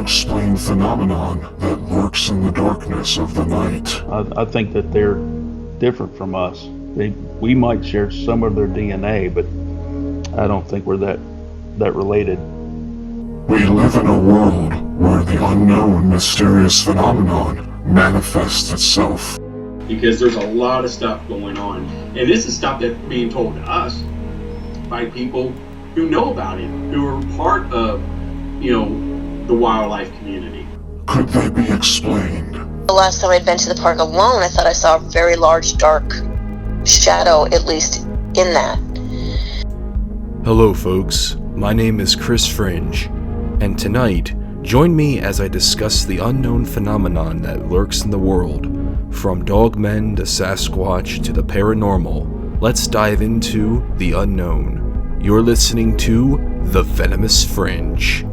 unexplained phenomenon that lurks in the darkness of the night. I think that they're different from us. We might share some of their DNA, but I don't think we're that related. We live in a world where the unknown mysterious phenomenon manifests itself. Because there's a lot of stuff going on. And this is stuff that's being told to us by people who know about it, who are part of, the wildlife community. Could they be explained? The last time I'd been to the park alone, I thought I saw a very large dark shadow, at least in that. Hello folks, my name is Chris Fringe, and tonight, join me as I discuss the unknown phenomenon that lurks in the world. From dogmen to Sasquatch to the paranormal, let's dive into the unknown. You're listening to The Venomous Fringe.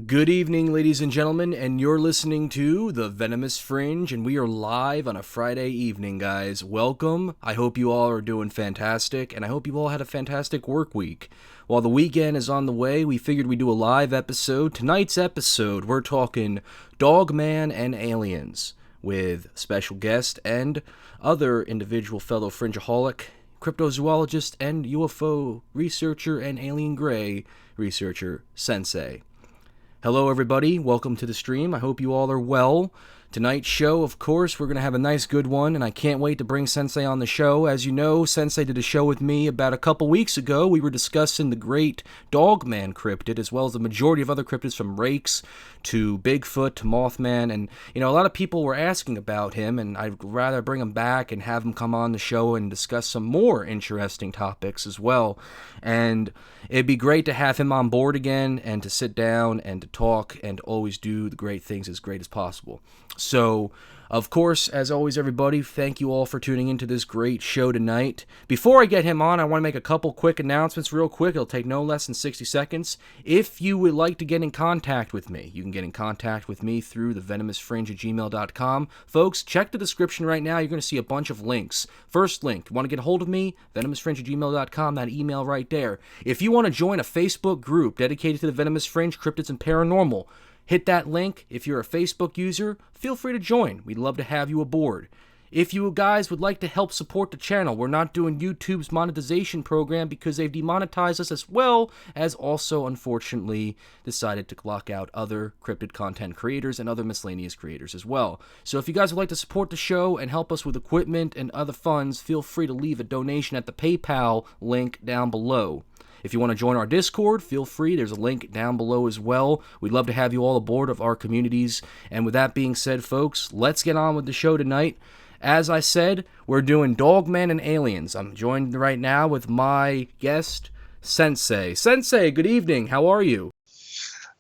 Good evening, ladies and gentlemen, and you're listening to The Venomous Fringe, and we are live on a Friday evening, guys. Welcome. I hope you all are doing fantastic, and I hope you all had a fantastic work week. While the weekend is on the way, we figured we'd do a live episode. Tonight's episode, we're talking Dogman and aliens, with special guest and other individual fellow fringeaholic, cryptozoologist and UFO researcher and alien gray researcher, SenSai. Hello everybody, welcome to the stream. I hope you all are well. Tonight's show, of course, we're going to have a nice good one, and I can't wait to bring SenSai on the show. As you know, SenSai did a show with me about a couple weeks ago. We were discussing the great Dogman cryptid, as well as the majority of other cryptids from rakes to Bigfoot to Mothman, and a lot of people were asking about him, and I'd rather bring him back and have him come on the show and discuss some more interesting topics as well. And it'd be great to have him on board again and to sit down and to talk and always do the great things as great as possible. So, of course, as always, everybody, thank you all for tuning into this great show tonight. Before I get him on, I want to make a couple quick announcements real quick. It'll take no less than 60 seconds. If you would like to get in contact with me, you can get in contact with me through thevenomousfringe@gmail.com. Folks, check the description right now. You're going to see a bunch of links. First link, want to get a hold of me? Venomousfringe@gmail.com, that email right there. If you want to join a Facebook group dedicated to the Venomous Fringe, Cryptids, and Paranormal, hit that link. If you're a Facebook user, feel free to join. We'd love to have you aboard. If you guys would like to help support the channel, we're not doing YouTube's monetization program because they've demonetized us, as well as also, unfortunately, decided to lock out other cryptid content creators and other miscellaneous creators as well. So if you guys would like to support the show and help us with equipment and other funds, feel free to leave a donation at the PayPal link down below. If you want to join our Discord, feel free. There's a link down below as well. We'd love to have you all aboard of our communities. And with that being said, folks, let's get on with the show tonight. As I said, we're doing Dogman and aliens. I'm joined right now with my guest, SenSai. SenSai, good evening. How are you?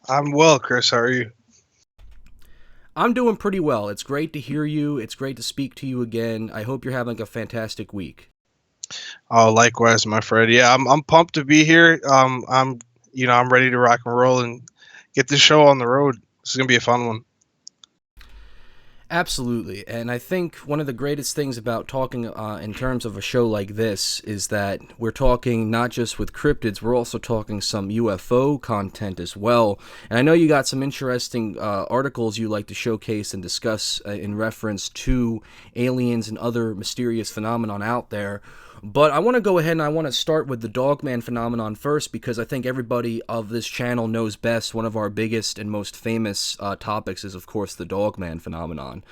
I'm well, Chris. How are you? I'm doing pretty well. It's great to hear you. It's great to speak to you again. I hope you're having a fantastic week. Oh, likewise, my friend. Yeah, I'm pumped to be here. I'm ready to rock and roll and get this show on the road. This is gonna be a fun one. Absolutely, and I think one of the greatest things about talking in terms of a show like this is that we're talking not just with cryptids, we're also talking some UFO content as well. And I know you got some interesting articles you like to showcase and discuss in reference to aliens and other mysterious phenomenon out there. But I want to go ahead and I want to start with the Dogman phenomenon first, because I think everybody of this channel knows best. One of our biggest and most famous topics is, of course, the Dogman phenomenon.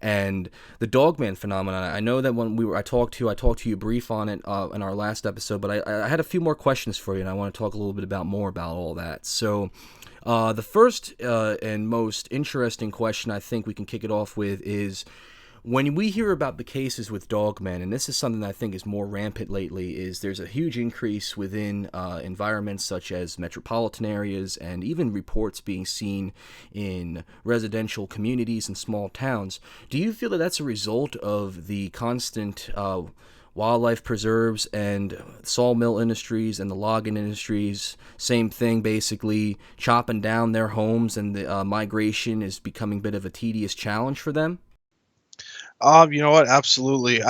And the Dogman phenomenon, I know that when I talked to you brief on it in our last episode, but I had a few more questions for you, and I want to talk a little bit more about all that. So the first and most interesting question I think we can kick it off with is, when we hear about the cases with Dogman, and this is something that I think is more rampant lately, is there's a huge increase within environments such as metropolitan areas, and even reports being seen in residential communities and small towns. Do you feel that that's a result of the constant wildlife preserves and sawmill industries and the logging industries, same thing, basically chopping down their homes, and the migration is becoming a bit of a tedious challenge for them? You know what? Absolutely.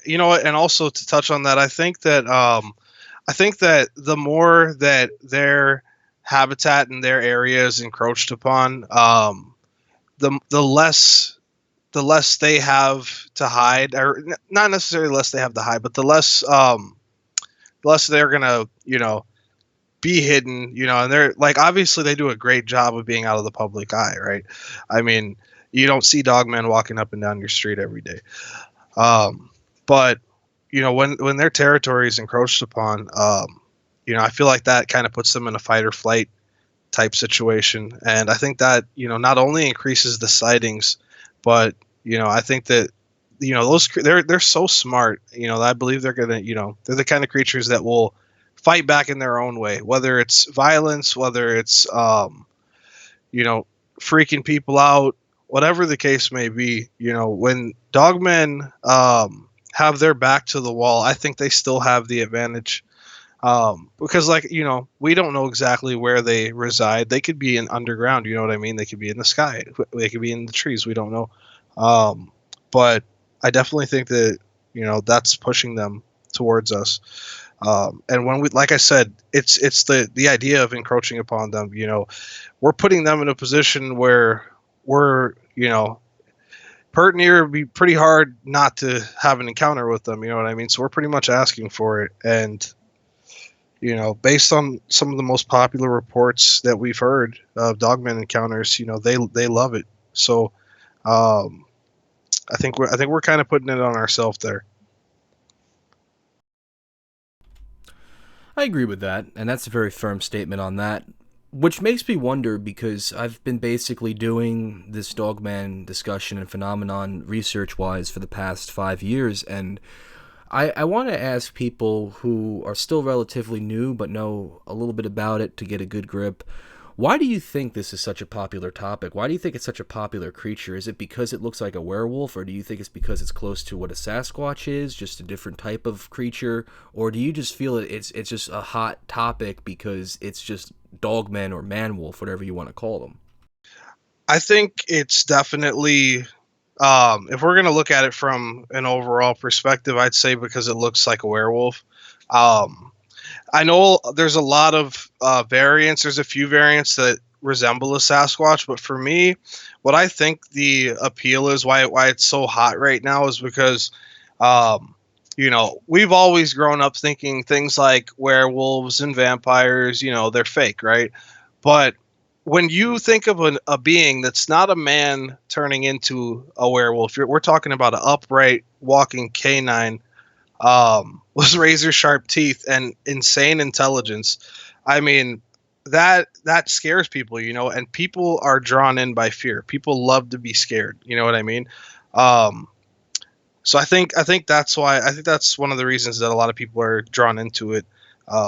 You know what? And also to touch on that, I think that the more that their habitat and their area is encroached upon, the less they have to hide, or not necessarily less they have to hide, but the less they're gonna, be hidden, and they're like, obviously they do a great job of being out of the public eye, right? I mean, you don't see Dogman walking up and down your street every day. But when their territory is encroached upon, I feel like that kind of puts them in a fight or flight type situation, and I think that not only increases the sightings, but I think that they're so smart, I believe they're gonna, they're the kind of creatures that will fight back in their own way, whether it's violence, whether it's freaking people out, whatever the case may be. When dogmen have their back to the wall, I think they still have the advantage, because we don't know exactly where they reside. They could be in underground, you know what I mean? They could be in the sky, they could be in the trees, we don't know. But I definitely think that that's pushing them towards us. And when we, like I said, it's the idea of encroaching upon them. We're putting them in a position where we're, pert near be pretty hard not to have an encounter with them. You know what I mean? So we're pretty much asking for it. And, based on some of the most popular reports that we've heard of dogman encounters, they love it. So, I think we're kind of putting it on ourselves there. I agree with that, and that's a very firm statement on that, which makes me wonder, because I've been basically doing this Dogman discussion and phenomenon research-wise for the past 5 years, and I want to ask people who are still relatively new but know a little bit about it to get a good grip, why do you think this is such a popular topic? Why do you think it's such a popular creature? Is it because it looks like a werewolf, or do you think it's because it's close to what a Sasquatch is, just a different type of creature? Or do you just feel it's just a hot topic because it's just dogman or man-wolf, whatever you want to call them? I think it's definitely, if we're going to look at it from an overall perspective, I'd say because it looks like a werewolf. I know there's a lot of variants. There's a few variants that resemble a Sasquatch, but for me, what I think the appeal is, why it's so hot right now, is because, we've always grown up thinking things like werewolves and vampires, they're fake, right? But when you think of a being that's not a man turning into a werewolf, we're talking about an upright walking canine, with razor sharp teeth and insane intelligence. I mean, that scares people, and people are drawn in by fear. People love to be scared. You know what I mean? So I think that's why, I think that's one of the reasons that a lot of people are drawn into it,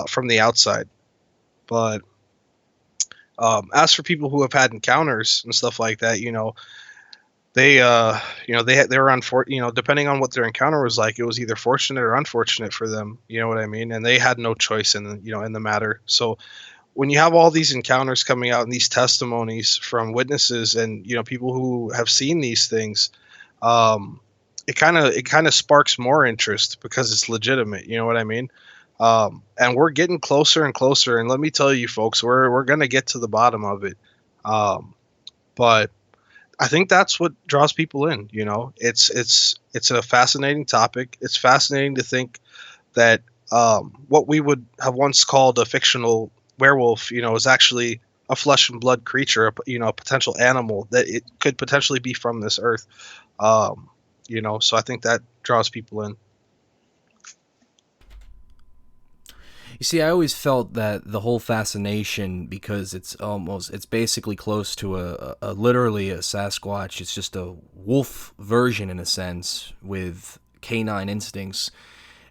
from the outside. But, as for people who have had encounters and stuff like that, they were unfortunate, depending on what their encounter was like, it was either fortunate or unfortunate for them, you know what I mean? And they had no choice in the matter. So when you have all these encounters coming out and these testimonies from witnesses and, people who have seen these things, it kind of sparks more interest because it's legitimate, you know what I mean? And we're getting closer and closer, and let me tell you folks, we're going to get to the bottom of it. But I think that's what draws people in. It's a fascinating topic. It's fascinating to think that what we would have once called a fictional werewolf, is actually a flesh and blood creature, a potential animal that it could potentially be from this earth. So I think that draws people in. You see, I always felt that the whole fascination, because it's basically close to a literally a Sasquatch. It's just a wolf version in a sense with canine instincts,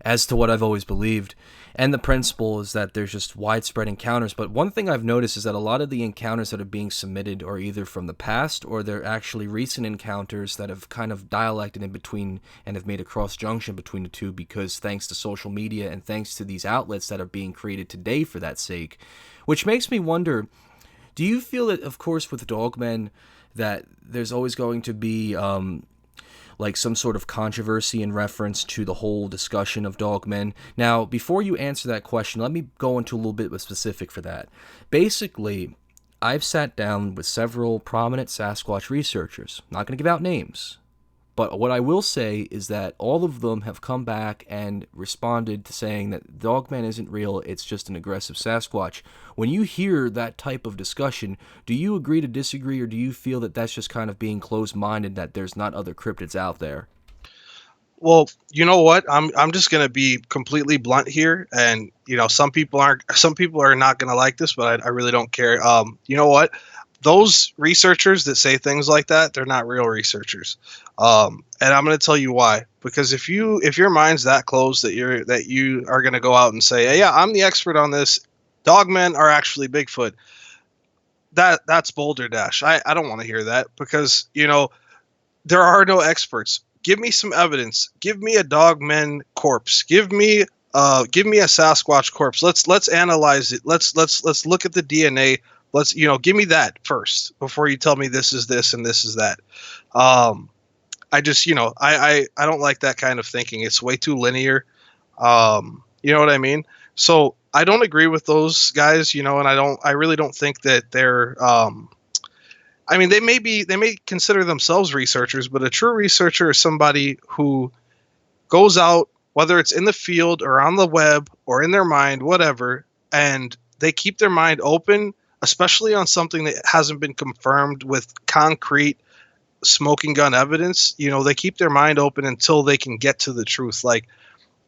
as to what I've always believed. And the principle is that there's just widespread encounters. But one thing I've noticed is that a lot of the encounters that are being submitted are either from the past or they're actually recent encounters that have kind of dialected in between and have made a cross junction between the two, because thanks to social media and thanks to these outlets that are being created today for that sake. Which makes me wonder, do you feel that, of course, with Dogman, that there's always going to be like some sort of controversy in reference to the whole discussion of Dogmen? Now, before you answer that question, let me go into a little bit of specific for that. Basically, I've sat down with several prominent Sasquatch researchers. I'm not going to give out names, but what I will say is that all of them have come back and responded to saying that Dogman isn't real, it's just an aggressive Sasquatch. When you hear that type of discussion, do you agree to disagree, or do you feel that that's just kind of being closed-minded, that there's not other cryptids out there? Well, you know what? I'm just gonna be completely blunt here, and some people are not gonna like this, but I really don't care. You know what? Those researchers that say things like that, they're not real researchers. And I'm going to tell you why. Because if your mind's that closed that you are going to go out and say, hey, yeah, I'm the expert on this, Dogmen are actually Bigfoot, that's Boulder Dash. I don't want to hear that, because there are no experts. Give me some evidence. Give me a Dogman corpse. Give me a Sasquatch corpse. Let's analyze it. Let's look at the DNA. Let's give me that first before you tell me this is this and this is that. I just I don't like that kind of thinking. It's way too linear. You know what I mean? So I don't agree with those guys, and I really don't think that they're I mean, they may consider themselves researchers, but a true researcher is somebody who goes out, whether it's in the field or on the web or in their mind, whatever, and they keep their mind open, especially on something that hasn't been confirmed with concrete smoking gun evidence. They keep their mind open until they can get to the truth. Like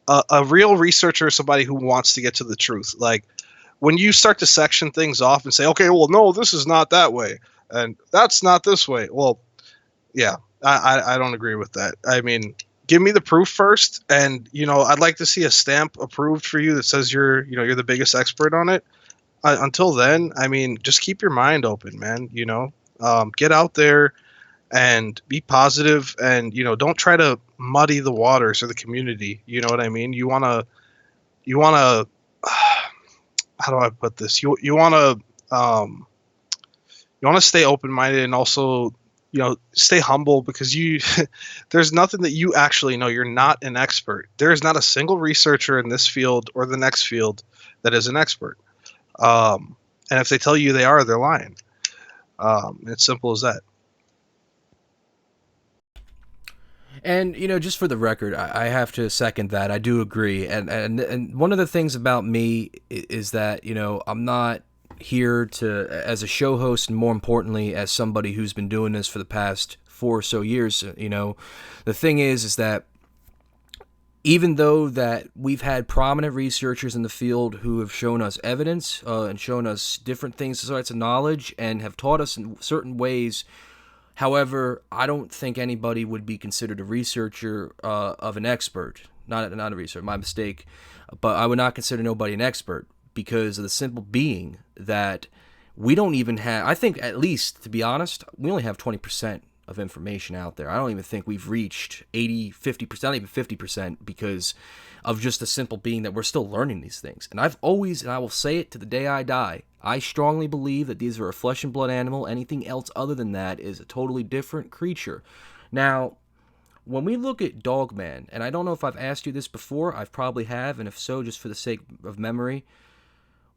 a real researcher is somebody who wants to get to the truth. Like when you start to section things off and say, okay, well, no, this is not that way, and that's not this way. Well, yeah, I don't agree with that. I mean, give me the proof first, and I'd like to see a stamp approved for you that says you're the biggest expert on it. Until then, I mean, just keep your mind open, man. Get out there and be positive, and don't try to muddy the waters or the community. You know what I mean? You want to how do I put this? You want to stay open-minded, and also stay humble, because there's nothing that you actually know. You're not an expert. There is not a single researcher in this field or the next field that is an expert. And if they tell you they are, they're lying. It's simple as that. And just for the record, I have to second that. I do agree. And one of the things about me is that I'm not here to as a show host, and more importantly as somebody who's been doing this for the past 4 or so years. The thing is that even though that we've had prominent researchers in the field who have shown us evidence and shown us different things, sorts of knowledge, and have taught us in certain ways, however, I don't think anybody would be considered a researcher of an expert. Not a researcher, my mistake. But I would not consider nobody an expert, because of the simple being that we don't even have, I think, at least, to be honest, we only have 20% of information out there. I don't even think we've reached 80, 50%, not even 50%, because of just the simple being that we're still learning these things. And I've always, and I will say it to the day I die, I strongly believe that these are a flesh and blood animal. Anything else other than that is a totally different creature. Now, when we look at Dogman, and I don't know if I've asked you this before, I probably have, and if so, just for the sake of memory,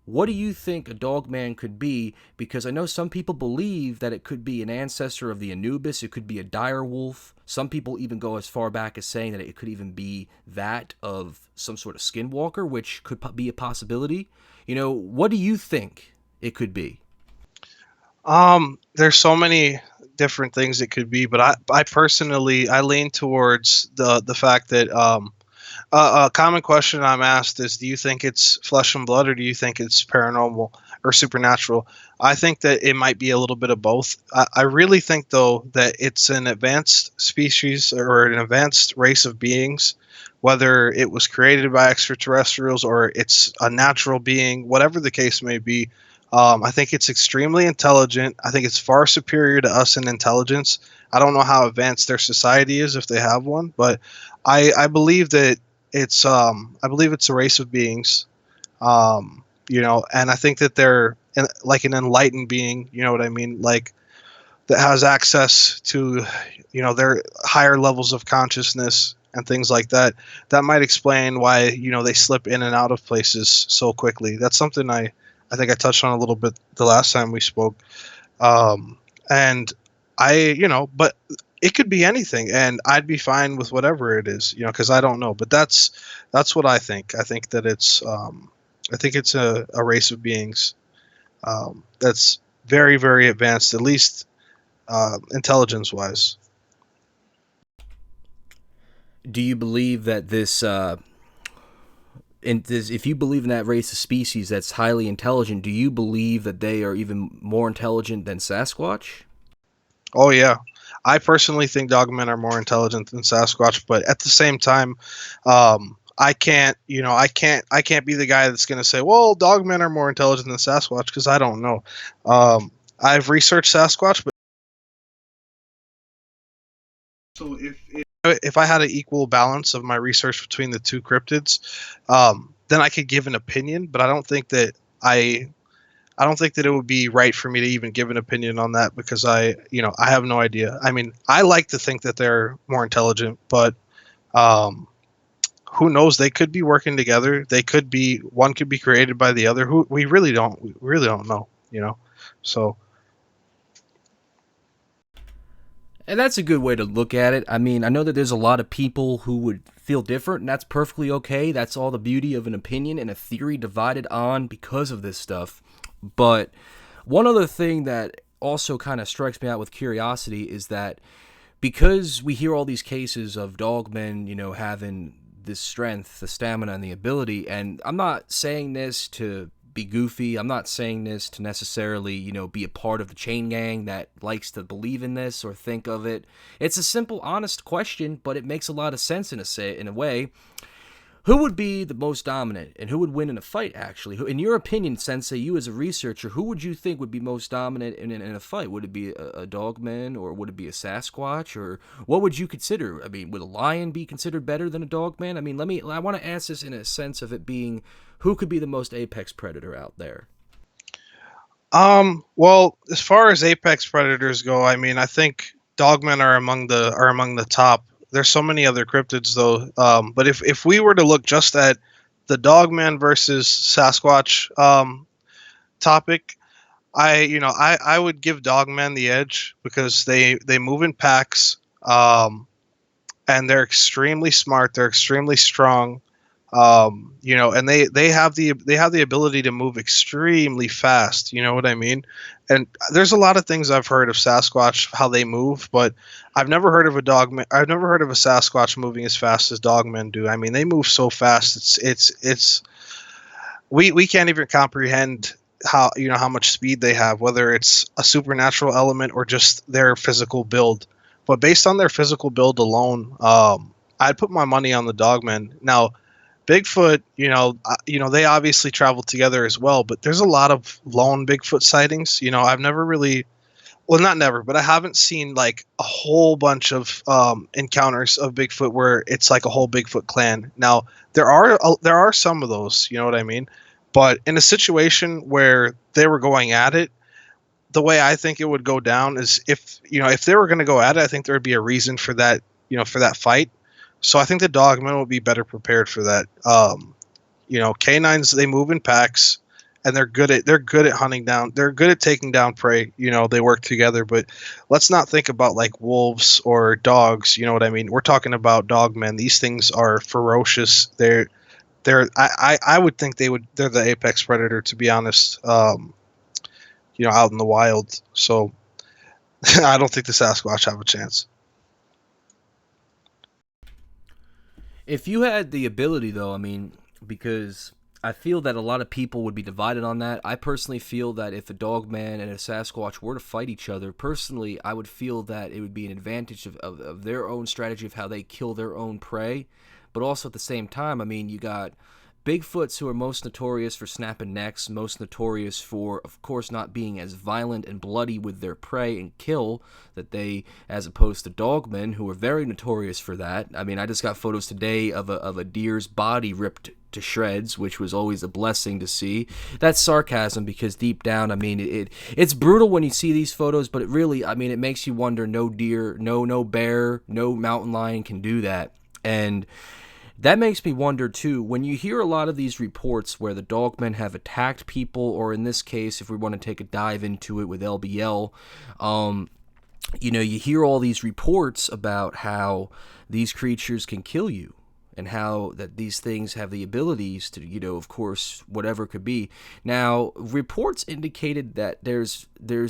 what do you think a Dogman could be? Because I know some people believe that it could be an ancestor of the Anubis. It could be a dire wolf. Some people even go as far back as saying that it could even be that of some sort of skinwalker, which could be a possibility. What do you think it could be? There's so many different things it could be, but I personally lean towards the fact that a common question I'm asked is, do you think it's flesh and blood, or do you think it's paranormal or supernatural? I think that it might be a little bit of both. I really think, though, that it's an advanced species or an advanced race of beings whether it was created by extraterrestrials or it's a natural being, whatever the case may be. I think it's extremely intelligent. I think it's far superior to us in intelligence. I don't know how advanced their society is if they have one, but I believe that I believe it's a race of beings, and I think that they're like an enlightened being, you know what I mean? Like that has access to, their higher levels of consciousness and things like that. That might explain why, they slip in and out of places so quickly. That's something I think I touched on a little bit the last time we spoke. And but it could be anything, and I'd be fine with whatever it is, because I don't know. But that's what I think. I think that it's a race of beings that's very, very advanced, at least intelligence wise. Do you believe that if you believe in that race of species that's highly intelligent, do you believe that they are even more intelligent than Sasquatch? Oh yeah, I personally think Dogmen are more intelligent than Sasquatch, but at the same time, I can't be the guy that's going to say, well, Dogmen are more intelligent than Sasquatch, because I don't know. I've researched Sasquatch, but so if I had an equal balance of my research between the two cryptids, then I could give an opinion. But I don't think that it would be right for me to even give an opinion on that, because I have no idea. I mean, I like to think that they're more intelligent, but who knows? They could be working together. One could be created by the other. We really don't know, So. And that's a good way to look at it. I mean, I know that there's a lot of people who would feel different, and that's perfectly okay. That's all the beauty of an opinion and a theory divided on because of this stuff. But one other thing that also kind of strikes me out with curiosity is that because we hear all these cases of dogmen, having this strength, the stamina, and the ability, and I'm not saying this to be goofy. I'm not saying this to necessarily, be a part of the chain gang that likes to believe in this or think of it. It's a simple, honest question, but it makes a lot of sense in a way. Who would be the most dominant, and who would win in a fight, actually? In your opinion, Sensei, you as a researcher, who would you think would be most dominant in a fight? Would it be a dogman, or would it be a Sasquatch, or what would you consider? I mean, would a lion be considered better than a dogman? I mean, I want to ask this in a sense of it being, who could be the most apex predator out there? Well, as far as apex predators go, I mean, I think dogmen are among the top. There's so many other cryptids though. But if we were to look just at the Dogman versus Sasquatch topic, I would give Dogman the edge, because they move in packs, and they're extremely smart. They're extremely strong. And they have the ability to move extremely fast. You know what I mean? And there's a lot of things I've heard of Sasquatch, how they move, but I've never heard of a Sasquatch moving as fast as dogmen do. I mean, they move so fast. We can't even comprehend how much speed they have, whether it's a supernatural element or just their physical build. But based on their physical build alone, I'd put my money on the dogmen. Now, Bigfoot, they obviously travel together as well, but there's a lot of lone Bigfoot sightings. I've never really, well, not never, but I haven't seen like a whole bunch of encounters of Bigfoot where it's like a whole Bigfoot clan. Now, there are some of those, you know what I mean? But in a situation where they were going at it, the way I think it would go down is if they were going to go at it, I think there would be a reason for that, for that fight. So I think the dogmen will be better prepared for that. Canines, they move in packs, and they're good at hunting down. They're good at taking down prey. They work together. But let's not think about like wolves or dogs. You know what I mean? We're talking about dogmen. These things are ferocious. I would think they're the apex predator, to be honest. Out in the wild. So I don't think the Sasquatch have a chance. If you had the ability, though, I mean, because I feel that a lot of people would be divided on that. I personally feel that if a dogman and a Sasquatch were to fight each other, personally, I would feel that it would be an advantage of their own strategy of how they kill their own prey. but also at the same time, I mean, you got Bigfoots, who are most notorious for snapping necks, most notorious for, of course, not being as violent and bloody with their prey and kill that they, as opposed to dogmen, who are very notorious for that. I mean, I just got photos today of a deer's body ripped to shreds, which was always a blessing to see. That's sarcasm, because deep down, I mean, it's brutal when you see these photos, but it really, I mean, it makes you wonder. No deer, no bear, no mountain lion can do that. And that makes me wonder, too, when you hear a lot of these reports where the dogmen have attacked people, or in this case, if we want to take a dive into it with LBL, you know, you hear all these reports about how these creatures can kill you, and how that these things have the abilities to, you know, of course, whatever it could be. Now, reports indicated that there's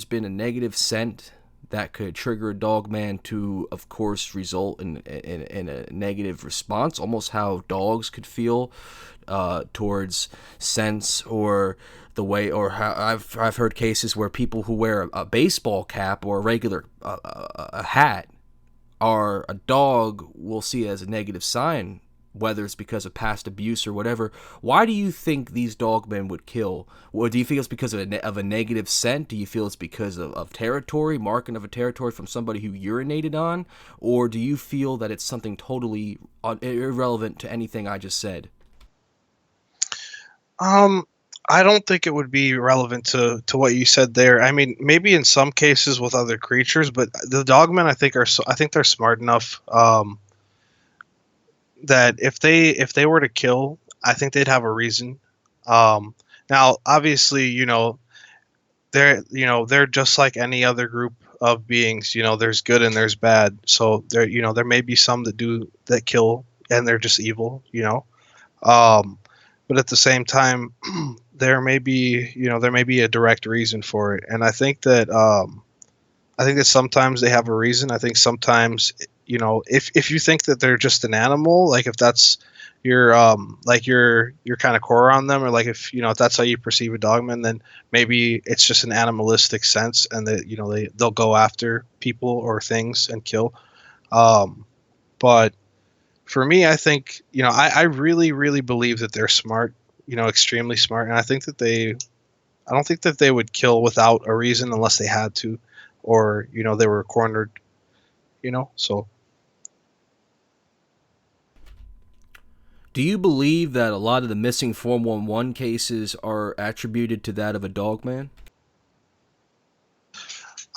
been a negative scent that could trigger a dogman to, of course, result in a negative response, almost how dogs could feel towards scents, or the way, or how I've heard cases where people who wear a baseball cap or a regular a hat, or a dog will see it as a negative sign, whether it's because of past abuse or whatever. Why do you think these dogmen would kill? Or do you feel it's because of a negative scent? Do you feel it's because of territory, marking of a territory from somebody who urinated on? Or do you feel that it's something totally irrelevant to anything I just said? I don't think it would be relevant to what you said there. I mean, maybe in some cases with other creatures, but the dogmen, I think they're smart enough that if they were to kill, I think they'd have a reason. Now, obviously, they're just like any other group of beings. There's good and there's bad. So there may be some that kill and they're just evil. But at the same time, there may be a direct reason for it, and I think that sometimes they have a reason. I think sometimes, if you think that they're just an animal, like if that's your kind of core on them, or like if that's how you perceive a dogman, then maybe it's just an animalistic sense, and that they'll go after people or things and kill. But for me, I think I really, really believe that they're smart, extremely smart, and I don't think that they would kill without a reason unless they had to, or they were cornered, so. Do you believe that a lot of the missing 411 cases are attributed to that of a dogman?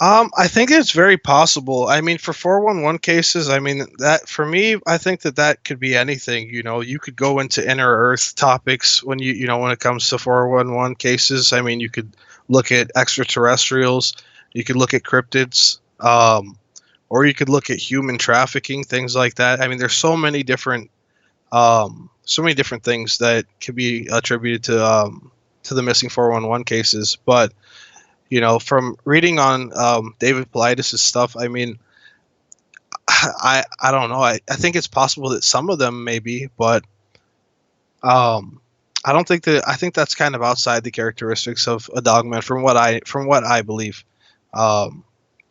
I think it's very possible. I mean, for 411 cases, I mean, that for me, I think that could be anything. You could go into inner Earth topics when when it comes to 411 cases. I mean, you could look at extraterrestrials, you could look at cryptids, or you could look at human trafficking, things like that. I mean, there's so many different things that could be attributed to the missing 411 cases, but. From reading on David Paulides' stuff, I mean, I don't know. I think it's possible that some of them may be, but I don't think that. I think that's kind of outside the characteristics of a dogman, from what I believe. I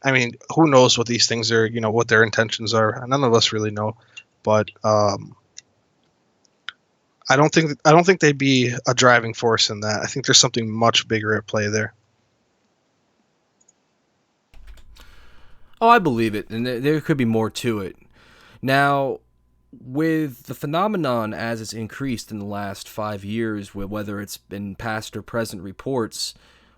mean, who knows what these things are? What their intentions are. None of us really know, but I don't think they'd be a driving force in that. I think there's something much bigger at play there. Oh, I believe it, and there could be more to it. Now, with the phenomenon as it's increased in the last 5 years, whether it's been past or present reports,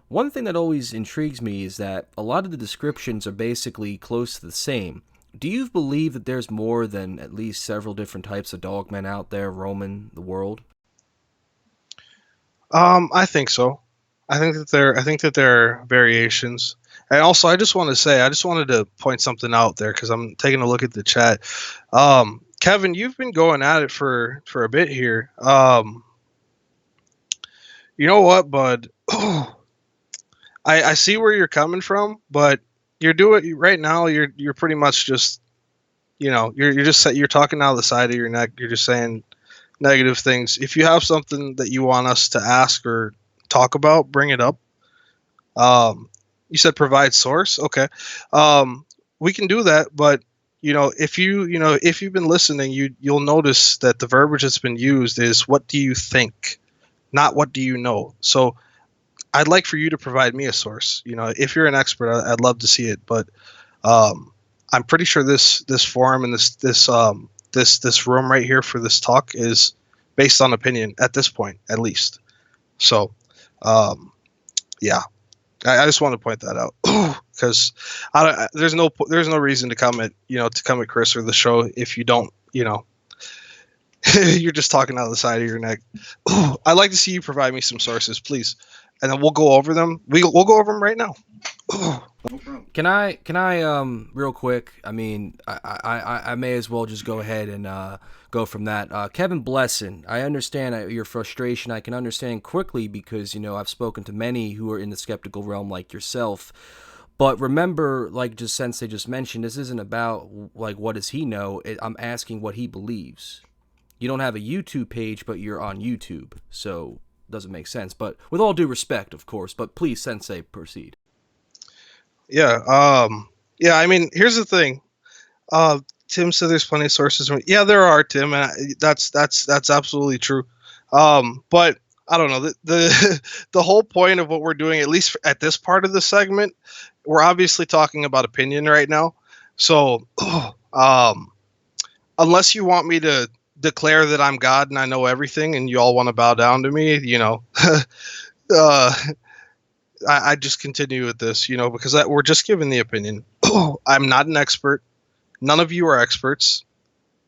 one thing that always intrigues me is that a lot of the descriptions are basically close to the same. Do you believe that there's more than at least several different types of dogmen out there roaming the world? I think so. I think that there are variations. And also, I just wanted to point something out there because I'm taking a look at the chat. Kevin, you've been going at it for a bit here. You know what, bud? I see where you're coming from, but you're doing right now. You're pretty much just, you're talking out of the side of your neck. You're just saying negative things. If you have something that you want us to ask or talk about, bring it up. You said provide source. Okay. We can do that, but if you've been listening, you'll notice that the verbiage that's been used is what do you think, not what do you know. So I'd like for you to provide me a source. If you're an expert, I'd love to see it. But I'm pretty sure this forum and this room right here for this talk is based on opinion at this point, at least. So, yeah, I just want to point that out because there's no reason to come at Chris or the show if you don't, you're just talking out of the side of your neck. I'd like to see you provide me some sources, please, and then we'll go over them. We'll go over them right now. Can I real quick? I mean, I may as well just go ahead and go from that. Kevin Blesson, I understand your frustration. I can understand quickly because I've spoken to many who are in the skeptical realm like yourself. But remember, like just Sensei just mentioned, this isn't about like what does he know. I'm asking what he believes. You don't have a YouTube page, but you're on YouTube, so it doesn't make sense. But with all due respect, of course. But please, Sensei, proceed. Yeah. I mean, here's the thing. Tim said there's plenty of sources. Yeah, there are, Tim, and that's absolutely true. But I don't know. The whole point of what we're doing, at least at this part of the segment, we're obviously talking about opinion right now. So, unless you want me to declare that I'm God and I know everything, and you all want to bow down to me, I just continue with this, because we're just giving the opinion. I'm not an expert. None of you are experts.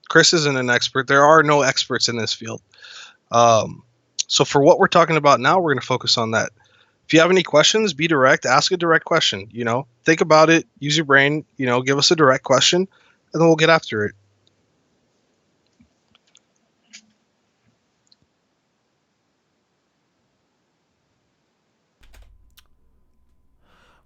Chris isn't an expert. There are no experts in this field. So for what we're talking about now, we're going to focus on that. If you have any questions, be direct. Ask a direct question. Think about it. Use your brain. Give us a direct question, and then we'll get after it.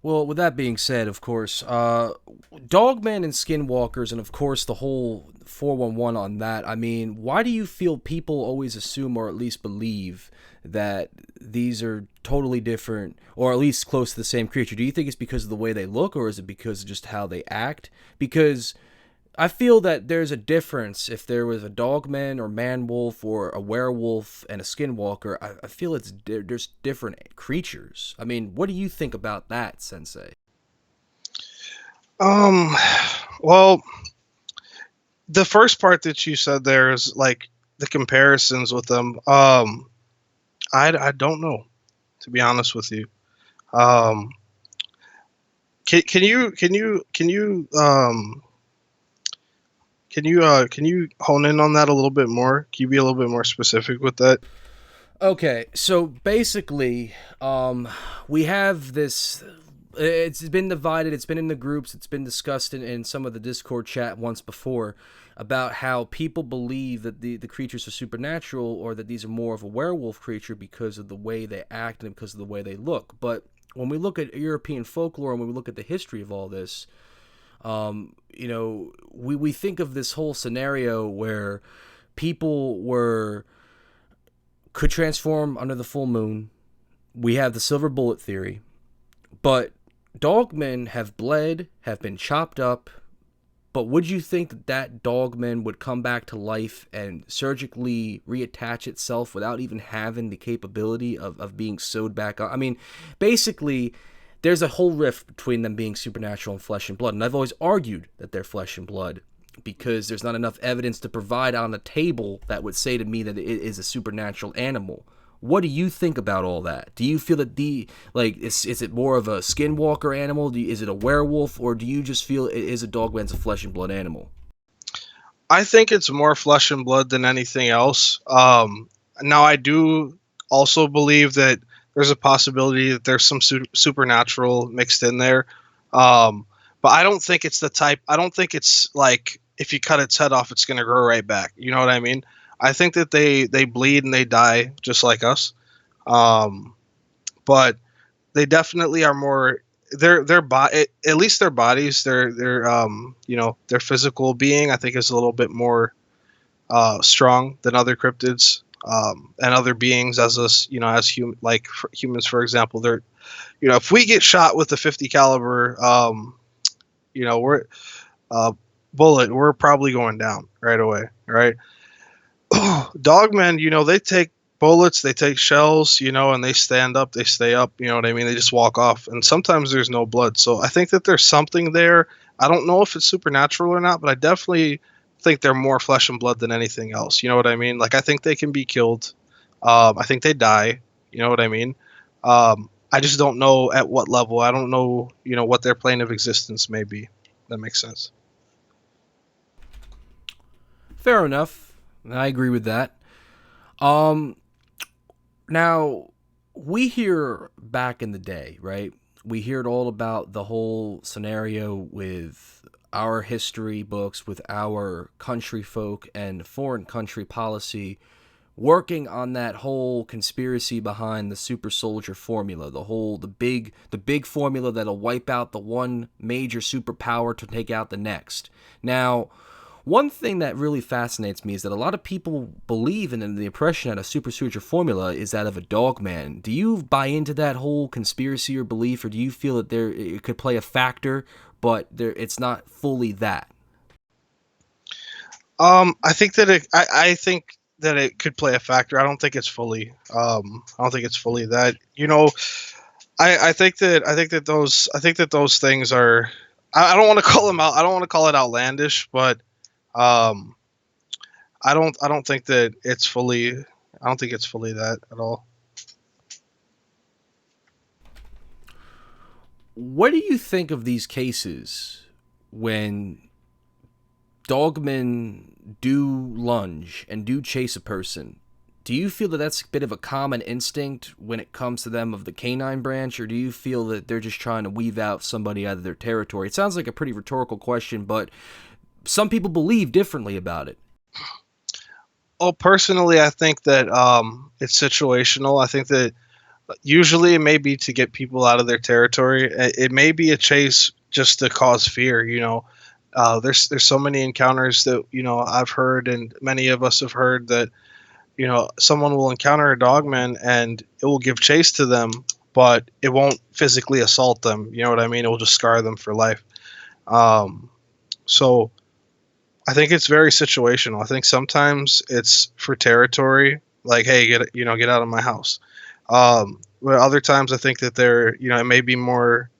Well, with that being said, of course, Dogman and Skinwalkers, and of course the whole 411 on that, I mean, why do you feel people always assume or at least believe that these are totally different, or at least close to the same creature? Do you think it's because of the way they look, or is it because of just how they act? Because I feel that there's a difference if there was a dogman or man-wolf or a werewolf and a skinwalker. I feel there's different creatures. I mean, what do you think about that, Sensei? Well, the first part that you said there is like the comparisons with them. I don't know, to be honest with you. Can you hone in on that a little bit more? Can you be a little bit more specific with that? Okay, so basically, we have this. It's been divided. It's been in the groups. It's been discussed in some of the Discord chat once before about how people believe that the creatures are supernatural, or that these are more of a werewolf creature because of the way they act and because of the way they look. But when we look at European folklore and when we look at the history of all this, we think of this whole scenario where people could transform under the full moon. We have the silver bullet theory, but dogmen have bled, have been chopped up. But would you think that dogman would come back to life and surgically reattach itself without even having the capability of being sewed back on? I mean, basically, there's a whole rift between them being supernatural and flesh and blood. And I've always argued that they're flesh and blood because there's not enough evidence to provide on the table that would say to me that it is a supernatural animal. What do you think about all that? Do you feel that is it more of a skinwalker animal? Is it a werewolf? Or do you just feel it is a dogman's a flesh and blood animal? I think it's more flesh and blood than anything else. Now, I do also believe that there's a possibility that there's some supernatural mixed in there. But I don't think it's I don't think it's like if you cut its head off, it's going to grow right back. You know what I mean? I think that they bleed and they die just like us. But they definitely are more, at least their bodies, their physical being, I think is a little bit more strong than other cryptids. And other beings as us, as humans, for example, they're, if we get shot with a 50 caliber, bullet, we're probably going down right away, right? Dogmen, they take bullets, they take shells, and they stand up, they stay up, you know what I mean? They just walk off. And sometimes there's no blood. So I think that there's something there. I don't know if it's supernatural or not, but I definitely think they're more flesh and blood than anything else. You know what I mean? Like, I think they can be killed. I think they die. You know what I mean? I just don't know at what level. I don't know, what their plane of existence may be. That makes sense. Fair enough. I agree with that. Now, we hear back in the day, right? We heard all about the whole scenario with our history books, with our country folk and foreign country policy working on that whole conspiracy behind the super soldier formula, the big formula that'll wipe out the one major superpower to take out the next. Now, one thing that really fascinates me is that a lot of people believe in the impression that a super soldier formula is that of a Dogman. Do you buy into that whole conspiracy or belief, or do you feel that it could play a factor, but it's not fully that? I think that I think that it could play a factor. I don't think it's fully. I don't think it's fully that. I think that those things are. I don't want to call them out. I don't want to call it outlandish, but I don't think that it's fully. I don't think it's fully that at all. What do you think of these cases when dogmen do lunge and do chase a person? Do you feel that that's a bit of a common instinct when it comes to them of the canine branch, or do you feel that they're just trying to weave out somebody out of their territory? It sounds like a pretty rhetorical question, but some people believe differently about it. Oh, personally, I think that it's situational. I think that usually it may be to get people out of their territory. It may be a chase just to cause fear. There's so many encounters that I've heard, and many of us have heard that someone will encounter a dogman and it will give chase to them, but it won't physically assault them. You know what I mean? It will just scar them for life. So I think it's very situational. I think sometimes it's for territory, like, hey, get out of my house. But other times I think that they're, it may be more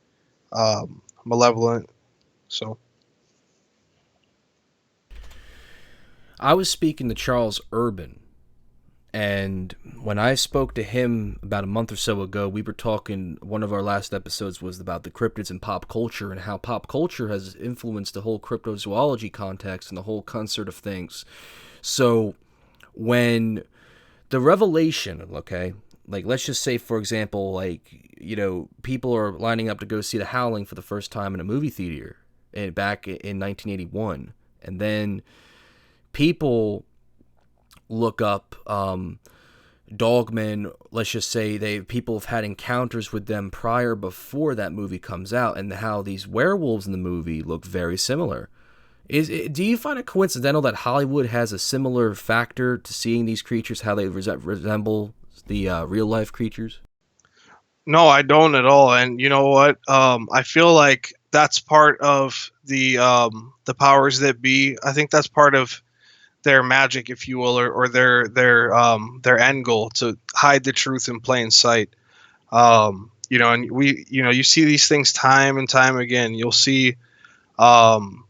malevolent. So I was speaking to Charles Urban, and when I spoke to him about a month or so ago, we were talking, one of our last episodes was about the cryptids and pop culture and how pop culture has influenced the whole cryptozoology context and the whole concert of things. So when the revelation, okay, like let's just say, for example, like, people are lining up to go see The Howling for the first time in a movie theater back in 1981, and then people look up dogmen. Let's just say people have had encounters with them before that movie comes out, and how these werewolves in the movie look very similar. Do you find it coincidental that Hollywood has a similar factor to seeing these creatures, how they resemble the real life creatures? No, I don't at all. And you know what? I feel like that's part of the powers that be. I think that's part of their magic, if you will, or their end goal, to hide the truth in plain sight. And you see these things time and time again. You'll see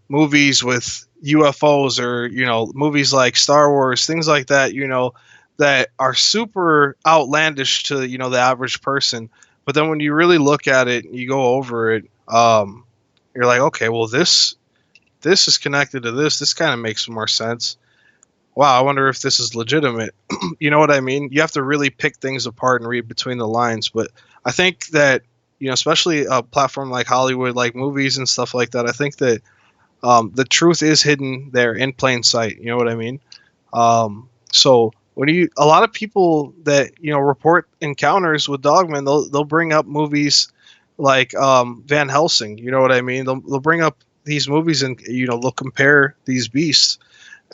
movies with UFOs, or movies like Star Wars, things like that, that are super outlandish to the average person. But then when you really look at it and you go over it, you're like, okay, well, this is connected to this. This kind of makes more sense. Wow, I wonder if this is legitimate. You know what I mean? You have to really pick things apart and read between the lines. But I think that, especially a platform like Hollywood, like movies and stuff like that, I think that the truth is hidden there in plain sight. You know what I mean? So when a lot of people that, report encounters with dogmen, they'll bring up movies like Van Helsing. You know what I mean? They'll bring up these movies and, they'll compare these beasts.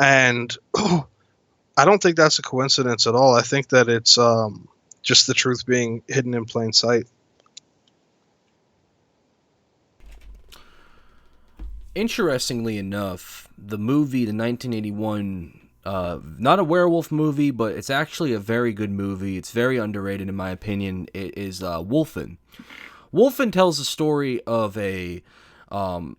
And I don't think that's a coincidence at all. I think that it's just the truth being hidden in plain sight. Interestingly enough, the movie, the 1981, not a werewolf movie, but it's actually a very good movie. It's very underrated in my opinion. It is Wolfen. Wolfen tells the story of um,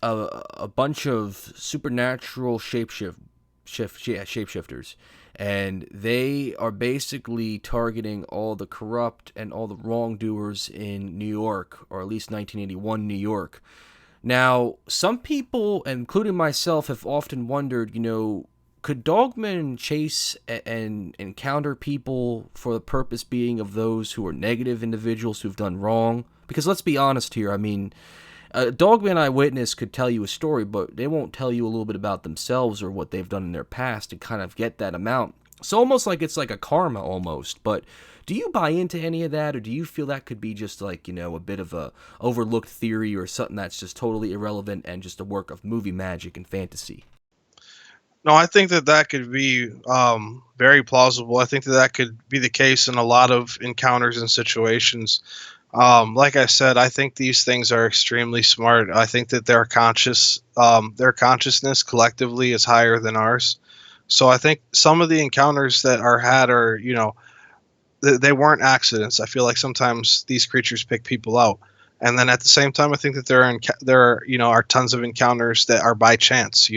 a bunch of supernatural shapeshifters, and they are basically targeting all the corrupt and all the wrongdoers in New York, or at least 1981 New York. Now, some people, including myself, have often wondered, could Dogman chase and encounter people for the purpose being of those who are negative individuals who've done wrong? Because let's be honest here, I mean, a Dogman eyewitness could tell you a story, but they won't tell you a little bit about themselves or what they've done in their past to kind of get that amount. It's almost like it's like a karma almost, but do you buy into any of that, or do you feel that could be just like, a bit of a overlooked theory or something that's just totally irrelevant and just a work of movie magic and fantasy? No, I think that could be very plausible. I think that could be the case in a lot of encounters and situations. Like I said, I think these things are extremely smart. I think that their consciousness collectively is higher than ours. So I think some of the encounters that are had are, they weren't accidents. I feel like sometimes these creatures pick people out, and then at the same time, I think that there are tons of encounters that are by chance.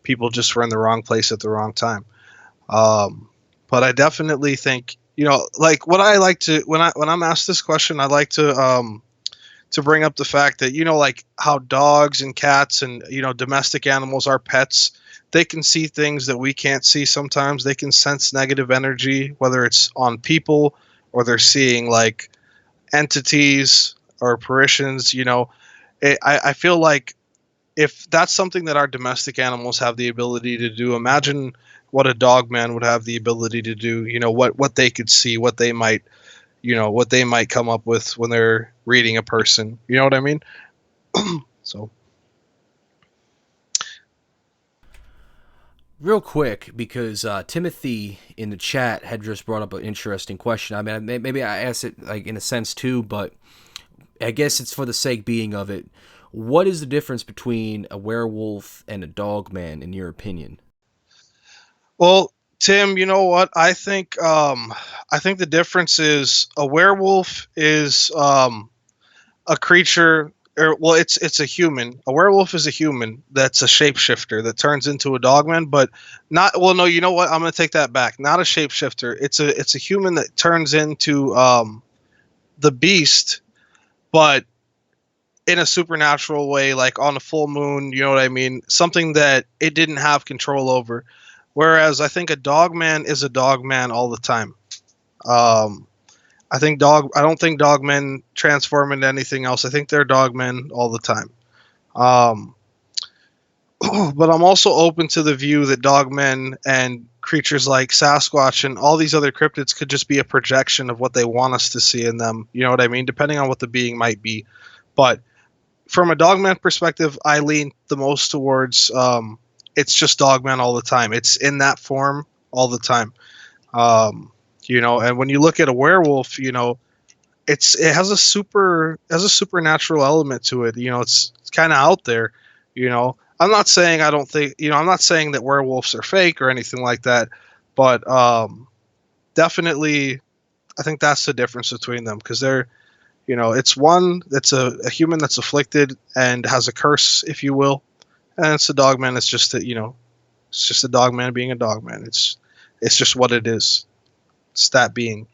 People just were in the wrong place at the wrong time. But I definitely think, like what I like to when I'm asked this question, I like to bring up the fact that like how dogs and cats and domestic animals are pets. They can see things that we can't see sometimes. They can sense negative energy, whether it's on people or they're seeing like entities or apparitions. I feel like if that's something that our domestic animals have the ability to do, imagine what a dogman would have the ability to do. What they could see, what they might come up with when they're reading a person. You know what I mean? So. Real quick, because Timothy in the chat had just brought up an interesting question. I mean, maybe I asked it like in a sense too, but I guess it's for the sake being of it. What is the difference between a werewolf and a dogman, in your opinion? Well, Tim, you know what? I think the difference is a werewolf is a creature. It's a human. A werewolf is a human that's a shapeshifter that turns into a dogman, but not. Well, no, you know what? I'm gonna take that back. Not a shapeshifter. It's a human that turns into the beast, but in a supernatural way, like on a full moon. You know what I mean? Something that it didn't have control over. Whereas I think a dogman is a dogman all the time. I don't think dogmen transform into anything else. I think they're dogmen all the time. But I'm also open to the view that dogmen and creatures like Sasquatch and all these other cryptids could just be a projection of what they want us to see in them. You know what I mean? Depending on what the being might be. But from a dogman perspective, I lean the most towards it's just dogman all the time. It's in that form all the time. And when you look at a werewolf, it has a supernatural element to it. It's kind of out there. I'm not saying I'm not saying that werewolves are fake or anything like that, but definitely, I think that's the difference between them, because they're, it's one that's a human that's afflicted and has a curse, if you will, and it's a dogman. It's just it's just a dogman being a dogman. It's just what it is. It's that being.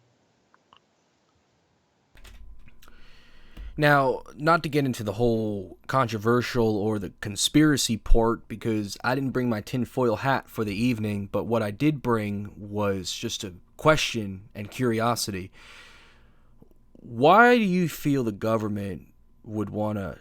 Now, not to get into the whole controversial or the conspiracy part, because I didn't bring my tinfoil hat for the evening, but what I did bring was just a question and curiosity. Why do you feel the government would want to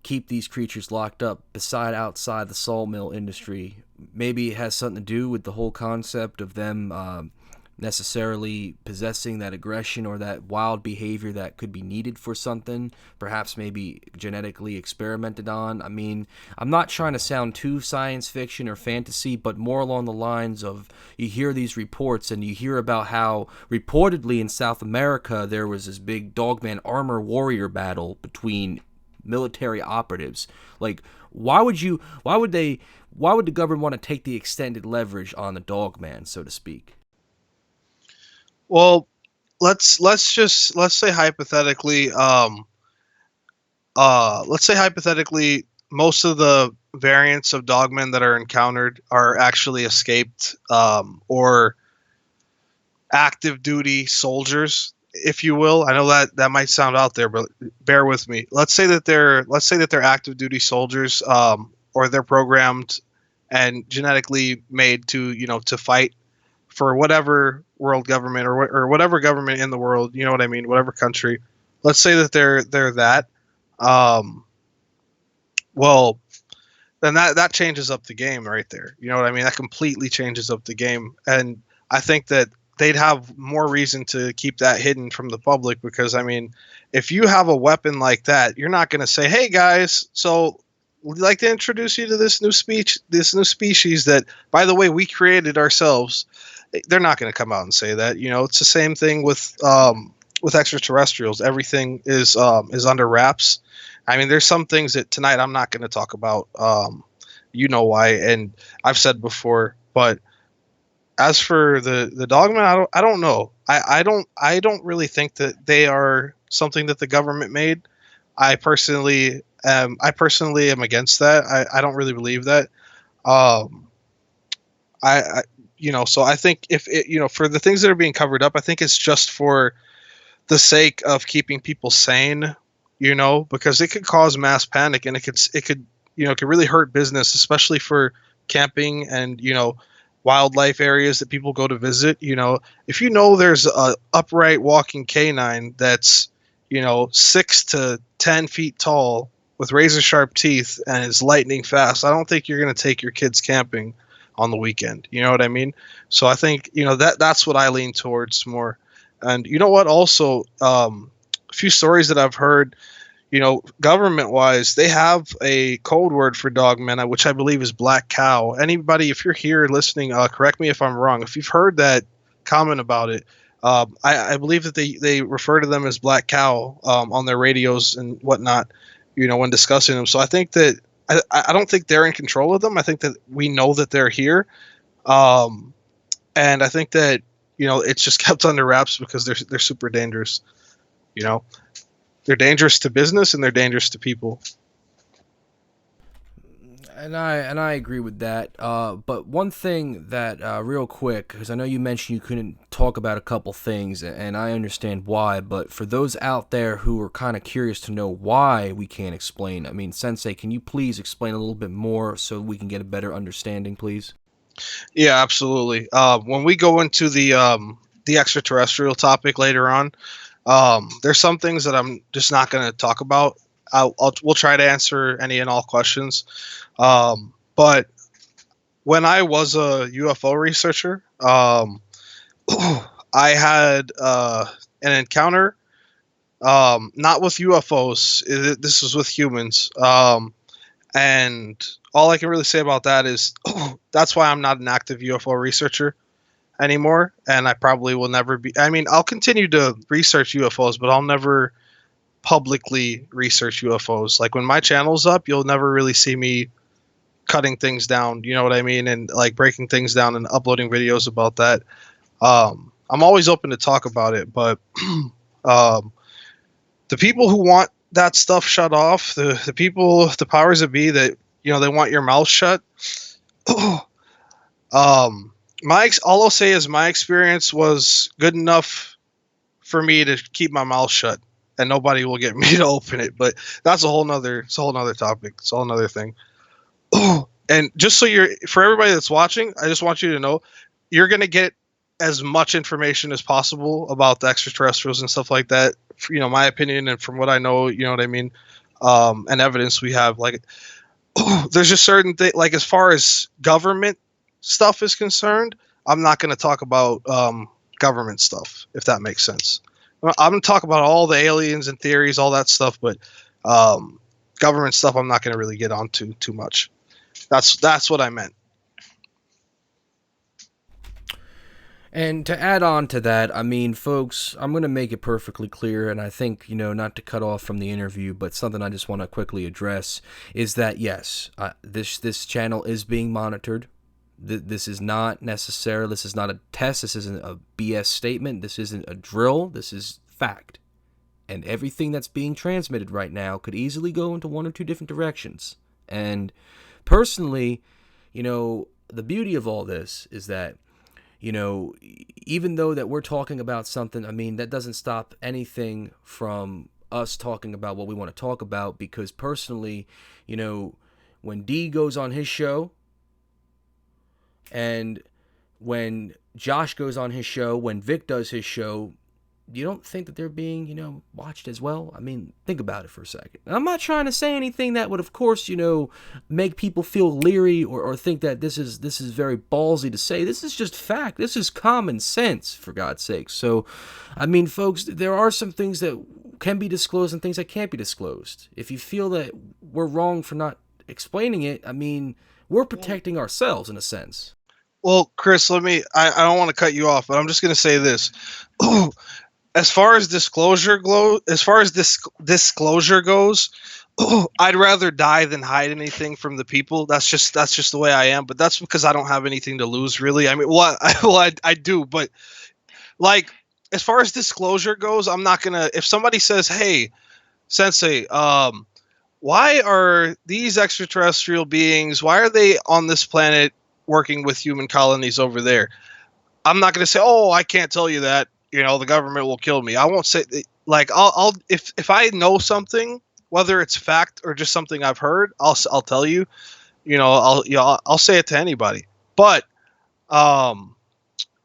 keep these creatures locked up outside the sawmill industry? Maybe it has something to do with the whole concept of them necessarily possessing that aggression or that wild behavior that could be needed for something, perhaps maybe genetically experimented on. I mean, I'm not trying to sound too science fiction or fantasy, but more along the lines of, you hear these reports and you hear about how reportedly in South America there was this big dogman armor warrior battle between military operatives. Like, why would the government want to take the extended leverage on the Dogman, so to speak? Well, let's say hypothetically, most of the variants of Dogman that are encountered are actually escaped or active duty soldiers, if you will. I know that might sound out there, but bear with me. Let's say that they're active duty soldiers, or they're programmed and genetically made to fight for whatever world government or whatever government in the world, you know what I mean, whatever country. Let's say that they're that. Well, then that changes up the game right there. You know what I mean? That completely changes up the game, and I think that they'd have more reason to keep that hidden from the public, because I mean, if you have a weapon like that, you're not going to say, "Hey guys, so we'd like to introduce you to this new species that, by the way, we created ourselves." They're not going to come out and say that. You know, it's the same thing with extraterrestrials. Everything is under wraps. I mean, there's some things that tonight I'm not going to talk about. You know why, and I've said before. But as for the Dogman, I don't know. I don't really think that they are something that the government made. I personally am against that. I don't really believe that. So I think if it, for the things that are being covered up, I think it's just for the sake of keeping people sane, because it could cause mass panic, and it could really hurt business, especially for camping and, wildlife areas that people go to visit. If there's a upright walking canine that's, 6 to 10 feet tall with razor sharp teeth and is lightning fast, I don't think you're going to take your kids camping on the weekend. You know what I mean? So I think, that's what I lean towards more. And you know what? Also, a few stories that I've heard, government wise, they have a code word for Dogman, which I believe is black cow. Anybody, if you're here listening, correct me if I'm wrong. If you've heard that, comment about it. I believe that they refer to them as black cow on their radios and whatnot, when discussing them. So I think that I don't think they're in control of them. I think that we know that they're here. And I think that, it's just kept under wraps because they're super dangerous. They're dangerous to business and they're dangerous to people. And I agree with that. But one thing that real quick, because I know you mentioned you couldn't talk about a couple things, and I understand why. But for those out there who are kind of curious to know why we can't explain, I mean, Sensei, can you please explain a little bit more so we can get a better understanding, please? Yeah, absolutely. When we go into the extraterrestrial topic later on, there's some things that I'm just not going to talk about. We'll try to answer any and all questions. But when I was a UFO researcher, I had an encounter, not with UFOs. This was with humans. And all I can really say about that is that's why I'm not an active UFO researcher anymore. And I probably will never be. I mean, I'll continue to research UFOs, but I'll never publicly research UFOs. Like when my channel's up, you'll never really see me cutting things down, you know what I mean, and like breaking things down and uploading videos about that. I'm always open to talk about it, but the people who want that stuff shut off, the people, the powers that be that, they want your mouth shut. All I'll say is my experience was good enough for me to keep my mouth shut, and nobody will get me to open it. But that's a whole nother topic. It's a whole nother thing. And just so for everybody that's watching, I just want you to know, you're going to get as much information as possible about the extraterrestrials and stuff like that. My opinion, and from what I know, you know what I mean? And evidence we have, like, there's just certain things, like as far as government stuff is concerned, I'm not going to talk about government stuff, if that makes sense. I'm going to talk about all the aliens and theories, all that stuff, but government stuff I'm not going to really get onto too much. That's what I meant. And to add on to that, I mean, folks, I'm going to make it perfectly clear, and I think, not to cut off from the interview, but something I just want to quickly address is that, yes, this channel is being monitored. This is not necessary. This is not a test. This isn't a BS statement. This isn't a drill. This is fact. And everything that's being transmitted right now could easily go into one or two different directions. And personally, the beauty of all this is that, even though that we're talking about something, I mean, that doesn't stop anything from us talking about what we want to talk about, because personally, when D goes on his show, and when Josh goes on his show, when Vic does his show, you don't think that they're being, watched as well? I mean, think about it for a second. I'm not trying to say anything that would, of course, make people feel leery or think that this is very ballsy to say. This is just fact. This is common sense, for God's sake. So, I mean, folks, there are some things that can be disclosed and things that can't be disclosed. If you feel that we're wrong for not explaining it, I mean, we're protecting ourselves in a sense. Well, Chris, I don't want to cut you off, but I'm just going to say this. As far as disclosure goes, I'd rather die than hide anything from the people. That's just the way I am. But that's because I don't have anything to lose, really. I mean, I do, but like, as far as disclosure goes, I'm not gonna. If somebody says, "Hey, Sensei, why are these extraterrestrial beings? Why are they on this planet working with human colonies over there?" I'm not gonna say, "Oh, I can't tell you that. The government will kill me." I won't say, like, I'll if I know something, whether it's fact or just something I've heard, I'll tell you. I'll say it to anybody. But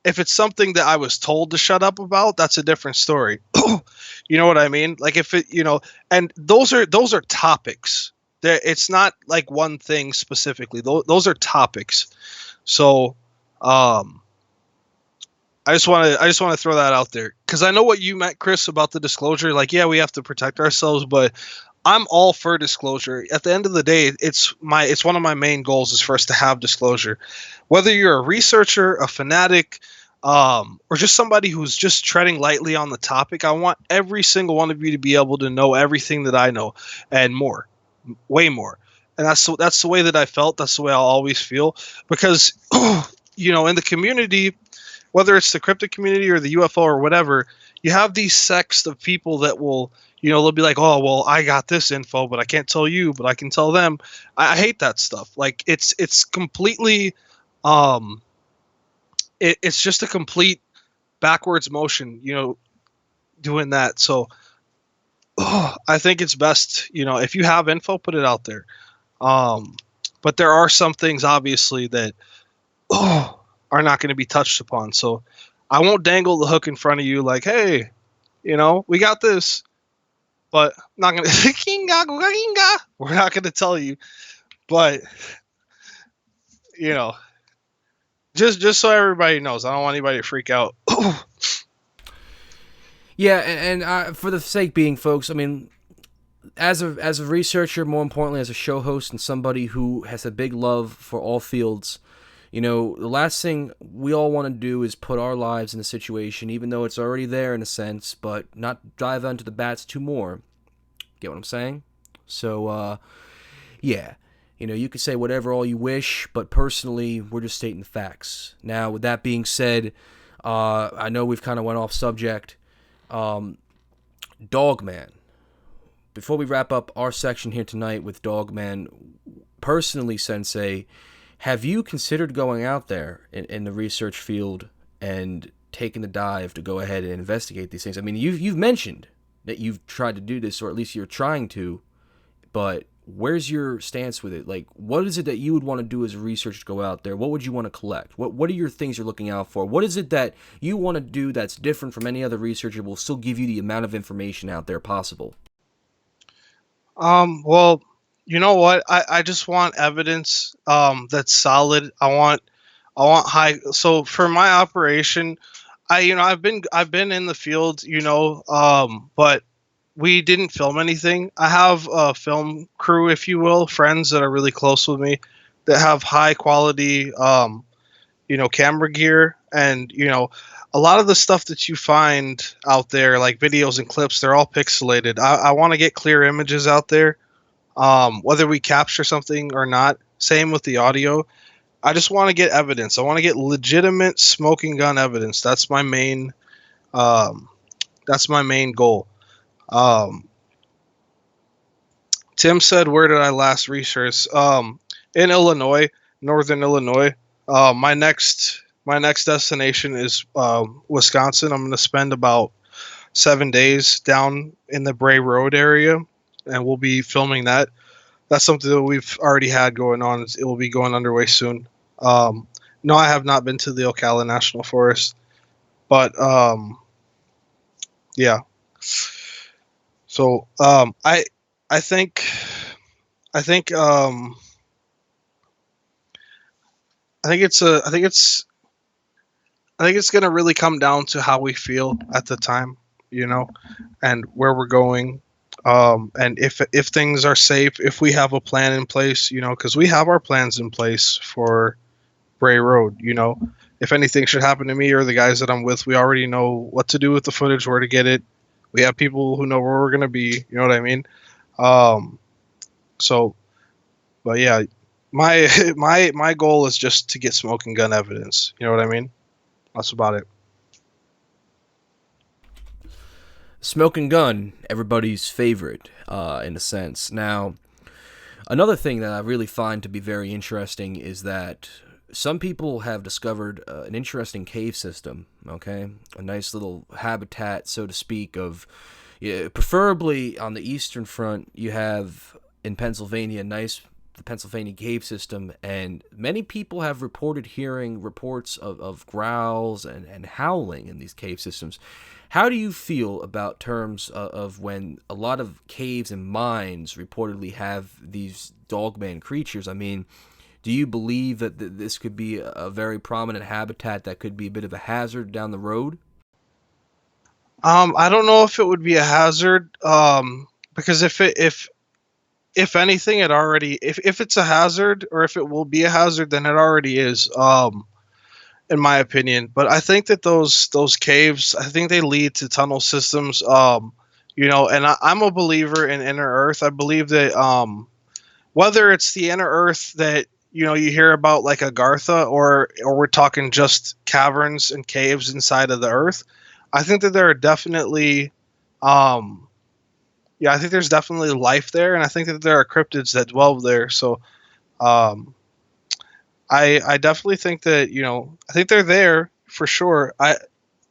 if it's something that I was told to shut up about, that's a different story. You know what I mean? Like, if it, and those are topics. It's not like one thing specifically. Those are topics. So, I just want to throw that out there, because I know what you meant, Chris, about the disclosure. Like, yeah, we have to protect ourselves, but I'm all for disclosure. At the end of the day, it's one of my main goals is for us to have disclosure. Whether you're a researcher, a fanatic, or just somebody who's just treading lightly on the topic, I want every single one of you to be able to know everything that I know and more, way more. And that's the way that I felt. That's the way I'll always feel, because in the community, whether it's the cryptid community or the UFO or whatever, you have these sects of people that will, they'll be like, "Oh, well, I got this info, but I can't tell you, but I can tell them." I hate that stuff. Like, it's completely, it's just a complete backwards motion, doing that. So I think it's best, if you have info, put it out there. But there are some things, obviously, that, are not going to be touched upon. So I won't dangle the hook in front of you like, "Hey, we got this," but I'm not going to, we're not going to tell you, but just so everybody knows, I don't want anybody to freak out. Yeah. And for the sake being, folks, I mean, as a researcher, more importantly, as a show host and somebody who has a big love for all fields, the last thing we all want to do is put our lives in a situation, even though it's already there in a sense, but not dive onto the bats too more. Get what I'm saying? So, yeah. You can say whatever all you wish, but personally, we're just stating the facts. Now, with that being said, I know we've kind of went off subject. Dogman. Before we wrap up our section here tonight with Dogman, personally, Sensei, have you considered going out there in the research field and taking the dive to go ahead and investigate these things? I mean, you've mentioned that you've tried to do this, or at least you're trying to, but where's your stance with it? Like, what is it that you would want to do as a researcher to go out there? What would you want to collect? What are your things you're looking out for? What is it that you want to do that's different from any other researcher, will still give you the amount of information out there possible? Well, you know what? I just want evidence that's solid. I want high. So for my operation, I've been in the field, but we didn't film anything. I have a film crew, if you will, friends that are really close with me that have high quality camera gear And a lot of the stuff that you find out there, like videos and clips, they're all pixelated. I want to get clear images out there, whether we capture something or not. Same with the audio. I just want to get evidence. I want to get legitimate smoking gun evidence. That's my main goal. Tim said, "Where did I last research?" In Illinois, northern Illinois. My next destination is Wisconsin. I'm going to spend about 7 days down in the Bray Road area, and we'll be filming that. That's something that we've already had going on. It will be going underway soon. No, I have not been to the Ocala National Forest, but yeah. So I think it's going to really come down to how we feel at the time, and where we're going, and if things are safe, if we have a plan in place, because we have our plans in place for Bray Road. If anything should happen to me or the guys that I'm with, we already know what to do with the footage, where to get it. We have people who know where we're going to be. You know what I mean? But yeah, my goal is just to get smoking gun evidence. You know what I mean? That's about it. Smoking gun, everybody's favorite, in a sense. Now, another thing that I really find to be very interesting is that some people have discovered an interesting cave system, okay? A nice little habitat, so to speak, of, preferably on the eastern front, you have, in Pennsylvania, the Pennsylvania cave system, and many people have reported hearing reports of growls and howling in these cave systems. How do you feel about terms of when a lot of caves and mines reportedly have these Dogman creatures? I mean, do you believe that this could be a very prominent habitat that could be a bit of a hazard down the road? I don't know if it would be a hazard, because if anything, it already, if it's a hazard, or if it will be a hazard, then it already is, in my opinion. But I think that those caves, I think they lead to tunnel systems, and I'm a believer in inner earth. I believe that whether it's the inner earth that you hear about, like Agartha, or we're talking just caverns and caves inside of the earth, I think that there are definitely I think there's definitely life there, and I think that there are cryptids that dwell there. So, I definitely think that I think they're there for sure. I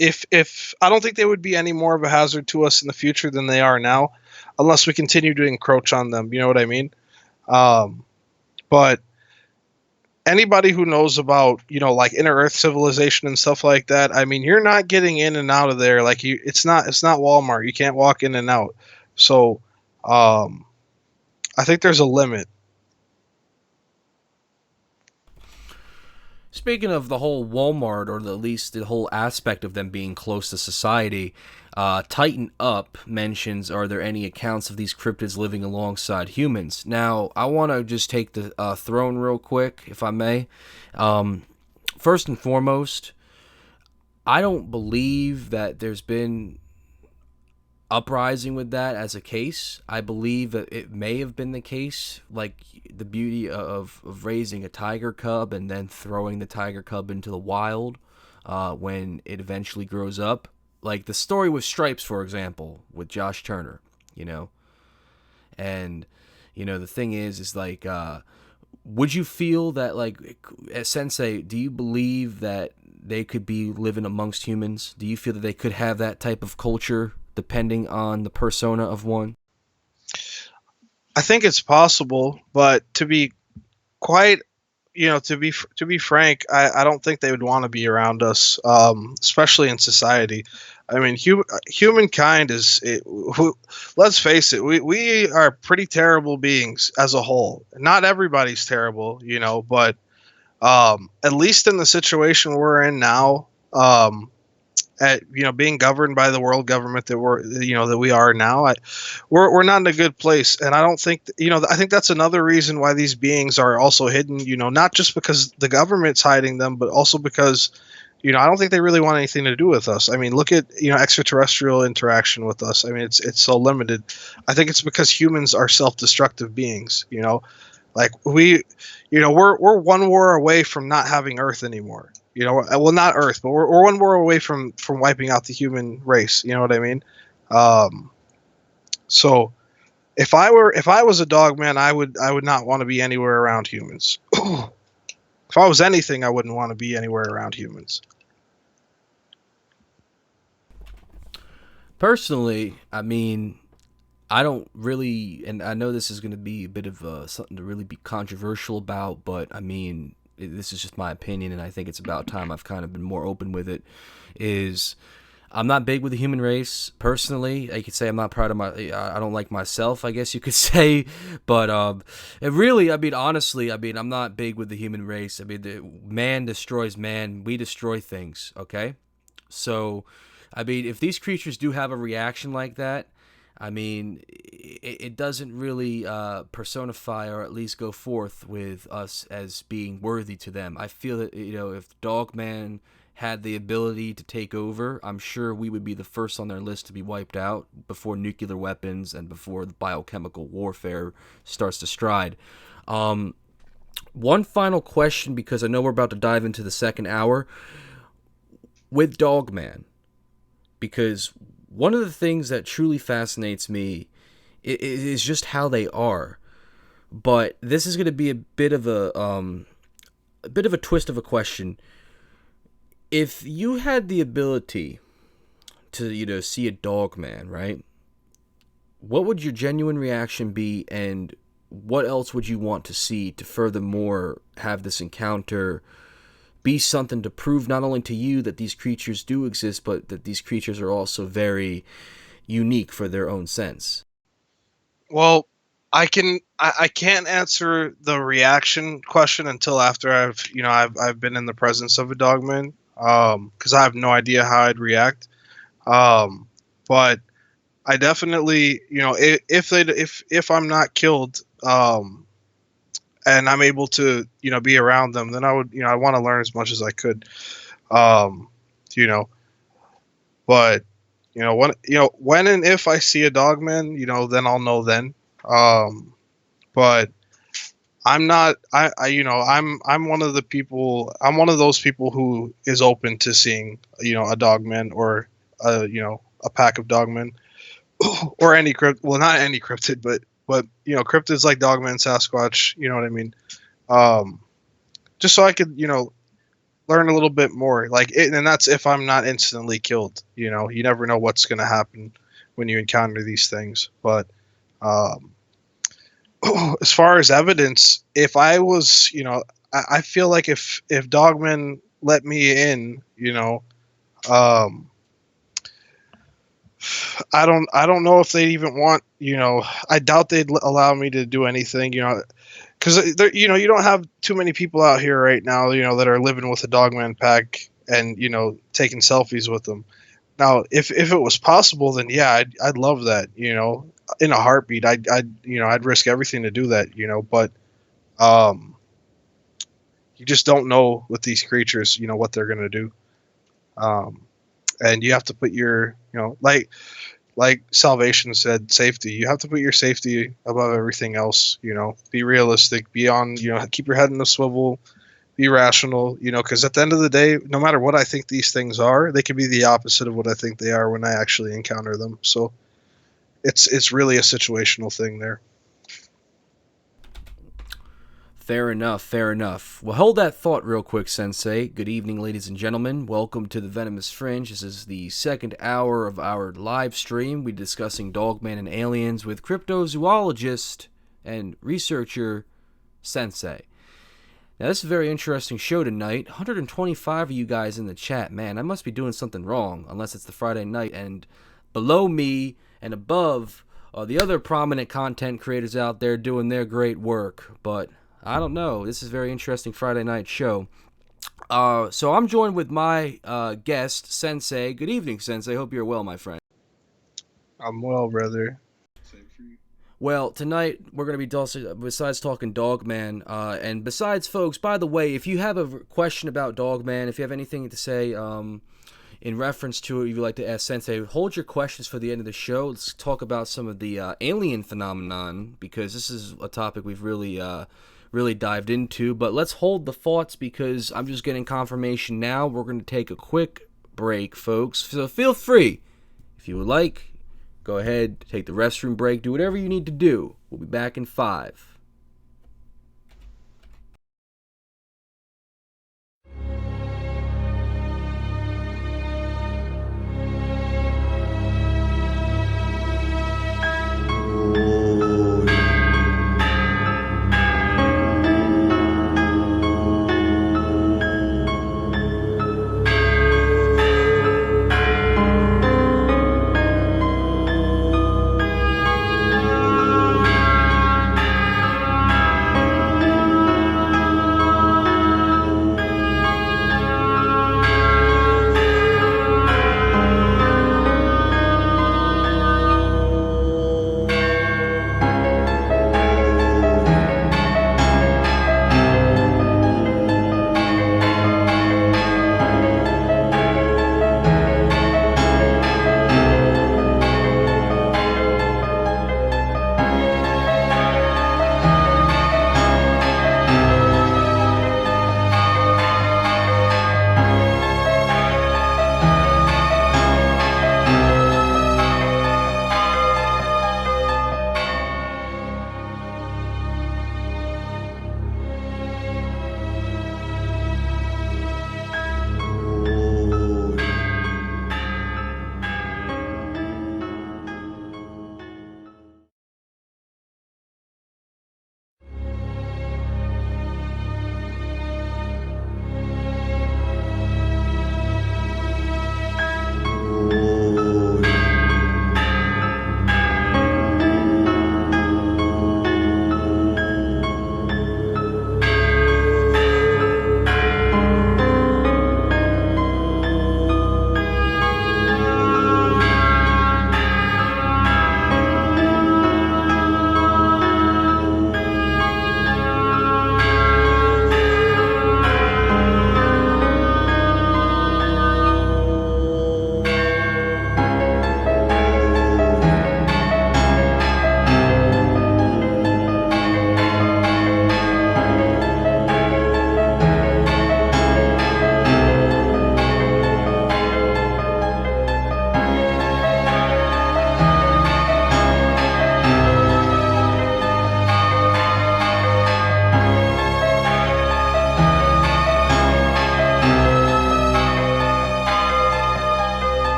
don't think they would be any more of a hazard to us in the future than they are now, unless we continue to encroach on them. You know what I mean? But anybody who knows about like inner Earth civilization and stuff like that, I mean, you're not getting in and out of there. Like it's not Walmart. You can't walk in and out. So, I think there's a limit. Speaking of the whole Walmart, or at least the whole aspect of them being close to society, Tighten Up mentions, are there any accounts of these cryptids living alongside humans? Now, I want to just take the throne real quick, if I may. First and foremost, I don't believe that there's been uprising with that as a case. I believe that it may have been the case, like the beauty of raising a tiger cub and then throwing the tiger cub into the wild when it eventually grows up. Like the story with Stripes, for example, with Josh Turner, And, the thing is like, would you feel that, like, as Sensei, do you believe that they could be living amongst humans? Do you feel that they could have that type of culture, depending on the persona of one? I think it's possible, but to be quite, to be frank, I don't think they would want to be around us, especially in society. I mean, humankind let's face it, we are pretty terrible beings as a whole. Not everybody's terrible, but at least in the situation we're in now, being governed by the world government that we are now, we're not in a good place. And I don't think, I think that's another reason why these beings are also hidden, not just because the government's hiding them, but also because, I don't think they really want anything to do with us. I mean, look at, extraterrestrial interaction with us. I mean, it's so limited. I think it's because humans are self-destructive beings, like we're one war away from not having Earth anymore. Well, not Earth, but we're one war away from wiping out the human race. You know what I mean? So if I was a dog man, I would not want to be anywhere around humans. If I was anything, I wouldn't want to be anywhere around humans. Personally, I mean, I don't really, and I know this is going to be a bit of something to really be controversial about, but I mean, this is just my opinion, and I think it's about time I've kind of been more open with it, is I'm not big with the human race, personally. I could say I'm not proud of I don't like myself, I guess you could say, but it really, I mean, honestly, I mean, I'm not big with the human race. I mean, man destroys man, we destroy things, okay? So, I mean, if these creatures do have a reaction like that, I mean, it doesn't really personify or at least go forth with us as being worthy to them. I feel that, if Dogman had the ability to take over, I'm sure we would be the first on their list to be wiped out before nuclear weapons and before the biochemical warfare starts to stride. One final question, because I know we're about to dive into the second hour, with Dogman, because one of the things that truly fascinates me is just how they are. But this is going to be a bit of a twist of a question. If you had the ability to, see a Dogman, right? What would your genuine reaction be, and what else would you want to see to furthermore have this encounter be something to prove not only to you that these creatures do exist, but that these creatures are also very unique for their own sense? Well, I can't answer the reaction question until after I've been in the presence of a Dogman, because I have no idea how I'd react. But I definitely, if I'm not killed, and I'm able to, be around them, then I would, I want to learn as much as I could. But when and if I see a Dogman, then I'll know then. But I'm not, I'm one of the people, I'm one of those people who is open to seeing, a Dogman or, a pack of Dogmen or any well, not any cryptid, but cryptids like Dogman, Sasquatch, you know what I mean? Just so I could, learn a little bit more, and that's if I'm not instantly killed. You never know what's going to happen when you encounter these things. But as far as evidence, if I was, I feel like if Dogman let me in, I don't know if they'd even want, I doubt they'd allow me to do anything, because you don't have too many people out here right now, that are living with a Dogman pack and, taking selfies with them. Now, if it was possible, then yeah, I'd love that, in a heartbeat. I'd risk everything to do that, but you just don't know with these creatures, what they're going to do. And you have to put your, like Salvation said, safety. You have to put your safety above everything else. Be realistic. Be on. Keep your head in the swivel. Be rational. Because at the end of the day, no matter what I think these things are, they can be the opposite of what I think they are when I actually encounter them. So it's really a situational thing there. Fair enough, fair enough. Well, hold that thought real quick, Sensei. Good evening, ladies and gentlemen. Welcome to the Venomous Fringe. This is the second hour of our live stream. We're discussing Dogman and aliens with cryptozoologist and researcher SenSai. Now, this is a very interesting show tonight. 125 of you guys in the chat. Man, I must be doing something wrong, unless it's the Friday night. And below me and above are the other prominent content creators out there doing their great work. But I don't know. This is a very interesting Friday night show. So I'm joined with my guest, Sensei. Good evening, Sensei. Hope you're well, my friend. I'm well, brother. Well, tonight we're going to be, besides talking Dogman, and besides, folks, by the way, if you have a question about Dogman, if you have anything to say in reference to it, you'd like to ask Sensei, hold your questions for the end of the show. Let's talk about some of the alien phenomenon, because this is a topic we've really dived into. But let's hold the thoughts, because I'm just getting confirmation now. We're going to take a quick break, folks. So feel free, if you would like, go ahead, take the restroom break, do whatever you need to do. We'll be back in 5.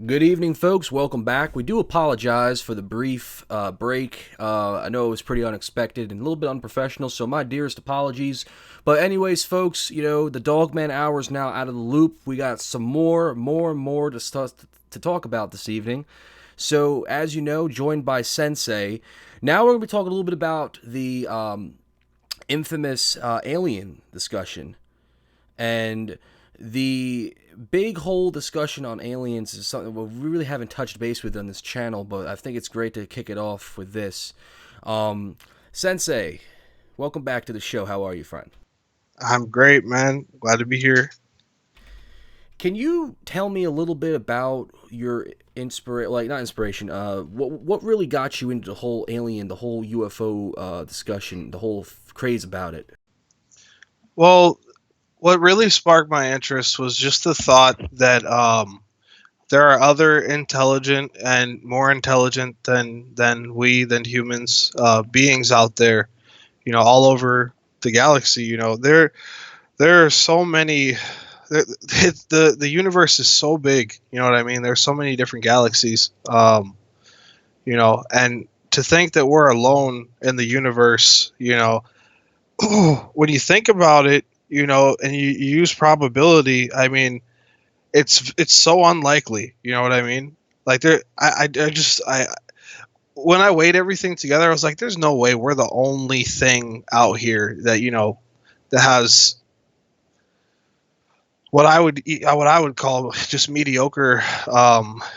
Good evening, folks. Welcome back. We do apologize for the brief break. I know it was pretty unexpected and a little bit unprofessional, so my dearest apologies. But anyways, folks, the Dogman hour is now out of the loop. We got some more to talk about this evening. So, as you know, joined by Sensei. Now we're going to be talking a little bit about the infamous alien discussion. And the big whole discussion on aliens is something we really haven't touched base with on this channel, but I think it's great to kick it off with this. Sensei, welcome back to the show. How are you, friend? I'm great, man. Glad to be here. Can you tell me a little bit about your inspiration? What really got you into the whole alien, the whole UFO discussion, the whole craze about it? Well, what really sparked my interest was just the thought that there are other intelligent and more intelligent than humans beings out there, all over the galaxy. There are so many. The universe is so big. You know what I mean? There's so many different galaxies. And to think that we're alone in the universe, when you think about it, and you use probability, I mean, it's so unlikely. You know what I mean? Like I when I weighed everything together, I was like, there's no way we're the only thing out here that that has what I would call just mediocre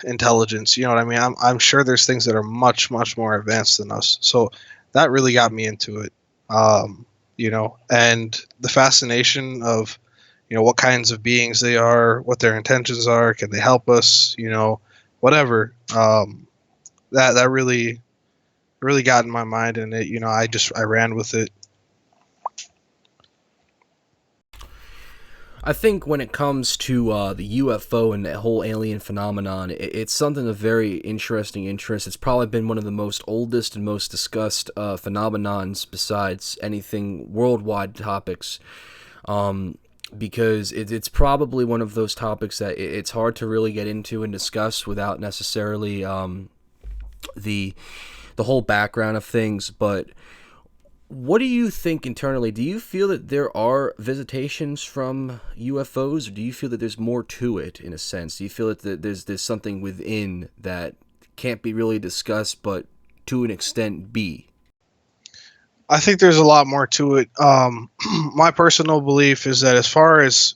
intelligence. You know what I mean? I'm sure there's things that are much more advanced than us. So that really got me into it. And the fascination of what kinds of beings they are, what their intentions are, can they help us? Whatever. That really got in my mind, and I ran with it. I think when it comes to the UFO and the whole alien phenomenon, it's something of very interesting interest. It's probably been one of the most oldest and most discussed phenomenons besides anything worldwide topics, because it's probably one of those topics that it's hard to really get into and discuss without necessarily the whole background of things. But what do you think internally? Do you feel that there are visitations from UFOs, or do you feel that there's more to it in a sense? Do you feel that there's something within that can't be really discussed, but to an extent be? I think there's a lot more to it. My personal belief is that as far as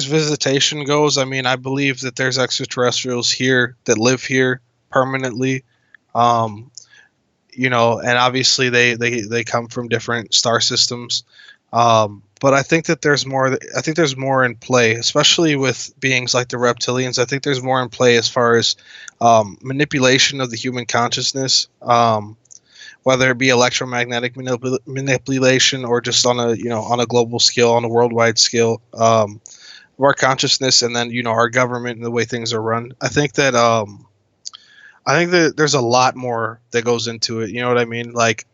visitation goes, I mean, I believe that there's extraterrestrials here that live here permanently. And obviously they come from different star systems. But I think that there's more. I think there's more in play, especially with beings like the reptilians. I think there's more in play as far as manipulation of the human consciousness, whether it be electromagnetic manipulation or just on a global scale, on a worldwide scale, of our consciousness, and then our government and the way things are run. I think that there's a lot more that goes into it. You know what I mean? Like,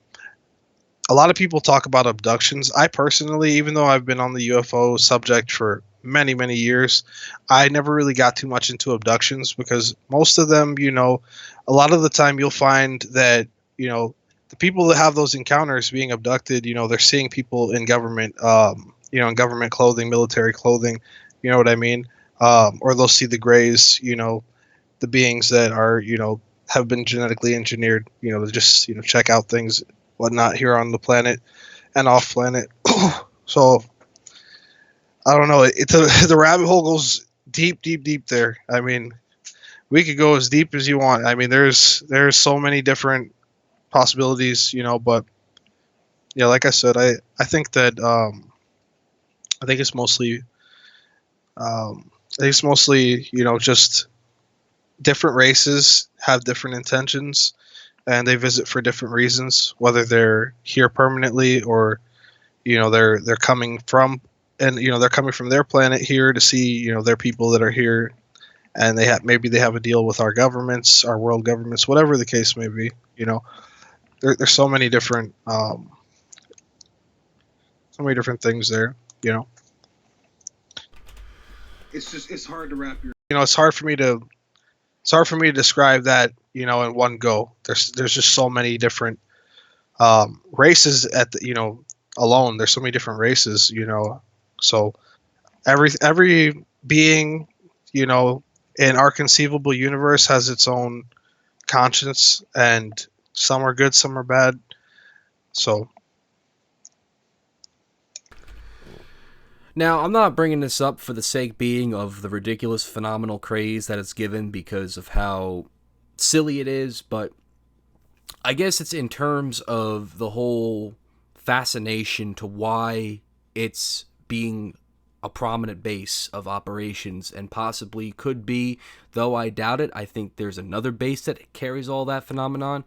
a lot of people talk about abductions. I personally, even though I've been on the UFO subject for many years, I never really got too much into abductions because most of them, a lot of the time you'll find that, the people that have those encounters being abducted, they're seeing people in government, in government clothing, military clothing, you know what I mean? Or they'll see the Greys, the beings that are, have been genetically engineered, to just, check out things, whatnot here on the planet and off planet. So I don't know. The rabbit hole goes deep there. I mean, we could go as deep as you want. I mean, there's so many different possibilities, but yeah, like I said, I think that, I think it's mostly, just different races have different intentions and they visit for different reasons, whether they're here permanently or, they're coming from, and, they're coming from their planet here to see, their people that are here, and maybe they have a deal with our governments, our world governments, whatever the case may be, there's so many different, things there, It's hard to wrap your, it's hard for me to describe that, in one go. There's just so many different races at the, alone. There's so many different races, So every being, in our conceivable universe has its own conscience, and some are good, some are bad. So. Now, I'm not bringing this up for the sake being of the ridiculous phenomenal craze that it's given because of how silly it is, but I guess it's in terms of the whole fascination to why it's being a prominent base of operations and possibly could be, though I doubt it. I think there's another base that carries all that phenomenon.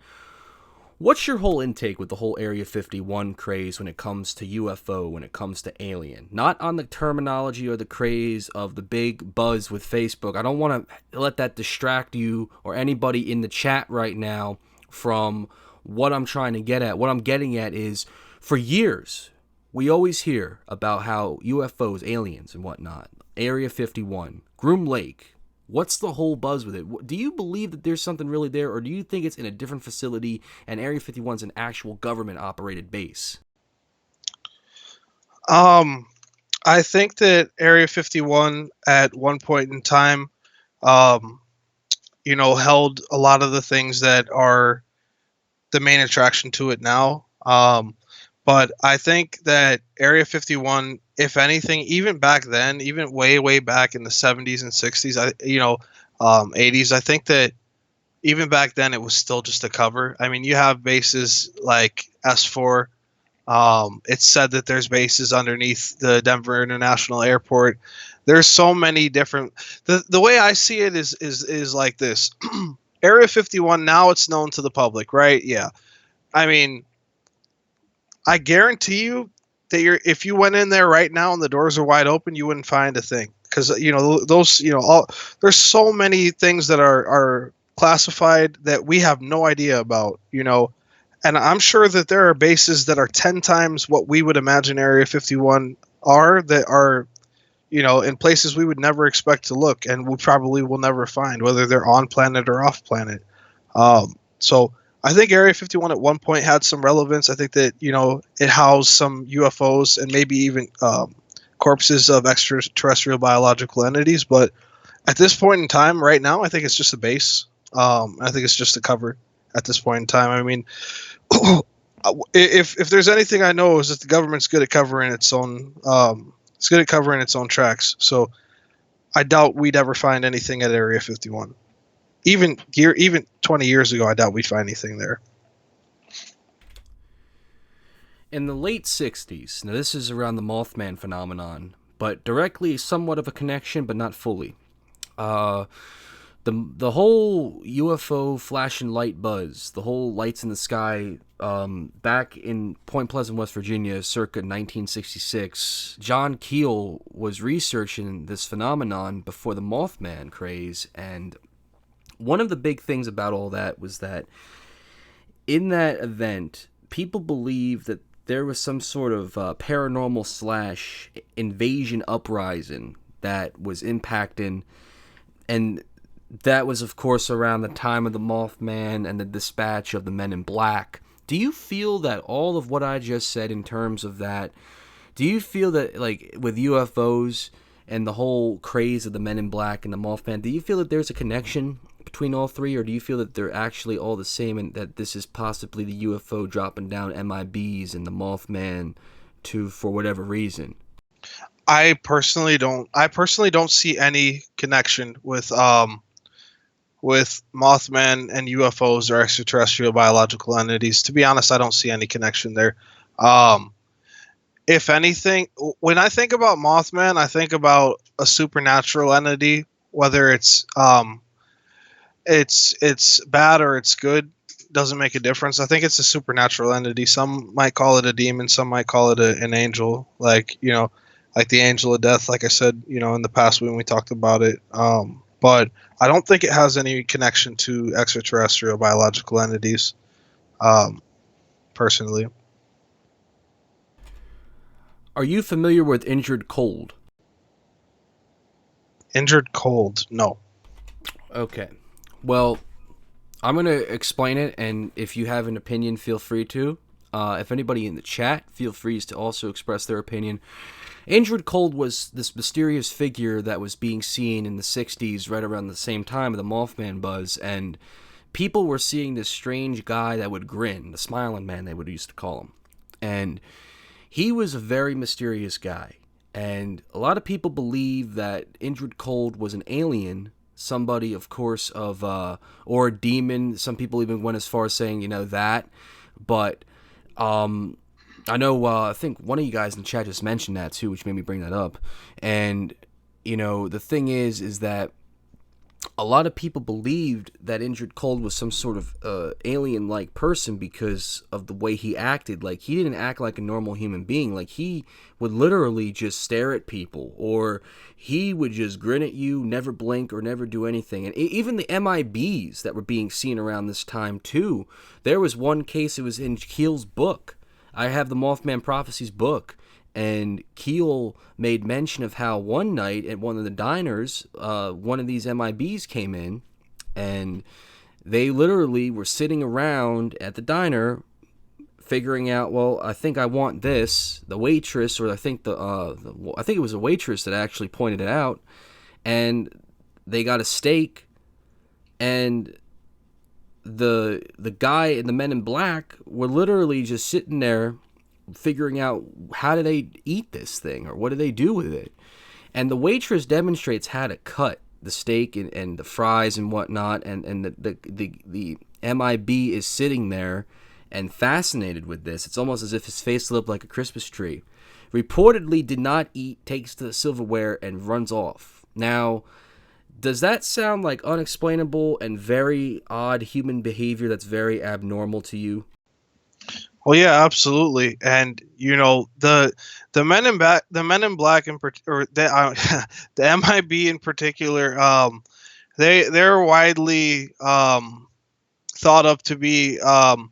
What's your whole intake with the whole Area 51 craze when it comes to UFO, when it comes to alien? Not on the terminology or the craze of the big buzz with Facebook. I don't want to let that distract you or anybody in the chat right now from what I'm trying to get at. What I'm getting at is, for years, we always hear about how UFOs, aliens, and whatnot, Area 51, Groom Lake. What's the whole buzz with it? Do you believe that there's something really there, or do you think it's in a different facility and Area 51 is an actual government-operated base? I think that Area 51 at one point in time, held a lot of the things that are the main attraction to it now. But I think that Area 51, if anything, even back then, even way, way back in the 70s and 60s, 80s, I think that even back then it was still just a cover. I mean, you have bases like S4. It's said that there's bases underneath the Denver International Airport. There's so many different. The way I see it is like this. Area 51, now it's known to the public, right? Yeah. I mean, I guarantee you that if you went in there right now and the doors are wide open, you wouldn't find a thing, because there's so many things that are classified that we have no idea about, and I'm sure that there are bases that are 10 times what we would imagine Area 51 are, that are in places we would never expect to look, and we probably will never find, whether they're on planet or off planet. So I think Area 51 at one point had some relevance. I think that, it housed some UFOs and maybe even corpses of extraterrestrial biological entities. But at this point in time, right now, I think it's just a base. I think it's just a cover at this point in time. I mean, if there's anything I know, is that the government's good at covering its own. It's good at covering its own tracks. So I doubt we'd ever find anything at Area 51. Even 20 years ago, I doubt we'd find anything there. In the late 60s, now this is around the Mothman phenomenon, but directly somewhat of a connection, but not fully. The whole UFO flash and light buzz, the whole lights in the sky, back in Point Pleasant, West Virginia, circa 1966, John Keel was researching this phenomenon before the Mothman craze, and one of the big things about all that was that in that event, people believed that there was some sort of paranormal / invasion uprising that was impacting, and that was, of course, around the time of the Mothman and the dispatch of the Men in Black. Do you feel that all of what I just said in terms of that, do you feel that, like, with UFOs and the whole craze of the Men in Black and the Mothman, do you feel that there's a connection between all three, or do you feel that they're actually all the same, and that this is possibly the UFO dropping down MIBs and the Mothman for whatever reason? I personally don't see any connection with Mothman and UFOs or extraterrestrial biological entities. To be honest, I don't see any connection there. If anything, when I think about Mothman, I think about a supernatural entity, whether it's bad or it's good, doesn't make a difference. I think it's a supernatural entity. Some might call it a demon, some might call it an angel, like the angel of death, like I said, in the past when we talked about it. But I don't think it has any connection to extraterrestrial biological entities, personally. Are you familiar with Injured Cold? Injured Cold? No. Okay. Well, I'm going to explain it, and if you have an opinion, feel free to. If anybody in the chat, feel free to also express their opinion. Injured Cold was this mysterious figure that was being seen in the 60s, right around the same time of the Mothman buzz, and people were seeing this strange guy that would grin, the smiling man they would used to call him. And he was a very mysterious guy, and a lot of people believe that Injured Cold was an alien, somebody, of course, or a demon. Some people even went as far as saying, that. But I know, I think one of you guys in the chat just mentioned that too, which made me bring that up. And, the thing is that a lot of people believed that Injured Cold was some sort of alien-like person because of the way he acted. Like, he didn't act like a normal human being. Like, he would literally just stare at people, or he would just grin at you, never blink or never do anything. And even the MIBs that were being seen around this time too. There was one case, it was in Keel's book. I have the Mothman Prophecies book. And Keel made mention of how one night at one of the diners, one of these MIBs came in, and they literally were sitting around at the diner figuring out, well, I think I want this. The waitress, or I think I think it was a waitress that actually pointed it out, and they got a steak, and the guy and the men in black were literally just sitting there figuring out how do they eat this thing, or what do they do with it. And the waitress demonstrates how to cut the steak and the fries and whatnot, and the MIB is sitting there and fascinated with this. It's almost as if his face looked like a Christmas tree. Reportedly did not eat, takes the silverware and runs off. Now, does that sound like unexplainable and very odd human behavior that's very abnormal to you? Well, yeah, absolutely. And you know, the men in black or the MIB in particular, they're widely thought of to be an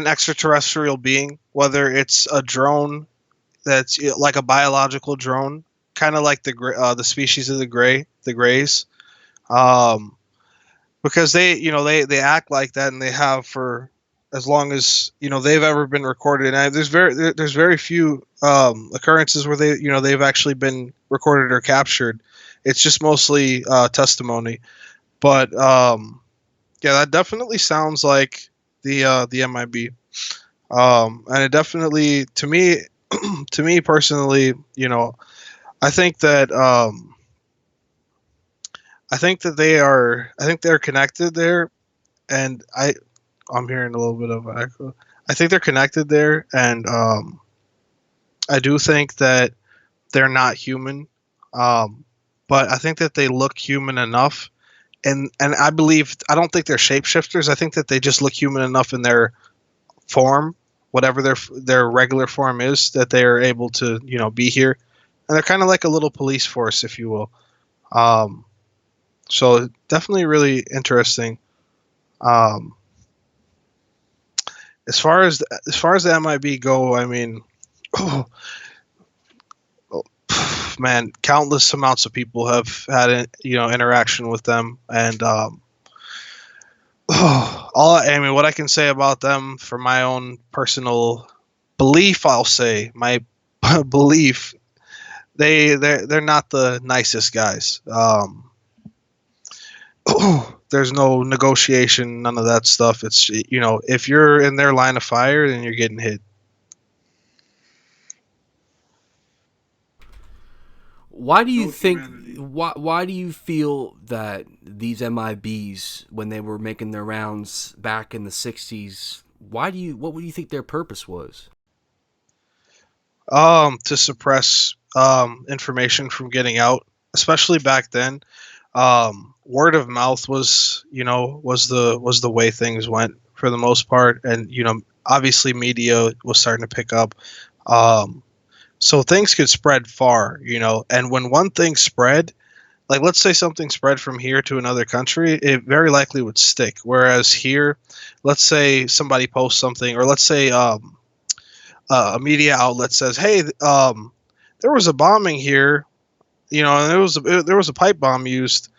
extraterrestrial being, whether it's a drone that's like a biological drone, kind of like the species of the Greys, um, because they act like that, and they have for as long as they've ever been recorded. And there's very few occurrences where they've actually been recorded or captured. It's just mostly testimony. But yeah, that definitely sounds like the MIB. And it definitely, to me, to me personally, I think that I think they're connected there, and I'm hearing a little bit of an echo. I think they're connected there, and I do think that they're not human, but I think that they look human enough, and I don't think they're shapeshifters. I think that they just look human enough in their form, whatever their regular form is, that they are able to be here, and they're kind of like a little police force, if you will. So definitely really interesting. As far as the MIB go, I mean, man, countless amounts of people have had interaction with them, and what I can say about them from my own personal belief, I'll say my belief, they're not the nicest guys. There's no negotiation, none of that stuff. It's if you're in their line of fire, then you're getting hit. Why do you think? Why do you feel that these MIBs, when they were making their rounds back in the '60s, what would you think their purpose was? To suppress information from getting out, especially back then. Word of mouth was the way things went for the most part, and obviously media was starting to pick up, so things could spread far, and when one thing spread, like let's say something spread from here to another country, it very likely would stick. Whereas here, let's say somebody posts something, or let's say a media outlet says, hey, there was a bombing here, and there was a pipe bomb used.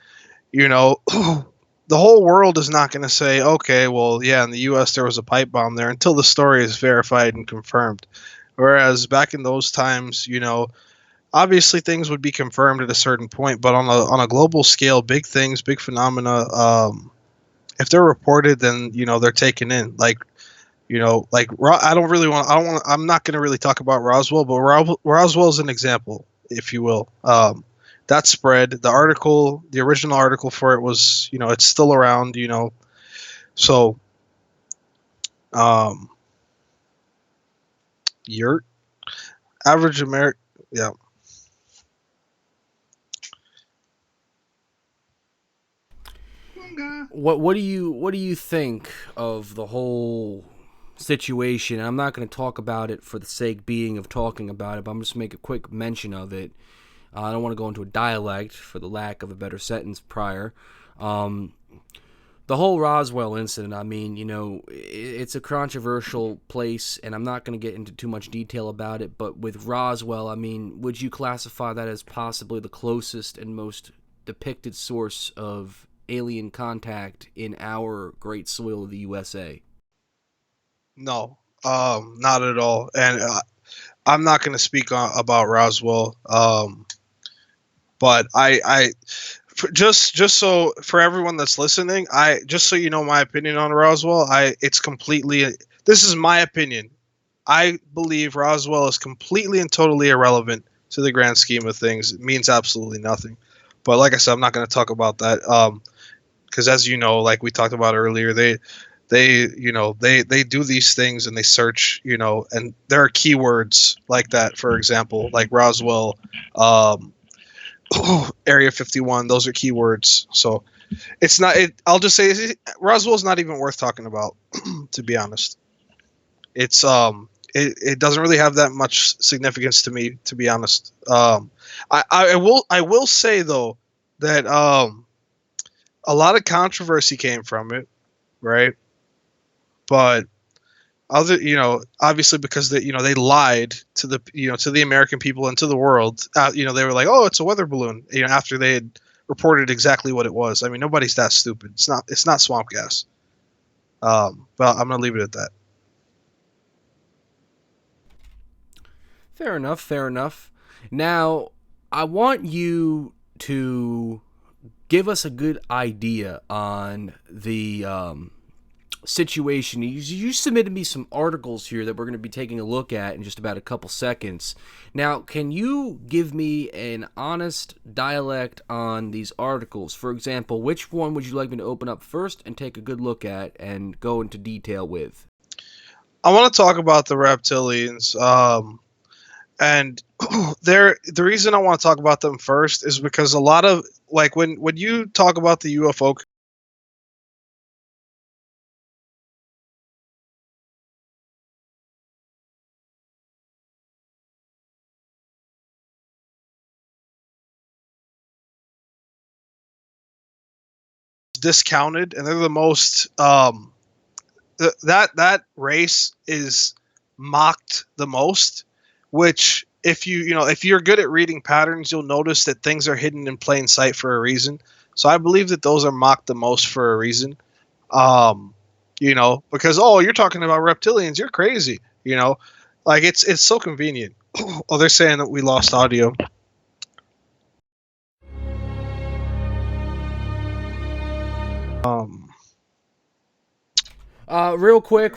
The whole world is not going to say, okay, well, yeah, in the U.S. there was a pipe bomb there, until the story is verified and confirmed. Whereas back in those times, obviously things would be confirmed at a certain point, but on a global scale, big things, big phenomena, if they're reported, then they're taken in. Like I'm not going to really talk about Roswell, but Roswell is an example, if you will. That spread, the original article for it was, it's still around, so, yurt, average American, yeah. what do you think of the whole situation? I'm not going to talk about it for the sake being of talking about it, but I'm just make a quick mention of it. I don't want to go into a dialect for the lack of a better sentence prior. The whole Roswell incident, I mean, it's a controversial place, and I'm not going to get into too much detail about it, but with Roswell, I mean, would you classify that as possibly the closest and most depicted source of alien contact in our great soil of the USA? No, not at all. And I'm not going to speak about Roswell, but just so for everyone that's listening, just so you know my opinion on Roswell, it's completely, this is my opinion. I believe Roswell is completely and totally irrelevant to the grand scheme of things. It means absolutely nothing. But like I said, I'm not going to talk about that because as you know, like we talked about earlier, they do these things and they search, and there are keywords like that, for example, like Roswell, Area 51, those are keywords. So it's not, I'll just say Roswell's not even worth talking about, to be honest. It's, it doesn't really have that much significance to me, to be honest. I will say though that, a lot of controversy came from it, right? But obviously because they lied to the American people and to the world. They were like, oh, it's a weather balloon, after they had reported exactly what it was. I mean, nobody's that stupid. It's not swamp gas. But I'm gonna leave it at that. Fair enough. Now, I want you to give us a good idea on the situation. You submitted me some articles here that we're going to be taking a look at in just about a couple seconds. Now, can you give me an honest dialect on these articles? For example, which one would you like me to open up first and take a good look at and go into detail with? I want to talk about the reptilians. And the reason I want to talk about them first is because a lot of, like, when you talk about the UFO discounted, and they're the most that race is mocked the most, which if you're good at reading patterns, you'll notice that things are hidden in plain sight for a reason. So I believe that those are mocked the most for a reason. Because, oh, you're talking about reptilians, you're crazy, like it's so convenient. Oh, they're saying that we lost audio. Real quick,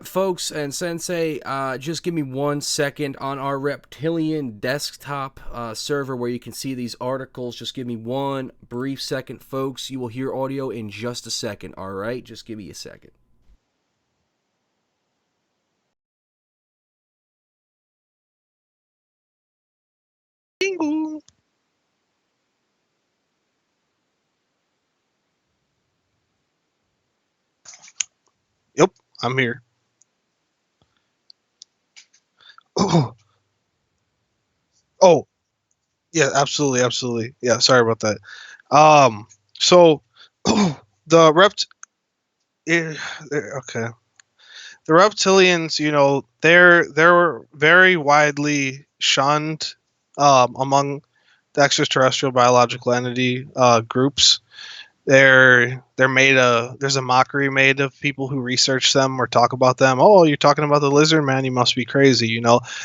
folks and Sensei, just give me 1 second on our Reptilian desktop server where you can see these articles. Just give me 1 brief second, folks. You will hear audio in just a second, all right? Just give me a second. Bingo. Yep, I'm here. Oh, yeah, absolutely. Yeah, sorry about that. So the okay. The reptilians, they're very widely shunned among the extraterrestrial biological entity groups. There's a mockery made of people who research them or talk about them. Oh, you're talking about the lizard man, you must be crazy.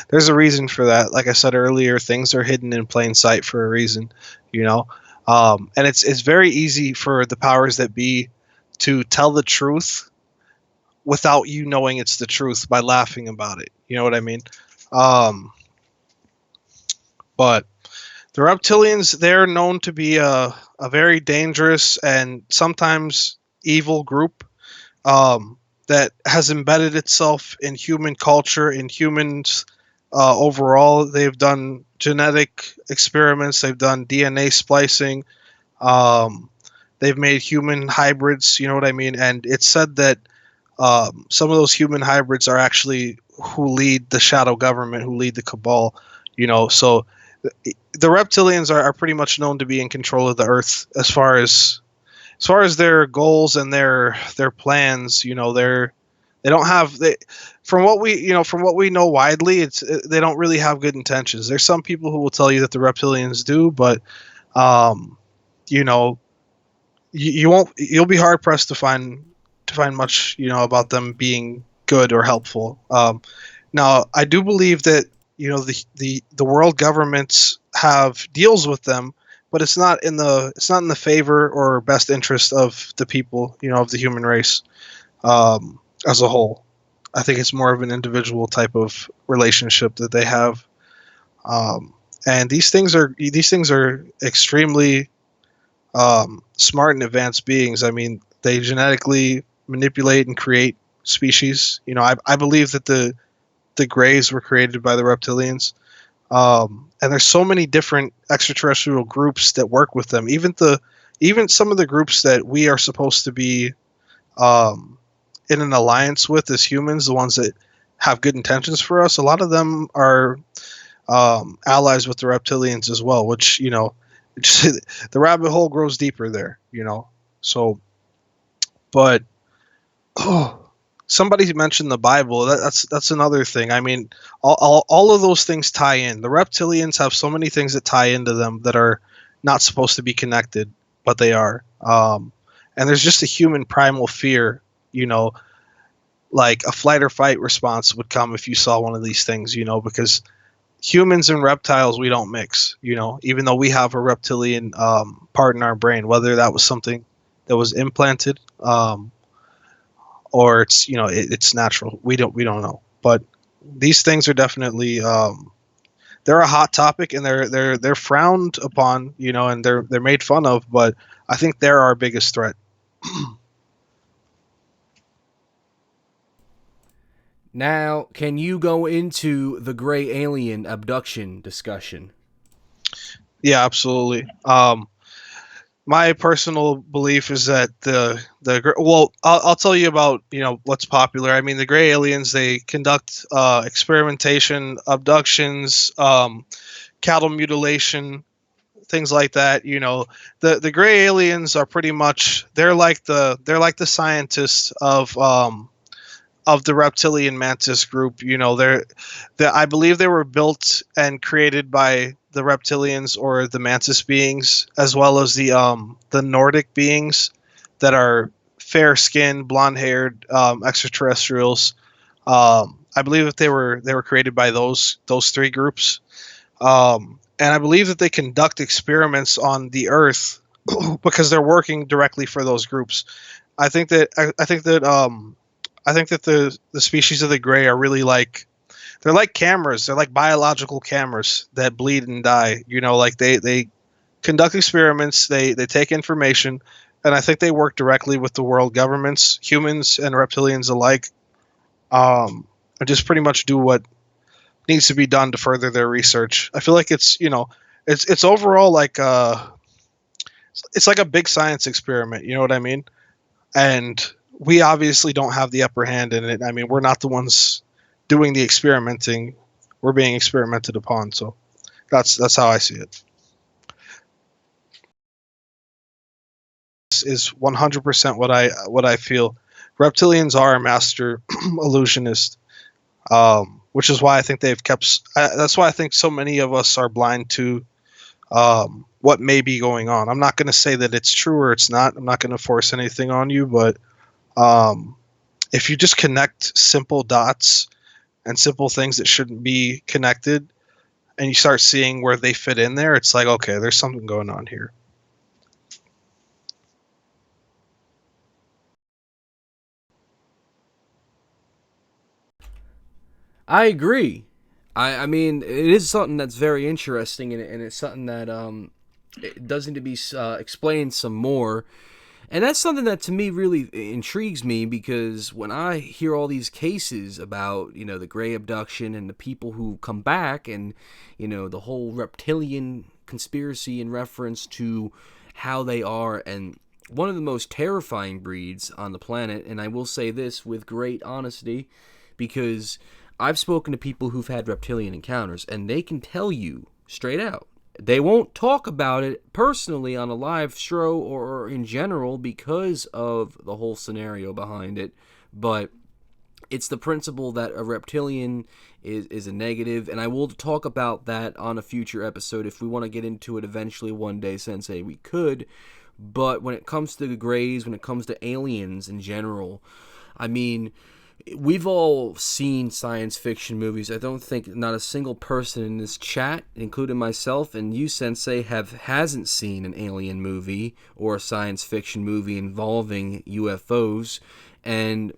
There's a reason for that. Like I said earlier, things are hidden in plain sight for a reason. And it's very easy for the powers that be to tell the truth without you knowing it's the truth by laughing about it. You know what I mean? But the reptilians, they're known to be a very dangerous and sometimes evil group that has embedded itself in human culture, in humans overall. They've done genetic experiments, they've done DNA splicing, they've made human hybrids. You know what I mean? And it's said that some of those human hybrids are actually who lead the shadow government, who lead the cabal. So the reptilians are pretty much known to be in control of the Earth as far as their goals and their plans. They don't have from what we know widely, they don't really have good intentions. There's some people who will tell you that the reptilians do, but you know you'll be hard pressed to find much about them being good or helpful. Now I do believe that the world governments have deals with them, but it's not in the favor or best interest of the people, of the human race as a whole. I think it's more of an individual type of relationship that they have, and these things are extremely smart and advanced beings. I mean, they genetically manipulate and create species. I believe that the Greys were created by the reptilians. And there's so many different extraterrestrial groups that work with them. Even some of the groups that we are supposed to be in an alliance with as humans, the ones that have good intentions for us, a lot of them are allies with the reptilians as well, which, the rabbit hole grows deeper there, So, but somebody mentioned the Bible. That's another thing. I mean, all of those things tie in. The reptilians have so many things that tie into them that are not supposed to be connected, but they are. And there's just a human primal fear, like a flight or fight response would come if you saw one of these things, because humans and reptiles, we don't mix, even though we have a reptilian part in our brain, whether that was something that was implanted, or it's it's natural. We don't know. But these things are definitely they're a hot topic, and they're frowned upon, and they're made fun of. But I think they're our biggest threat. Now, can you go into the gray alien abduction discussion? Yeah, absolutely. My personal belief is that I'll tell you about what's popular. I mean, the gray aliens, they conduct experimentation, abductions, cattle mutilation, things like that. The gray aliens are pretty much they're like the scientists of the reptilian mantis group. I believe they were built and created by the reptilians or the mantis beings, as well as the Nordic beings that are fair-skinned, blonde-haired extraterrestrials. I believe that they were created by those three groups, and I believe that they conduct experiments on the Earth because they're working directly for those groups. I think that the species of the gray are really they're like cameras. They're like biological cameras that bleed and die. Like they conduct experiments. They take information, and I think they work directly with the world governments, humans and reptilians alike, and just pretty much do what needs to be done to further their research. I feel like it's overall it's like a big science experiment. You know what I mean? And we obviously don't have the upper hand in it. I mean, we're not the ones doing the experimenting. We're being experimented upon. So that's how I see it. This is 100% what I feel. Reptilians are a master illusionist, which is why I think they've kept. That's why I think so many of us are blind to what may be going on. I'm not going to say that it's true or it's not. I'm not going to force anything on you, but if you just connect simple dots and simple things that shouldn't be connected, and you start seeing where they fit in there, it's like, okay, there's something going on here. I agree. I mean, it is something that's very interesting, and it's something that it does need to be explained some more. And that's something that to me really intrigues me, because when I hear all these cases about, the gray abduction and the people who come back, and, the whole reptilian conspiracy in reference to how they are, and one of the most terrifying breeds on the planet, and I will say this with great honesty, because I've spoken to people who've had reptilian encounters, and they can tell you straight out. They won't talk about it personally on a live show or in general because of the whole scenario behind it, but it's the principle that a reptilian is a negative, and I will talk about that on a future episode. If we want to get into it eventually one day, Sensei, we could. But when it comes to the Greys, when it comes to aliens in general, I mean, we've all seen science fiction movies. I don't think not a single person in this chat, including myself and you, Sensei, hasn't seen an alien movie or a science fiction movie involving UFOs. And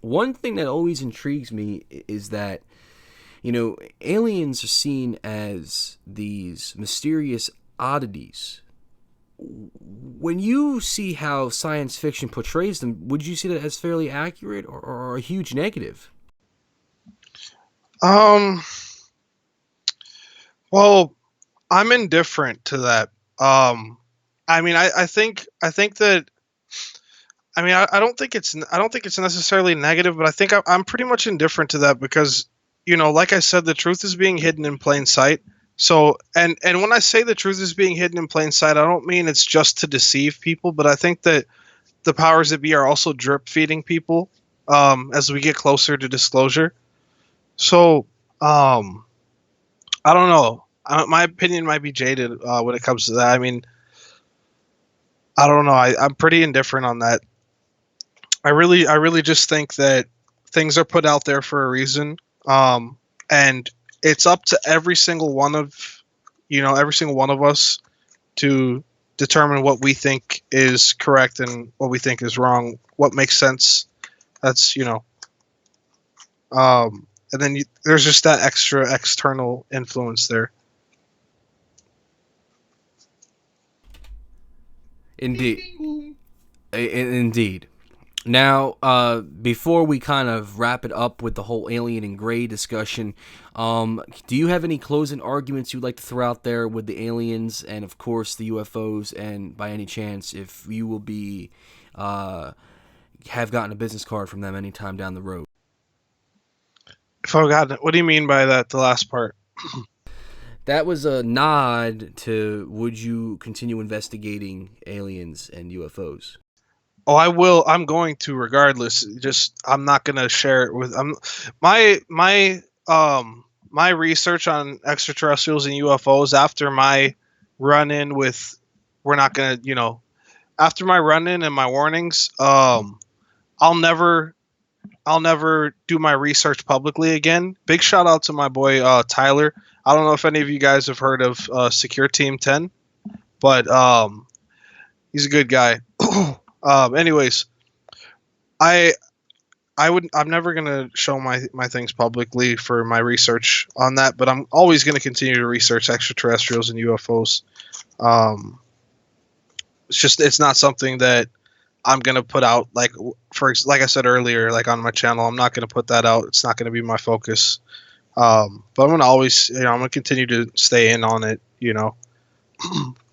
one thing that always intrigues me is that, aliens are seen as these mysterious oddities. When you see how science fiction portrays them, would you see that as fairly accurate or a huge negative? Well, I'm indifferent to that. I mean, I think that. I mean, I don't think it's necessarily negative, but I think I'm pretty much indifferent to that because, like I said, the truth is being hidden in plain sight. So, and when I say the truth is being hidden in plain sight, I don't mean it's just to deceive people, but I think that the powers that be are also drip feeding people as we get closer to disclosure. So, I don't know. My opinion might be jaded when it comes to that. I mean, I don't know. I'm pretty indifferent on that. I really just think that things are put out there for a reason, and it's up to every single one of us to determine what we think is correct and what we think is wrong, what makes sense. That's and then there's just that extra external influence there. Indeed. Indeed. Now, before we kind of wrap it up with the whole alien and gray discussion, do you have any closing arguments you'd like to throw out there with the aliens and, of course, the UFOs, and by any chance, if you will be have gotten a business card from them anytime down the road? If I've gotten it, what do you mean by that? The last part. That was a nod to would you continue investigating aliens and UFOs? Oh, I will. I'm going to regardless. Just I'm not gonna share it with. My research on extraterrestrials and UFOs after my run-in with. We're not gonna, after my run-in and my warnings. I'll never do my research publicly again. Big shout out to my boy Tyler. I don't know if any of you guys have heard of Secure Team 10, but he's a good guy. Anyways, I'm never gonna show my things publicly for my research on that, but I'm always gonna continue to research extraterrestrials and UFOs. It's not something that I'm gonna put out like I said earlier, like on my channel. I'm not gonna put that out. It's not gonna be my focus. But I'm gonna always, I'm gonna continue to stay in on it.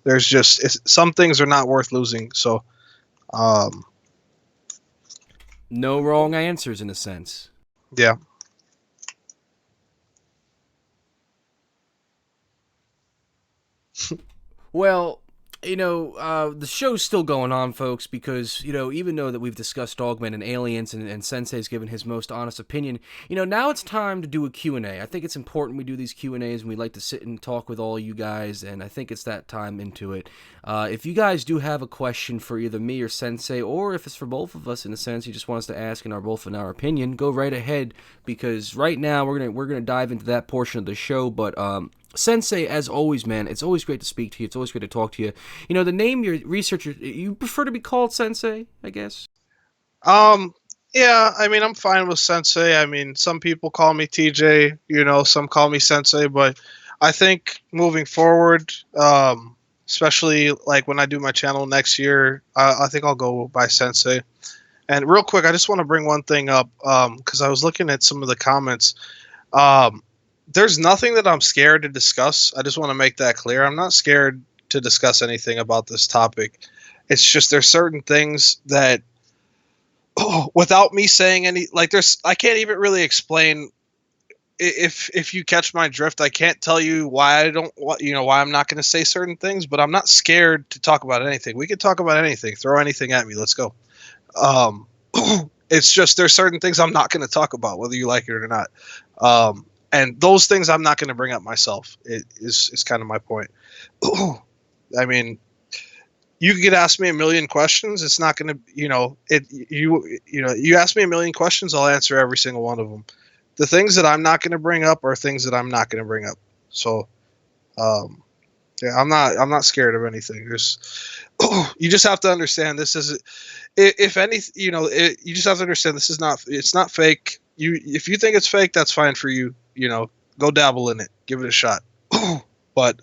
There's just some things are not worth losing. So. No wrong answers in a sense. Yeah. Well, the show's still going on, folks, because, even though that we've discussed Dogman and aliens and Sensei's given his most honest opinion, now it's time to do a Q&A. I think it's important we do these Q&As, and we like to sit and talk with all you guys, and I think it's that time into it. If you guys do have a question for either me or Sensei, or if it's for both of us in a sense, you just want us to ask in our opinion, go right ahead, because right now we're gonna dive into that portion of the show, but, Sensei, as always, man, it's always great to speak to you. It's always great to talk to you. The name your researcher, you prefer to be called Sensei, I guess? Yeah, I mean, I'm fine with Sensei. I mean, some people call me TJ, some call me Sensei, but I think moving forward, especially like when I do my channel next year, I think I'll go by Sensei. And real quick, I just want to bring one thing up, because I was looking at some of the comments. There's nothing that I'm scared to discuss. I just want to make that clear. I'm not scared to discuss anything about this topic. It's just there's certain things that without me saying any, like, I can't even really explain. If you catch my drift, I can't tell you why why I'm not going to say certain things, but I'm not scared to talk about anything. We can talk about anything. Throw anything at me. Let's go. Um, it's just there's certain things I'm not going to talk about, whether you like it or not. And those things I'm not going to bring up myself. It is kind of my point. I mean, you could ask me a million questions. It's not going to, you ask me a million questions, I'll answer every single one of them. The things that I'm not going to bring up are things that I'm not going to bring up. So, yeah, I'm not scared of anything. You just have to understand this is, if any, you just have to understand this is it's not fake. If you think it's fake, that's fine for you. Go dabble in it, give it a shot. But,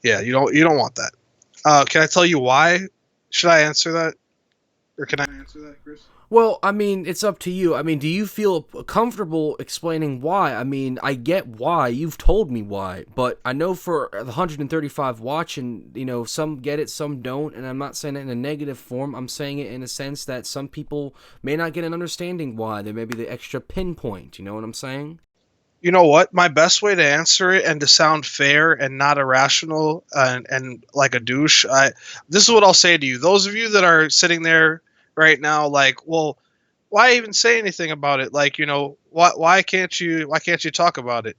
yeah, you don't want that. Can I tell you why? Should I answer that? Or can I answer that, Chris? Well, I mean, it's up to you. I mean, do you feel comfortable explaining why? I mean, I get why. You've told me why. But I know for the 135 watching, some get it, some don't. And I'm not saying it in a negative form. I'm saying it in a sense that some people may not get an understanding why. There may be the extra pinpoint. You know what I'm saying? You know what? My best way to answer it and to sound fair and not irrational and like a douche, this is what I'll say to you. Those of you that are sitting there right now, like, well, why even say anything about it? Like, why can't you talk about it?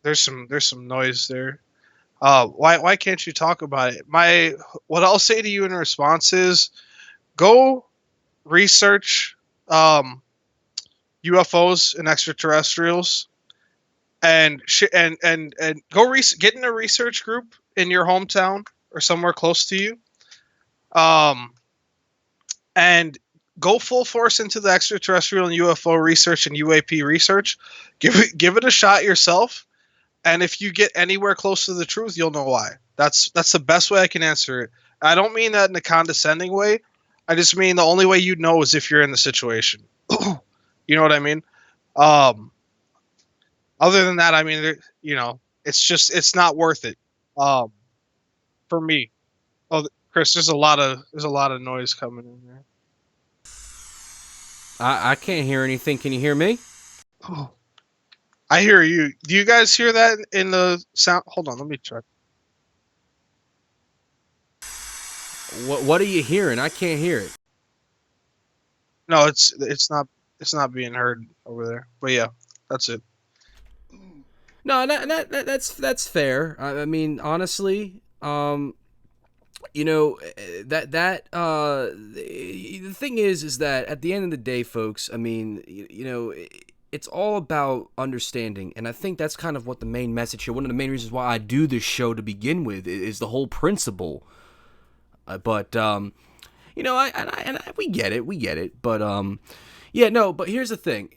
There's some noise there. Why can't you talk about it? What I'll say to you in response is go research UFOs and extraterrestrials, and go get in a research group in your hometown or somewhere close to you, and go full force into the extraterrestrial and UFO research and UAP research. Give it a shot yourself, and if you get anywhere close to the truth, you'll know why. That's the best way I can answer it. I don't mean that in a condescending way. I just mean the only way you'd know is if you're in the situation. You know what I mean? Other than that, I mean, it's not worth it. For me. Oh, Chris, there's a lot of noise coming in there. I can't hear anything. Can you hear me? Oh, I hear you. Do you guys hear that in the sound? Hold on, let me try. What are you hearing? I can't hear it. No, it's not being heard over there. But yeah, that's it. No, that's fair. I mean, honestly, the thing is that at the end of the day, folks, I mean, it's all about understanding, and I think that's kind of what the main message here. One of the main reasons why I do this show to begin with is the whole principle. But we get it. But yeah, no. But here's the thing.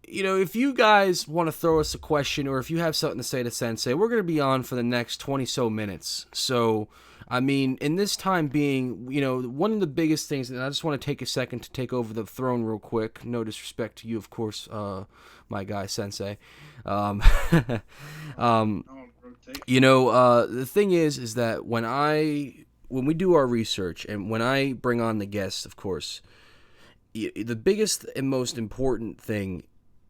If you guys want to throw us a question, or if you have something to say to Sensei, we're going to be on for the next 20 so minutes. So, I mean, in this time being, one of the biggest things, and I just want to take a second to take over the throne real quick. No disrespect to you, of course, my guy Sensei. The thing is that when we do our research and when I bring on the guests, of course, the biggest and most important thing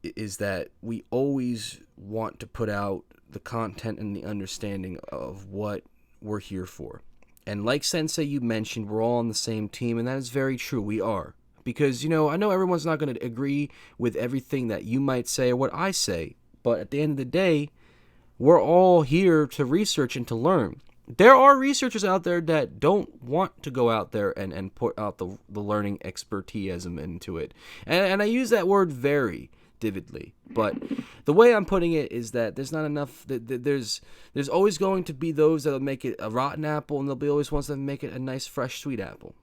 is that we always want to put out the content and the understanding of what we're here for. And like Sensei, you mentioned, we're all on the same team, and that is very true. We are. Because, I know everyone's not going to agree with everything that you might say or what I say, but at the end of the day, we're all here to research and to learn. There are researchers out there that don't want to go out there and put out the learning expertism into it. And I use that word very vividly, but the way I'm putting it is that there's not enough. There's always going to be those that'll make it a rotten apple, and there'll be always ones that make it a nice fresh sweet apple.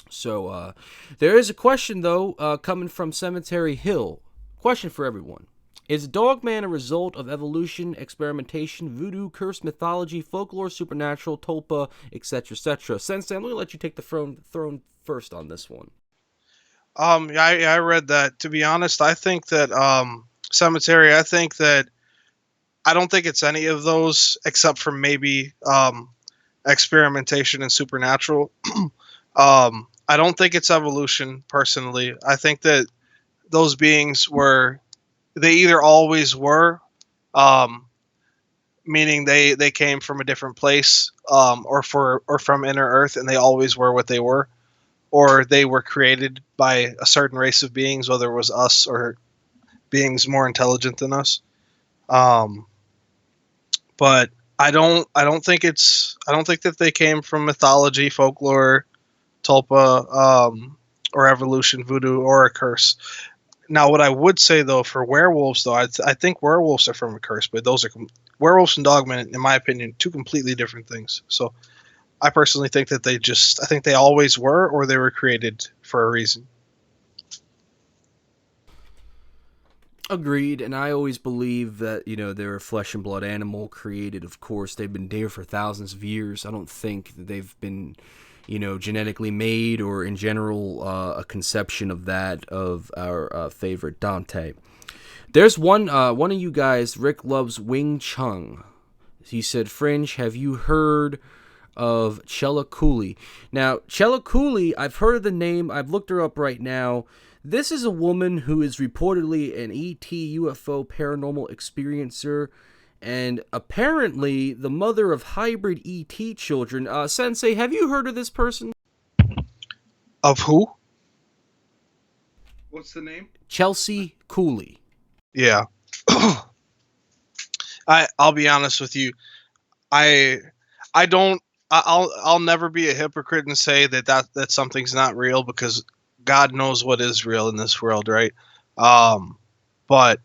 So there is a question though coming from Cemetery Hill. Question for everyone: is Dogman a result of evolution, experimentation, voodoo, curse, mythology, folklore, supernatural, tulpa, etc., etc.? Sensei, I'm going to let you take the throne first on this one. I read that. To be honest, I think that Cemetery. I think that I don't think it's any of those except for maybe experimentation and supernatural. I don't think it's evolution personally. I think that those beings they either always were, um, meaning they came from a different place, or from inner Earth, and they always were what they were, or they were created by a certain race of beings, whether it was us or beings more intelligent than us. Um, but I don't think that they came from mythology, folklore, tulpa, or evolution, voodoo, or a curse. Now, what I would say though for werewolves, though, I think werewolves are from a curse, but those are werewolves and dogmen, in my opinion, two completely different things. So, I personally think that I think they always were, or they were created for a reason. Agreed, and I always believe that, they're a flesh and blood animal created, of course. They've been there for thousands of years. I don't think that they've been, genetically made, or in general a conception of that of our favorite Dante. There's one of you guys, Rick loves Wing Chun. He said, Fringe, have you heard of Chella Cooley? Now, Chella Cooley, I've heard of the name. I've looked her up right now. This is a woman who is reportedly an ET UFO paranormal experiencer, and apparently the mother of hybrid ET children. Sensei, have you heard of this person? Of who? What's the name? Chelsea Cooley. Yeah. I'll be honest with you. I'll never be a hypocrite and say that something's not real, because God knows what is real in this world, right? But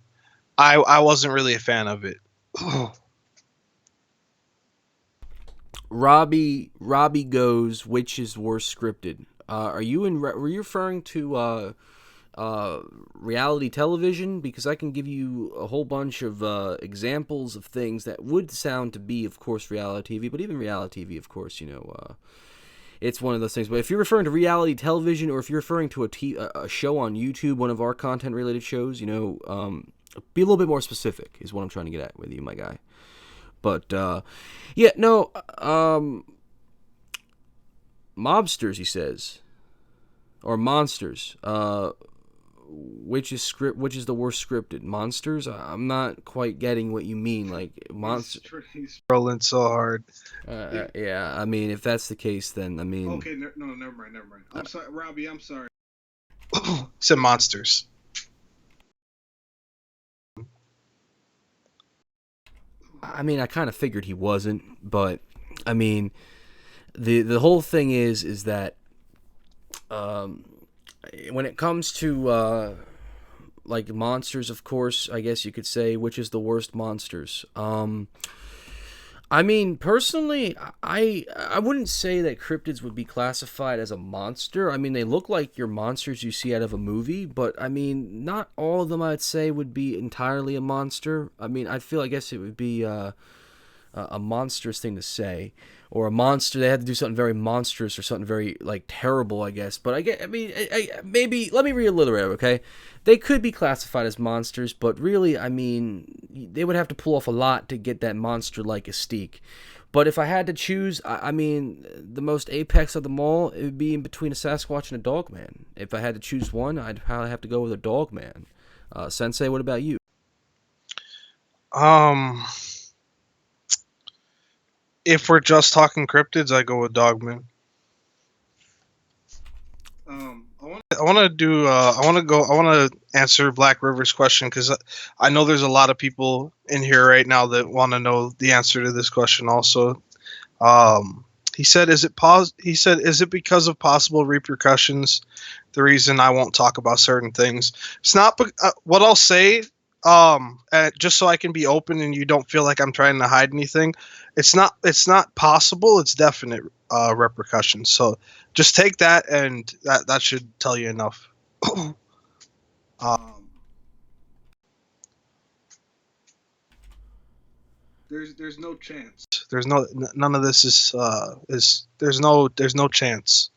I wasn't really a fan of it. Robbie goes, which is worse scripted? Were you referring to reality television? Because I can give you a whole bunch of examples of things that would sound to be, of course, reality TV. But even reality TV, of course, it's one of those things. But if you're referring to reality television, or if you're referring to a show on YouTube, one of our content-related shows, be a little bit more specific is what I'm trying to get at with you, my guy. But, mobsters, he says. Or monsters. Which is the worst scripted? Monsters? I'm not quite getting what you mean. Like, monsters. He's rolling so hard. Yeah, I mean, if that's the case, then, I mean... Okay, no, never mind. I'm sorry, Robbie, I'm sorry. Said monsters. I mean, I kind of figured he wasn't, but, I mean, the whole thing is that, when it comes to, like, monsters, of course, I guess you could say, which is the worst monsters? I mean, personally, I wouldn't say that cryptids would be classified as a monster. I mean, they look like your monsters you see out of a movie, but, I mean, not all of them, I'd say, would be entirely a monster. I mean, I guess it would be a monstrous thing to say. Or a monster, they had to do something very monstrous or something very, like, terrible, I guess. But maybe, let me reiterate, okay? They could be classified as monsters, but really, I mean, they would have to pull off a lot to get that monster-like mystique. But if I had to choose, I mean, the most apex of them all, it would be in between a Sasquatch and a Dogman. If I had to choose one, I'd probably have to go with a Dogman. Sensei, what about you? If we're just talking cryptids, I go with Dogman. I want to answer Black River's question, because I know there's a lot of people in here right now that want to know the answer to this question also. He said, is it because of possible repercussions the reason I won't talk about certain things? It's not, what I'll say, just so I can be open and you don't feel like I'm trying to hide anything. It's not possible. It's definite repercussions. So just take that, and that should tell you enough. There's no chance. None of this is there's no chance.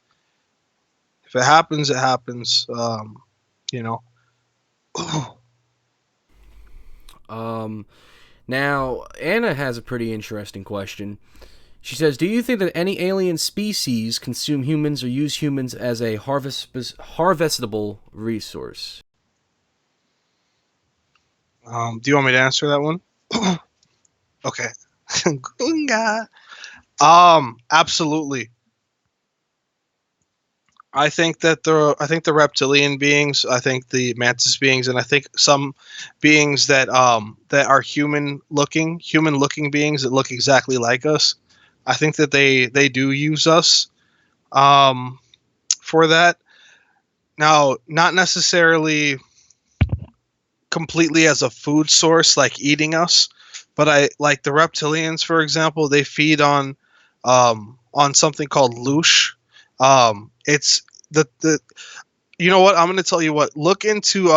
If it happens, it happens. Now, Anna has a pretty interesting question. She says, do you think that any alien species consume humans or use humans as a harvestable resource? Do you want me to answer that one? Okay. Gunga. Absolutely. I think the reptilian beings, I think the mantis beings, and I think some beings that are human looking beings that look exactly like us. I think that they do use us for that. Now, not necessarily completely as a food source, like eating us, but I like the reptilians, for example. They feed on something called loosh. It's the you know what? I'm going to tell you what. Look into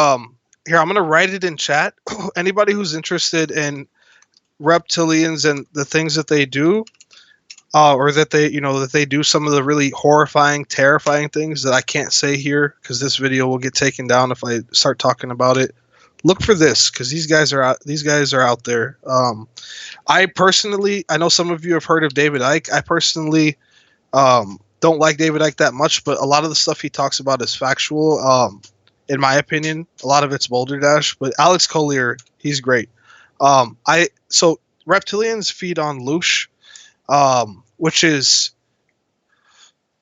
here. I'm going to write it in chat. Anybody who's interested in reptilians and the things that they do, or that they do some of the really horrifying, terrifying things that I can't say here because this video will get taken down if I start talking about it. Look for this because these guys are out there. I know some of you have heard of David Icke. I personally don't like David Icke that much, but a lot of the stuff he talks about is factual. In my opinion, a lot of it's Boulder Dash, but Alex Collier, he's great. So reptilians feed on loosh, which is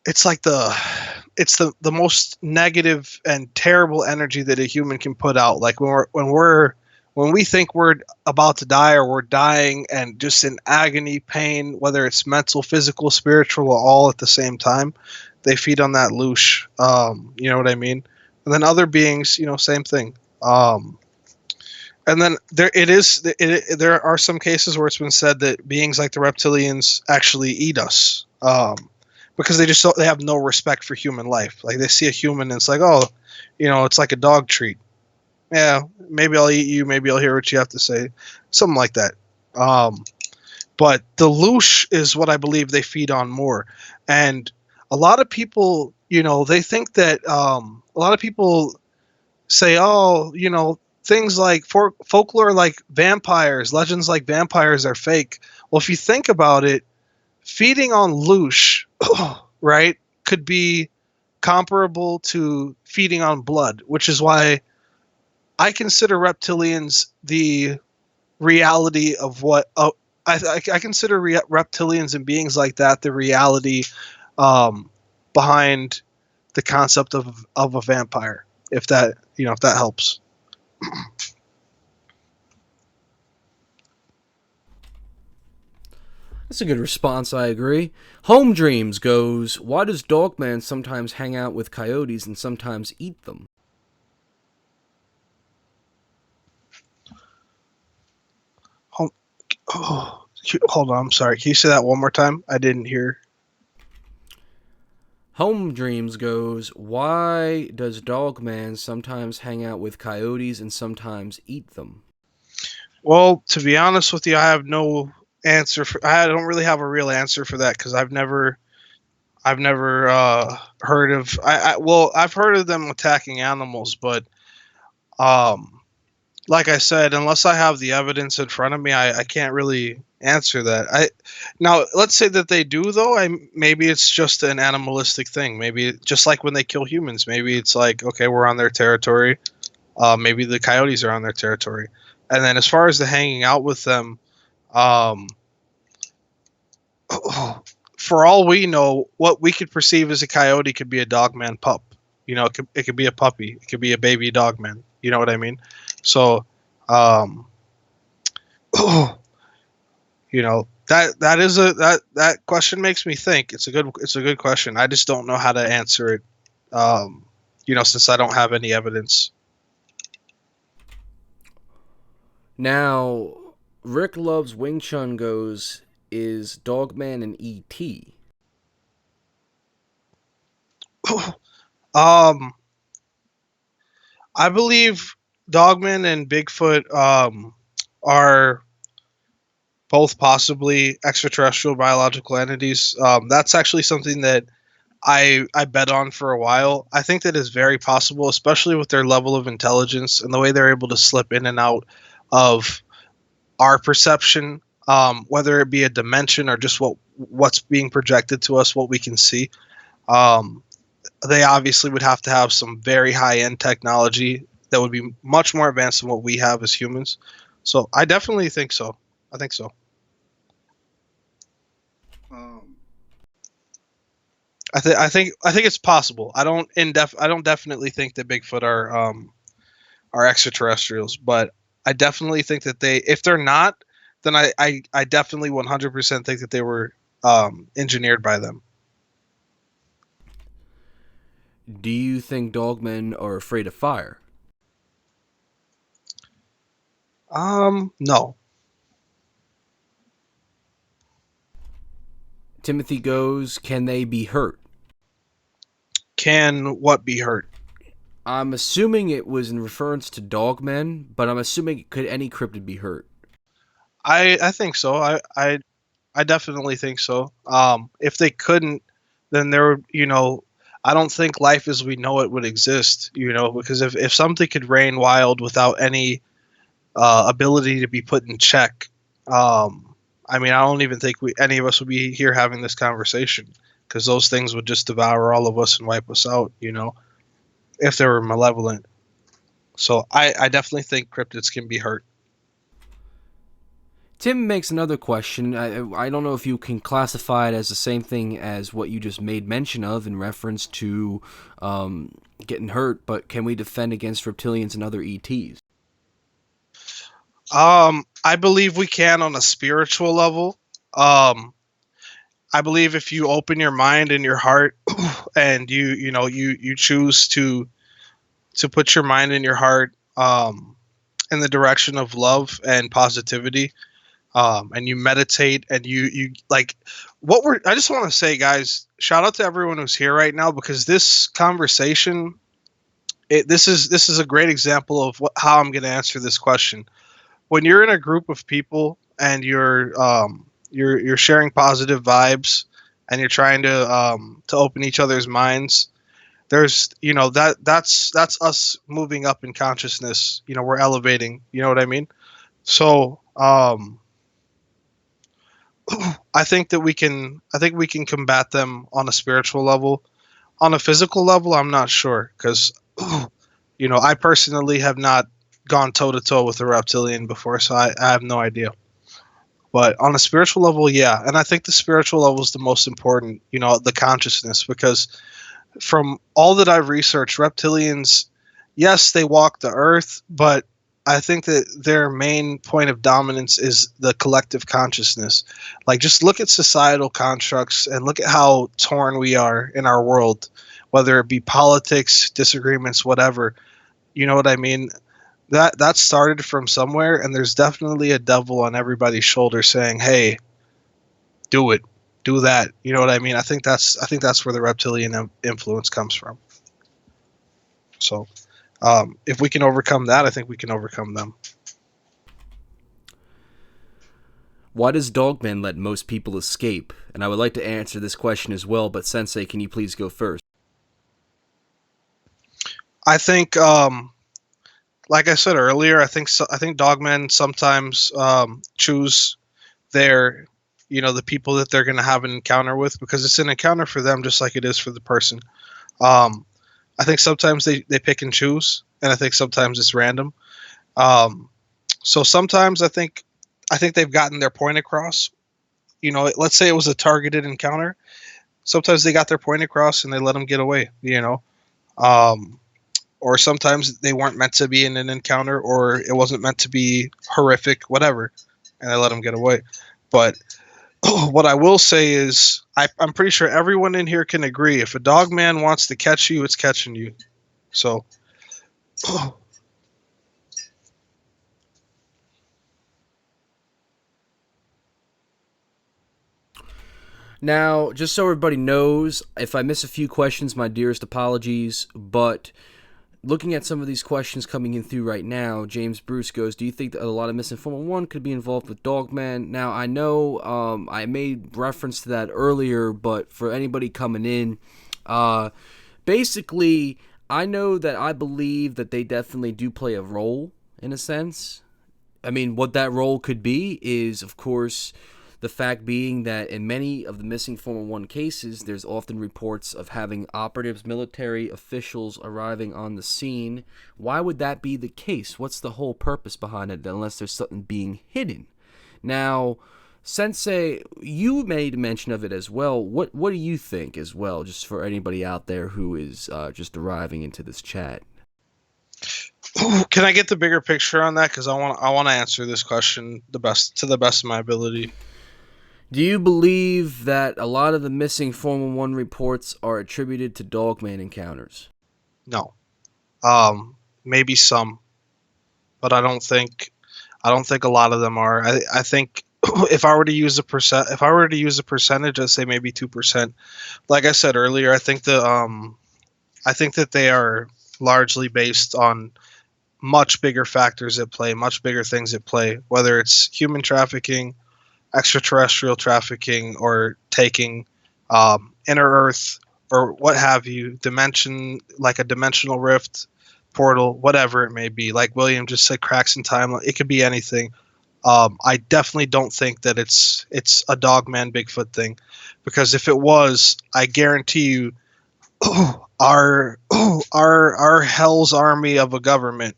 the most negative and terrible energy that a human can put out. Like when we think we're about to die or we're dying and just in agony, pain, whether it's mental, physical, spiritual, all at the same time, they feed on that loosh. You know what I mean? And then other beings, same thing. And then there are some cases where it's been said that beings like the reptilians actually eat us. Because they have no respect for human life. Like they see a human and it's like, oh, it's like a dog treat. Yeah, maybe I'll eat you. Maybe I'll hear what you have to say. Something like that. But the loosh is what I believe they feed on more. And a lot of people, they think that a lot of people say, oh, things like folklore like vampires, legends like vampires are fake. Well, if you think about it, feeding on loosh, right, could be comparable to feeding on blood, which is why I consider reptilians the reality of what I consider reptilians and beings like that the reality behind the concept of a vampire. If that helps. That's a good response, I agree. Home Dreams goes, why does Dogman sometimes hang out with coyotes and sometimes eat them? Hold on, I'm sorry. Can you say that one more time? I didn't hear. Home Dreams goes, why does Dogman sometimes hang out with coyotes and sometimes eat them? Well, to be honest with you, I have no answer I don't really have a real answer for that because I've never heard of I've heard of them attacking animals, but like I said, unless I have the evidence in front of me, I can't really answer that. Now let's say that they do though. Maybe it's just an animalistic thing. Maybe just like when they kill humans, maybe it's like, okay, we're on their territory. Maybe the coyotes are on their territory. And then as far as the hanging out with them, for all we know, what we could perceive as a coyote could be a Dogman pup. It could be a puppy. It could be a baby Dogman. You know what I mean? So, that question makes me think. It's a good question. I just don't know how to answer it. Since I don't have any evidence. Now, Rick Loves Wing Chun goes, is Dogman an E.T.? I believe Dogman and Bigfoot are both possibly extraterrestrial biological entities. That's actually something that I bet on for a while. I think that is very possible, especially with their level of intelligence and the way they're able to slip in and out of our perception, whether it be a dimension or just what's being projected to us, what we can see. Um, they obviously would have to have some very high end technology that would be much more advanced than what we have as humans. So I definitely think so. I think so. I think it's possible. I don't definitely think that Bigfoot are extraterrestrials, but I definitely think that if they're not, then I definitely 100% think that they were engineered by them. Do you think dogmen are afraid of fire? No. Timothy goes, can they be hurt? Can what be hurt? I'm assuming it was in reference to dogmen, but I'm assuming could any cryptid be hurt? I think so. I definitely think so. If they couldn't, then there would, I don't think life as we know it would exist, because if something could reign wild without any ability to be put in check, I mean, I don't even think any of us would be here having this conversation, because those things would just devour all of us and wipe us out, if they were malevolent. So I definitely think cryptids can be hurt. Tim makes another question. I don't know if you can classify it as the same thing as what you just made mention of in reference to getting hurt, but can we defend against reptilians and other ETs? I believe we can on a spiritual level. I believe if you open your mind and your heart and you choose to put your mind and your heart in the direction of love and positivity, and you meditate and you like I just want to say, guys, shout out to everyone who's here right now, because this conversation, this is a great example of how I'm going to answer this question. When you're in a group of people and you're sharing positive vibes and you're trying to open each other's minds, there's that's us moving up in consciousness. We're elevating. You know what I mean? So I think we can combat them on a spiritual level. On a physical level, I'm not sure, because I personally have not gone toe to toe with a reptilian before, so I have no idea. But on a spiritual level, yeah, and I think the spiritual level is the most important. The consciousness, because from all that I've researched, reptilians, yes, they walk the earth, but I think that their main point of dominance is the collective consciousness. Like, just look at societal constructs and look at how torn we are in our world, whether it be politics, disagreements, whatever. You know what I mean? That started from somewhere, and there's definitely a devil on everybody's shoulder saying, "Hey, do it, do that." You know what I mean? I think that's where the reptilian influence comes from. So, if we can overcome that, I think we can overcome them. Why does Dogman let most people escape? And I would like to answer this question as well, but Sensei, can you please go first? I think, like I said earlier, I think dogmen sometimes choose their, the people that they're going to have an encounter with, because it's an encounter for them just like it is for the person. I think sometimes they pick and choose, and I think sometimes it's random. So sometimes I think they've gotten their point across. Let's say it was a targeted encounter. Sometimes they got their point across and they let them get away. Or sometimes they weren't meant to be in an encounter, or it wasn't meant to be horrific, whatever, and they let them get away. But what I will say is, I'm pretty sure everyone in here can agree, if a dogman wants to catch you, it's catching you. So, now, just so everybody knows, if I miss a few questions, my dearest apologies, but looking at some of these questions coming in through right now, James Bruce goes, do you think that a lot of misinformed one could be involved with Dogman? Now, I know I made reference to that earlier, but for anybody coming in, basically, I know that I believe that they definitely do play a role, in a sense, I mean, what that role could be is, of course, the fact being that in many of the missing 411 cases, there's often reports of having operatives, military officials arriving on the scene. Why would that be the case? What's the whole purpose behind it unless there's something being hidden? Now, Sensei, you made mention of it as well. What do you think as well, just for anybody out there who is just arriving into this chat? Can I get the bigger picture on that? Because I want to answer this question to the best of my ability. Do you believe that a lot of the missing 411 reports are attributed to Dogman encounters? No. Maybe some, but I don't think a lot of them are. I think if I were to use a percentage, I'd say maybe 2%. Like I said earlier, I think that they are largely based on much bigger factors at play, much bigger things at play, whether it's human trafficking, extraterrestrial trafficking, or taking inner Earth or what have you, dimension, like a dimensional rift, portal, whatever it may be. Like William just said, cracks in time. It could be anything. I definitely don't think that it's a Dogman Bigfoot thing, because if it was, I guarantee you, our Hell's Army of a government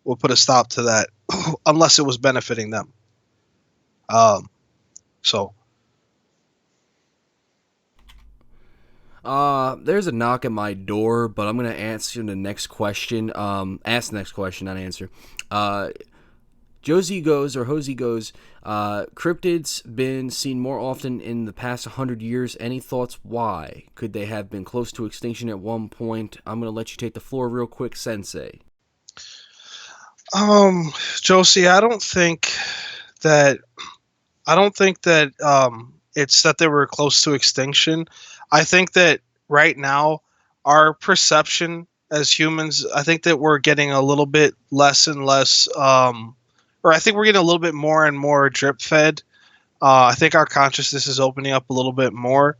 will put a stop to that, unless it was benefiting them. So. There's a knock at my door, but I'm gonna answer the next question. Ask the next question, not answer. Josie goes, cryptids been seen more often in the past 100 years. Any thoughts why? Could they have been close to extinction at one point? I'm gonna let you take the floor real quick, Sensei. Josie, I don't think that it's that they were close to extinction. I think that right now, our perception as humans, I think that we're getting a little bit less and less, or I think we're getting a little bit more and more drip fed. I think our consciousness is opening up a little bit more.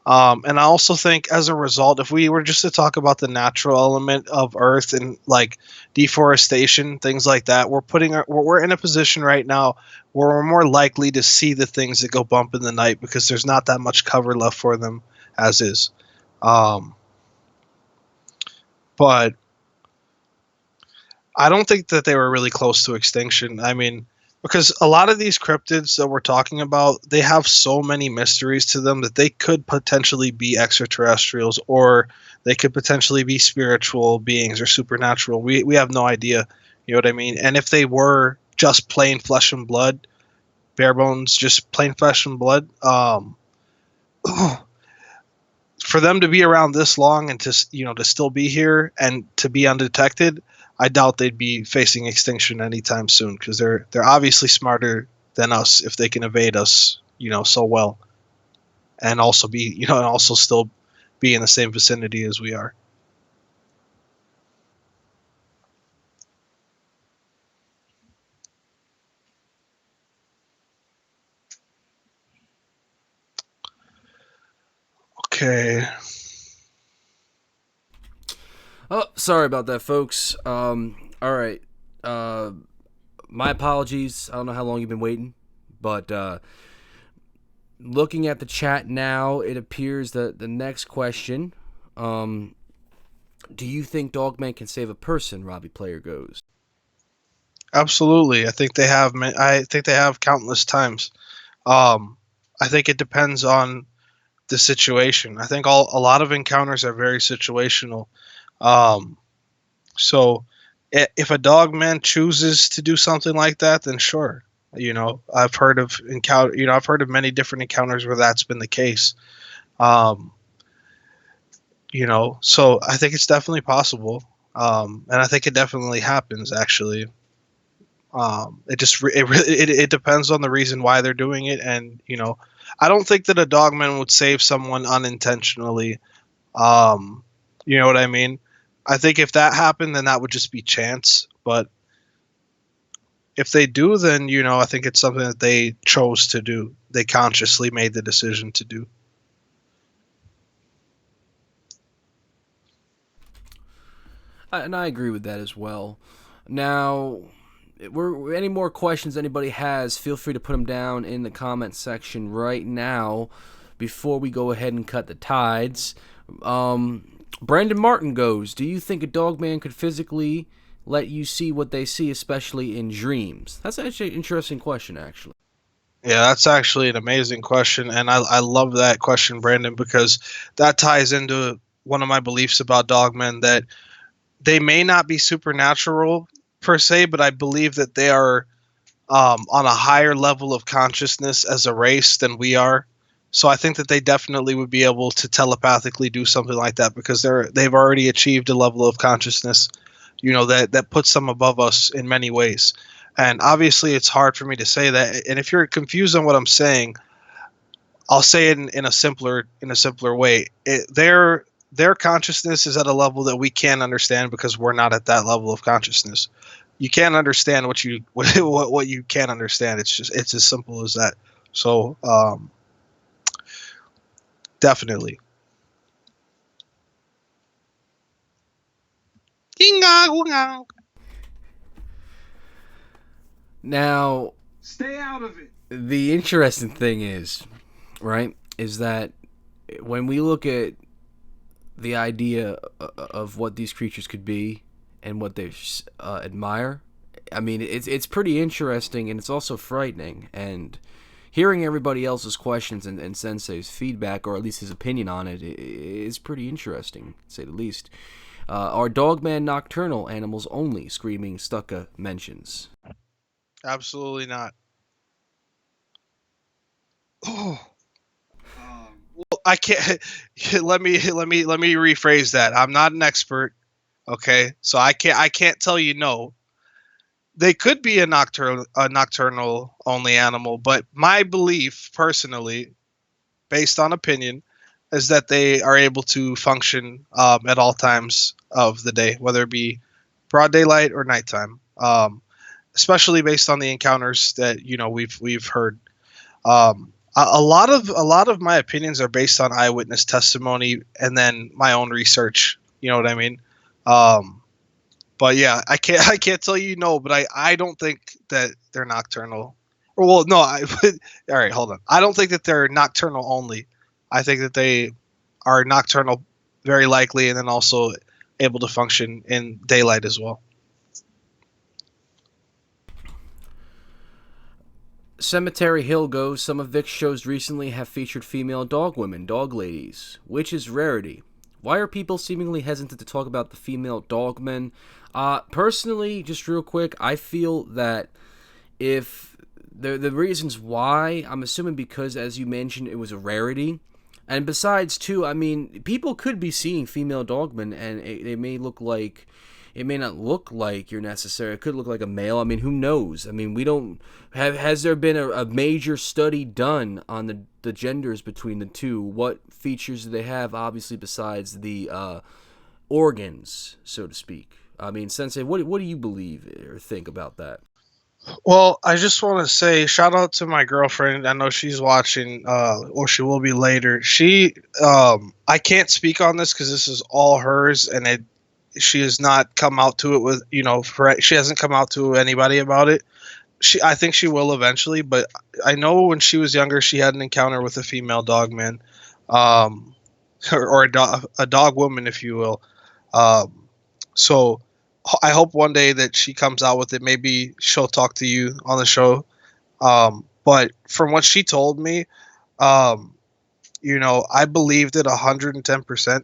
And I also think as a result, if we were just to talk about the natural element of Earth and like deforestation, things like that, we're in a position right now where we're more likely to see the things that go bump in the night because there's not that much cover left for them as is. But I don't think that they were really close to extinction. I mean, because a lot of these cryptids that we're talking about, they have so many mysteries to them that they could potentially be extraterrestrials, or they could potentially be spiritual beings or supernatural. We have no idea. You know what I mean? And if they were just plain flesh and blood, bare bones, just plain flesh and blood, for them to be around this long and to still be here and to be undetected, I doubt they'd be facing extinction anytime soon, because they're obviously smarter than us if they can evade us, so well, and also still be in the same vicinity as we are. Okay. Oh, sorry about that, folks. All right. My apologies. I don't know how long you've been waiting, but looking at the chat now, it appears that the next question, do you think Dogman can save a person? Robbie Player goes. Absolutely. I think they have. I think they have countless times. I think it depends on the situation. I think a lot of encounters are very situational. So if a Dogman chooses to do something like that, then sure. I've heard of many different encounters where that's been the case. So I think it's definitely possible. And I think it definitely happens, actually. It depends on the reason why they're doing it. And, I don't think that a Dogman would save someone unintentionally. You know what I mean? I think if that happened, then that would just be chance. But if they do, then, I think it's something that they chose to do. They consciously made the decision to do. And I agree with that as well. Now, any more questions anybody has, feel free to put them down in the comment section right now before we go ahead and cut the tides. Brandon Martin goes, do you think a dogman could physically let you see what they see, especially in dreams? That's actually an interesting question, actually. Yeah, that's actually an amazing question, and I love that question, Brandon, because that ties into one of my beliefs about dogmen, that they may not be supernatural per se, but I believe that they are on a higher level of consciousness as a race than we are. So I think that they definitely would be able to telepathically do something like that, because they've already achieved a level of consciousness, that puts them above us in many ways. And obviously it's hard for me to say that. And if you're confused on what I'm saying, I'll say it in a simpler way. Their consciousness is at a level that we can't understand because we're not at that level of consciousness. You can't understand what you can't understand. It's as simple as that. So definitely. Now, stay out of it. The interesting thing is that when we look at the idea of what these creatures could be and what they admire, I mean, it's pretty interesting, and it's also frightening. And hearing everybody else's questions and Sensei's feedback, or at least his opinion on it, is pretty interesting, to say the least. Are dogman nocturnal animals only? Screaming Stucca mentions. Absolutely not. Oh. Well, I can't. Let me rephrase that. I'm not an expert. Okay, so I can't tell you no. They could be a nocturnal only animal, but my belief, personally, based on opinion, is that they are able to function at all times of the day, whether it be broad daylight or nighttime. Especially based on the encounters that we've heard. A lot of my opinions are based on eyewitness testimony and then my own research. You know what I mean? But yeah, I can't tell you no, but I don't think that they're nocturnal. Well, no, all right, hold on. I don't think that they're nocturnal only. I think that they are nocturnal very likely, and then also able to function in daylight as well. Cemetery Hill goes, some of Vic's shows recently have featured female dog women, dog ladies, which is rarity. Why are people seemingly hesitant to talk about the female dogmen? Personally, just real quick, I feel that if the reasons why, I'm assuming because, as you mentioned, it was a rarity. And besides, too, I mean, people could be seeing female dogmen, and it may not look like you're necessary. It could look like a male. I mean, who knows? I mean, we don't have. Has there been a major study done on the genders between the two? What features do they have? Obviously, besides the organs, so to speak. I mean, Sensei, what do you believe or think about that? Well, I just want to say shout out to my girlfriend. I know she's watching, or she will be later. I can't speak on this because this is all hers, and she has not come out to it with, she hasn't come out to anybody about it. I think she will eventually, but I know when she was younger, she had an encounter with a female dogman, or a dog woman, if you will. So I hope one day that she comes out with it. Maybe she'll talk to you on the show. But from what she told me, I believed it 110%.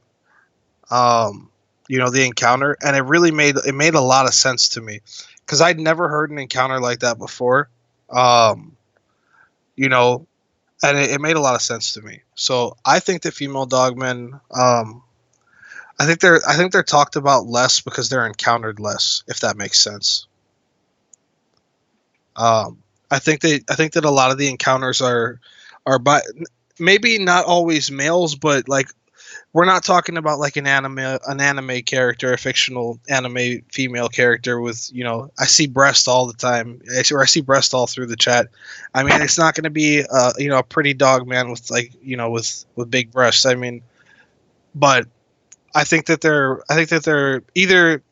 The encounter, and it really made a lot of sense to me, because I'd never heard an encounter like that before. And it made a lot of sense to me. So I think that female dogmen, I think they're talked about less because they're encountered less, if that makes sense. I think that a lot of the encounters are by, maybe not always males, but like, we're not talking about like an anime character, a fictional anime female character with, I see breast all the time, or I see breast all through the chat. I mean, it's not going to be a pretty dog man with like, with big breasts. I mean, but I think that they're either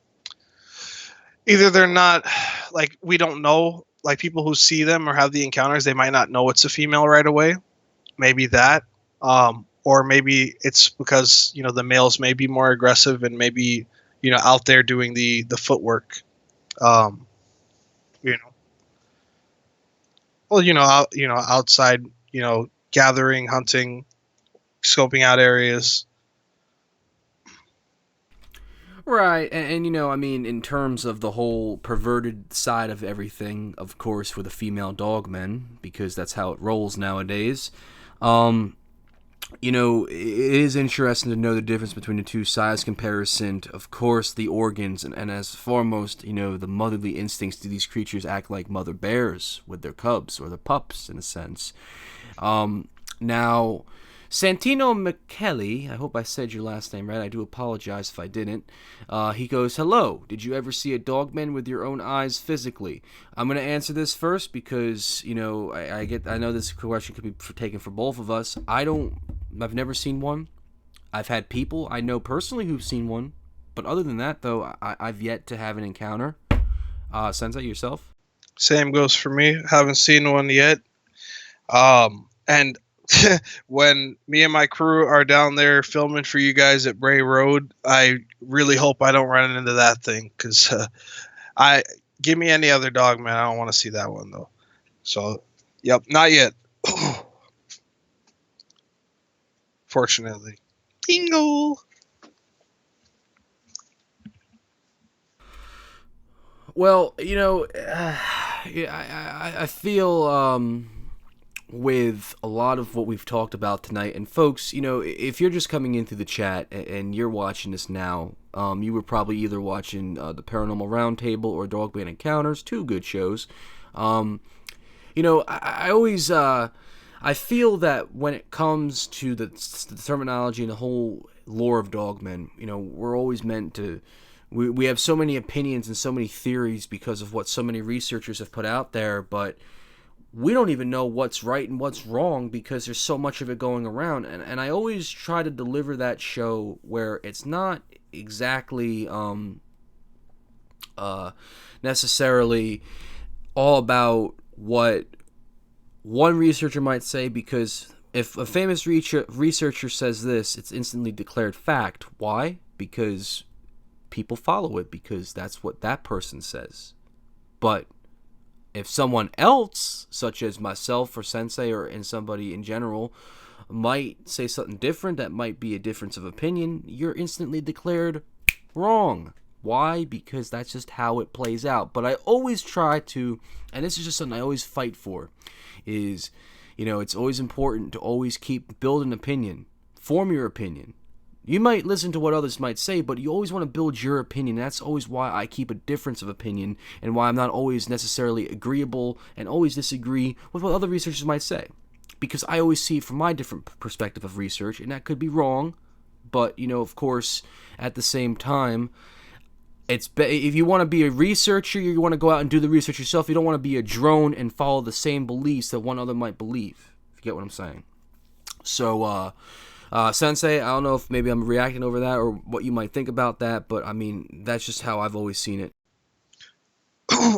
either they're not, like, we don't know, like people who see them or have the encounters, they might not know it's a female right away. Maybe that, or maybe it's because the males may be more aggressive and maybe out there doing the footwork. Um, you know, well, outside, gathering, hunting, scoping out areas. Right, and I mean, in terms of the whole perverted side of everything, of course, for the female dogmen, because that's how it rolls nowadays. It is interesting to know the difference between the two size comparison. Of course, the organs, and as foremost, the motherly instincts to these creatures act like mother bears with their cubs, or their pups, in a sense. Now, Santino McKelly, I hope I said your last name right, I do apologize if I didn't. He goes, hello, did you ever see a dogman with your own eyes physically? I'm going to answer this first because, I know this question could be taken for both of us. I've never seen one. I've had people I know personally who've seen one, but other than that, though, I've yet to have an encounter. Sensei, yourself? Same goes for me. Haven't seen one yet. And when me and my crew are down there filming for you guys at Bray Road, I really hope I don't run into that thing, because give me any other dog, man. I don't want to see that one though. So, yep, not yet. Fortunately. Bingo. Well, I feel with a lot of what we've talked about tonight, and folks, if you're just coming in through the chat and you're watching this now, you were probably either watching the Paranormal Roundtable or Dogman Encounters, two good shows. I always I feel that when it comes to the terminology and the whole lore of dogmen, we're always meant to. We have so many opinions and so many theories because of what so many researchers have put out there, but we don't even know what's right and what's wrong because there's so much of it going around. And I always try to deliver that show where it's not exactly necessarily all about what one researcher might say, because if a famous researcher says this, it's instantly declared fact. Why? Because people follow it, because that's what that person says. But if someone else, such as myself or Sensei or somebody in general, might say something different, that might be a difference of opinion, you're instantly declared wrong. Why? Because that's just how it plays out. But I always try to, and this is just something I always fight for, is, it's always important to always build an opinion. Form your opinion. You might listen to what others might say, but you always want to build your opinion. That's always why I keep a difference of opinion, and why I'm not always necessarily agreeable and always disagree with what other researchers might say. Because I always see it from my different perspective of research, and that could be wrong. But, of course, at the same time, if you want to be a researcher, you want to go out and do the research yourself. You don't want to be a drone and follow the same beliefs that one other might believe. If you get what I'm saying. So, Sensei, I don't know if maybe I'm reacting over that or what you might think about that, but I mean, that's just how I've always seen it.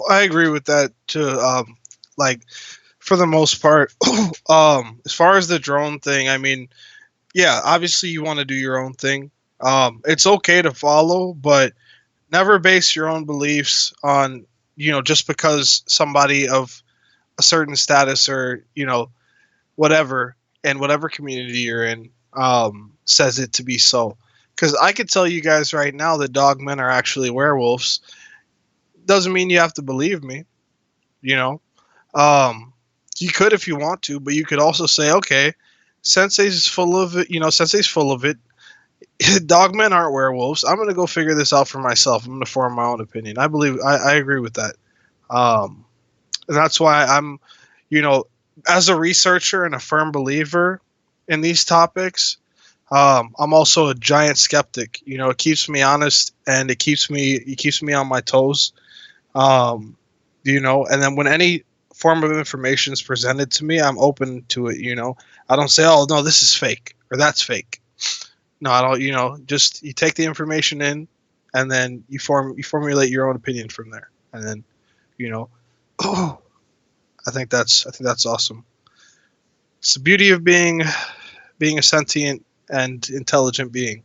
I agree with that too. For the most part, as far as the drone thing, I mean, yeah, obviously you want to do your own thing. It's okay to follow, but never base your own beliefs on, just because somebody of a certain status or, whatever, in whatever community you're in, says it to be so. Because I could tell you guys right now that dogmen are actually werewolves. Doesn't mean you have to believe me, You could if you want to, but you could also say, okay, Sensei's full of it, Sensei's full of it. Dogmen aren't werewolves. I'm going to go figure this out for myself. I'm going to form my own opinion. I agree with that. And that's why I'm, as a researcher and a firm believer in these topics, I'm also a giant skeptic. It keeps me honest, and it keeps me on my toes. And then when any form of information is presented to me, I'm open to it. I don't say, oh no, this is fake or that's fake. No, I don't. Just you take the information in, and then you formulate your own opinion from there, and then, you know, I think that's awesome. It's the beauty of being a sentient and intelligent being.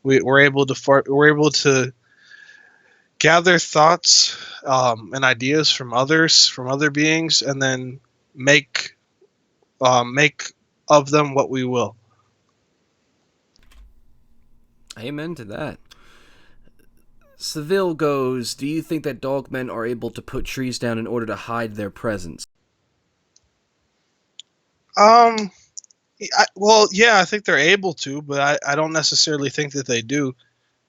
We're able to gather thoughts and ideas from others, from other beings, and then make of them what we will. Amen to that. Seville goes, do you think that dogmen are able to put trees down in order to hide their presence? Well, yeah, I think they're able to, but I don't necessarily think that they do.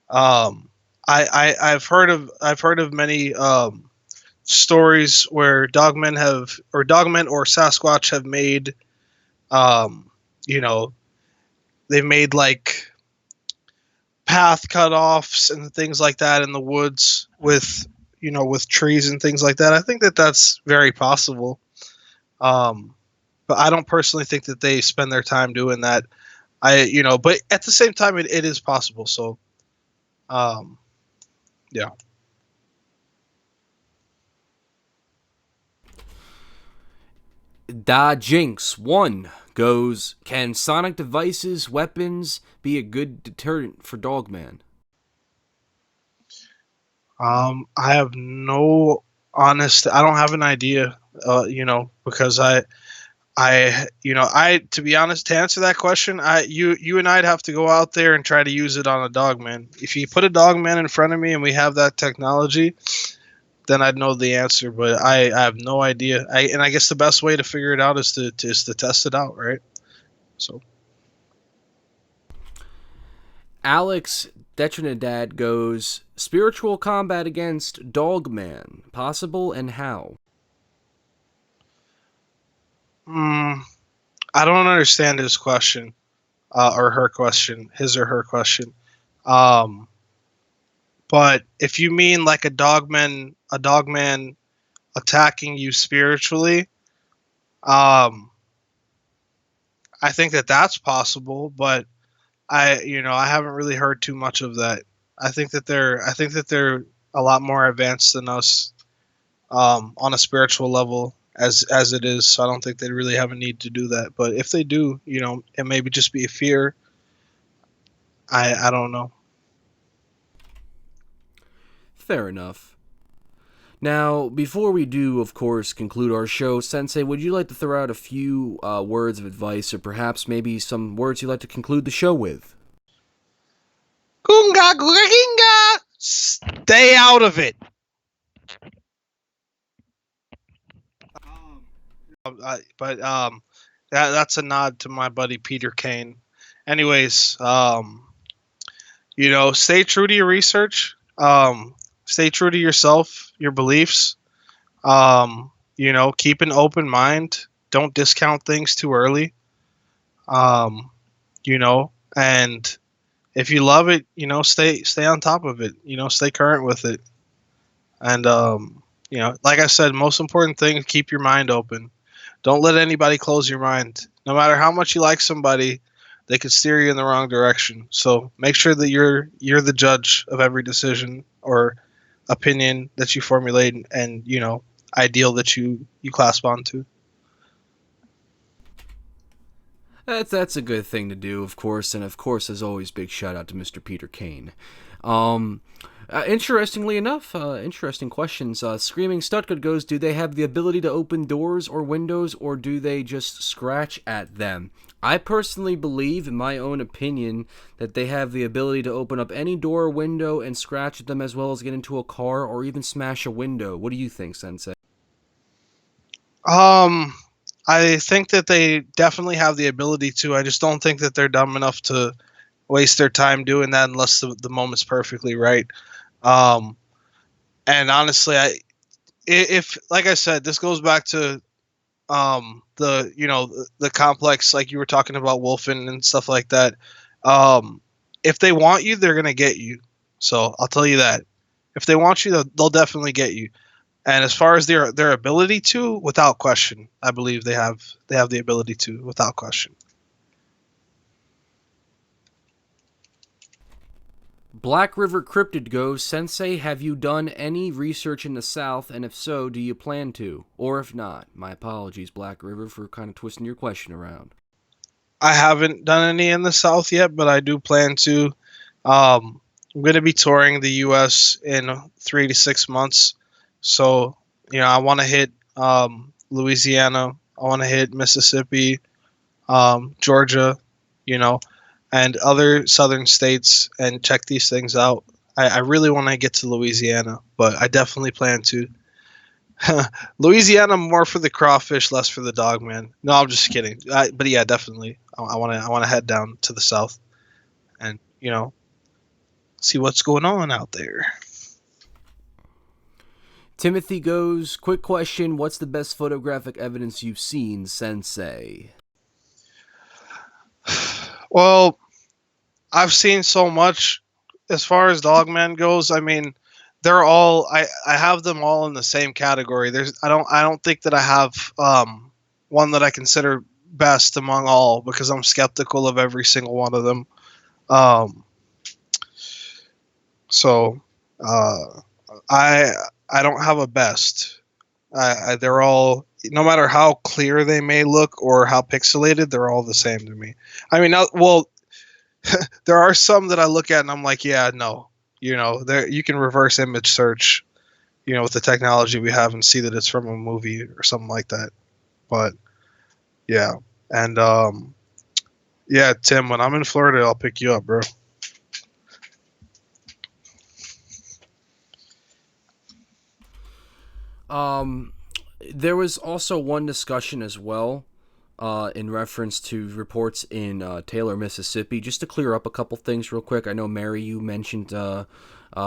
I've heard of many stories where dogmen or Sasquatch have made, you know, they've made like path cutoffs and things like that in the woods with trees and things like that. I think that that's very possible. But I don't personally think that they spend their time doing that. But at the same time, it is possible. So, yeah. Da Jinx 1 goes, can sonic devices, weapons be a good deterrent for dogman? I have I don't have an idea, because to be honest, to answer that question, you and I'd have to go out there and try to use it on a dogman. If you put a dogman in front of me and we have that technology, then I'd know the answer. But I have no idea. I guess the best way to figure it out is to test it out, right? So, Alex Detrinidad goes, spiritual combat against dogman, possible and how? I don't understand his question, or her question, his or her question. But if you mean like a dogman attacking you spiritually, I think that that's possible. But I haven't really heard too much of that. I think that they're a lot more advanced than us, on a spiritual level. As it is, so I don't think they really have a need to do that. But if they do, it maybe just be a fear. I don't know. Fair enough. Now, before we do, of course, conclude our show, Sensei, would you like to throw out a few words of advice, or perhaps maybe some words you'd like to conclude the show with? Gunga gunga ginga! Stay out of it. That's a nod to my buddy Peter Kane. Anyways, stay true to your research. Stay true to yourself, your beliefs. Keep an open mind. Don't discount things too early. And if you love it, stay on top of it. Stay current with it. And like I said, most important thing, keep your mind open. Don't let anybody close your mind. No matter how much you like somebody, they could steer you in the wrong direction. So make sure that you're the judge of every decision or opinion that you formulate, and ideal that you clasp onto. That's a good thing to do, of course, and of course, as always, big shout out to Mr. Peter Kane. Interestingly enough, interesting questions. Screaming Stuttgart goes, do they have the ability to open doors or windows, or do they just scratch at them? I personally believe, in my own opinion, that they have the ability to open up any door or window and scratch at them, as well as get into a car or even smash a window. What do you think, Sensei? I think that they definitely have the ability to. I just don't think that they're dumb enough to waste their time doing that unless the moment's perfectly right. And honestly, if like I said, this goes back to the complex, like you were talking about Wolfen and stuff like that. If they want you, they're gonna get you. So I'll tell you that. If they want you, they'll definitely get you. And as far as their ability to, without question, I believe they have the ability to, without question. Black River Cryptid goes, Sensei, have you done any research in the South, and if so, do you plan to? Or if not, my apologies, Black River, for kind of twisting your question around. I haven't done any in the South yet, but I do plan to. I'm going to be touring the U.S. in 3 to 6 months. So, I want to hit Louisiana. I want to hit Mississippi, Georgia, and other southern states and check these things out. I really want to get to Louisiana, but I definitely plan to. Louisiana more for the crawfish, less for the dogman. No, I'm just kidding. But yeah, definitely. I want to head down to the south and, see what's going on out there. Timothy goes, quick question, what's the best photographic evidence you've seen, Sensei? Well, I've seen so much as far as Dogman goes. I mean, they're all I have them all in the same category. I don't think that I have one that I consider best among all because I'm skeptical of every single one of them. So I don't have a best. They're all, no matter how clear they may look or how pixelated, they're all the same to me. I mean, there are some that I look at and I'm like, yeah, no, there you can reverse image search, with the technology we have and see that it's from a movie or something like that. But yeah, and yeah, Tim, when I'm in Florida, I'll pick you up, bro. There was also one discussion as well, in reference to reports in Taylor, Mississippi. Just to clear up a couple things real quick. I know, Mary, you mentioned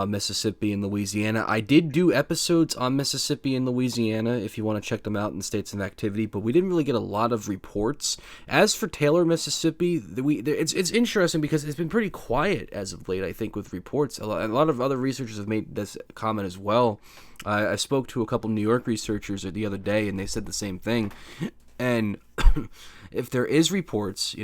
Mississippi and Louisiana. I did do episodes on Mississippi and Louisiana if you want to check them out in the states of activity, but we didn't really get a lot of reports. As for Taylor, Mississippi, it's interesting because it's been pretty quiet as of late, I think, with reports. A lot of other researchers have made this comment as well. I spoke to a couple New York researchers the other day, and they said the same thing. And if there is reports,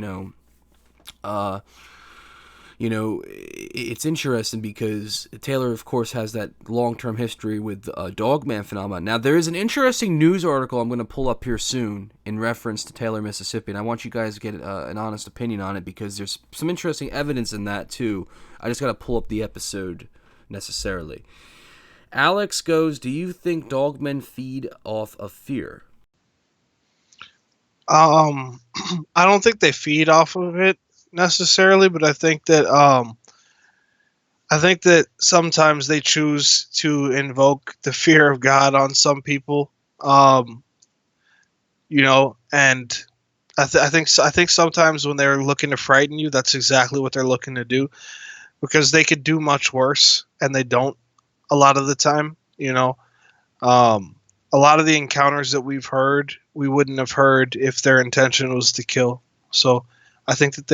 it's interesting because Taylor, of course, has that long-term history with Dogman phenomenon. Now, there is an interesting news article I'm going to pull up here soon in reference to Taylor, Mississippi, and I want you guys to get an honest opinion on it because there's some interesting evidence in that, too. I just got to pull up the episode necessarily. Alex goes, do you think dogmen feed off of fear? I don't think they feed off of it necessarily, but I think that sometimes they choose to invoke the fear of God on some people. And I think sometimes when they're looking to frighten you, that's exactly what they're looking to do, because they could do much worse and they don't a lot of the time. A lot of the encounters that we've heard, we wouldn't have heard if their intention was to kill. So I think that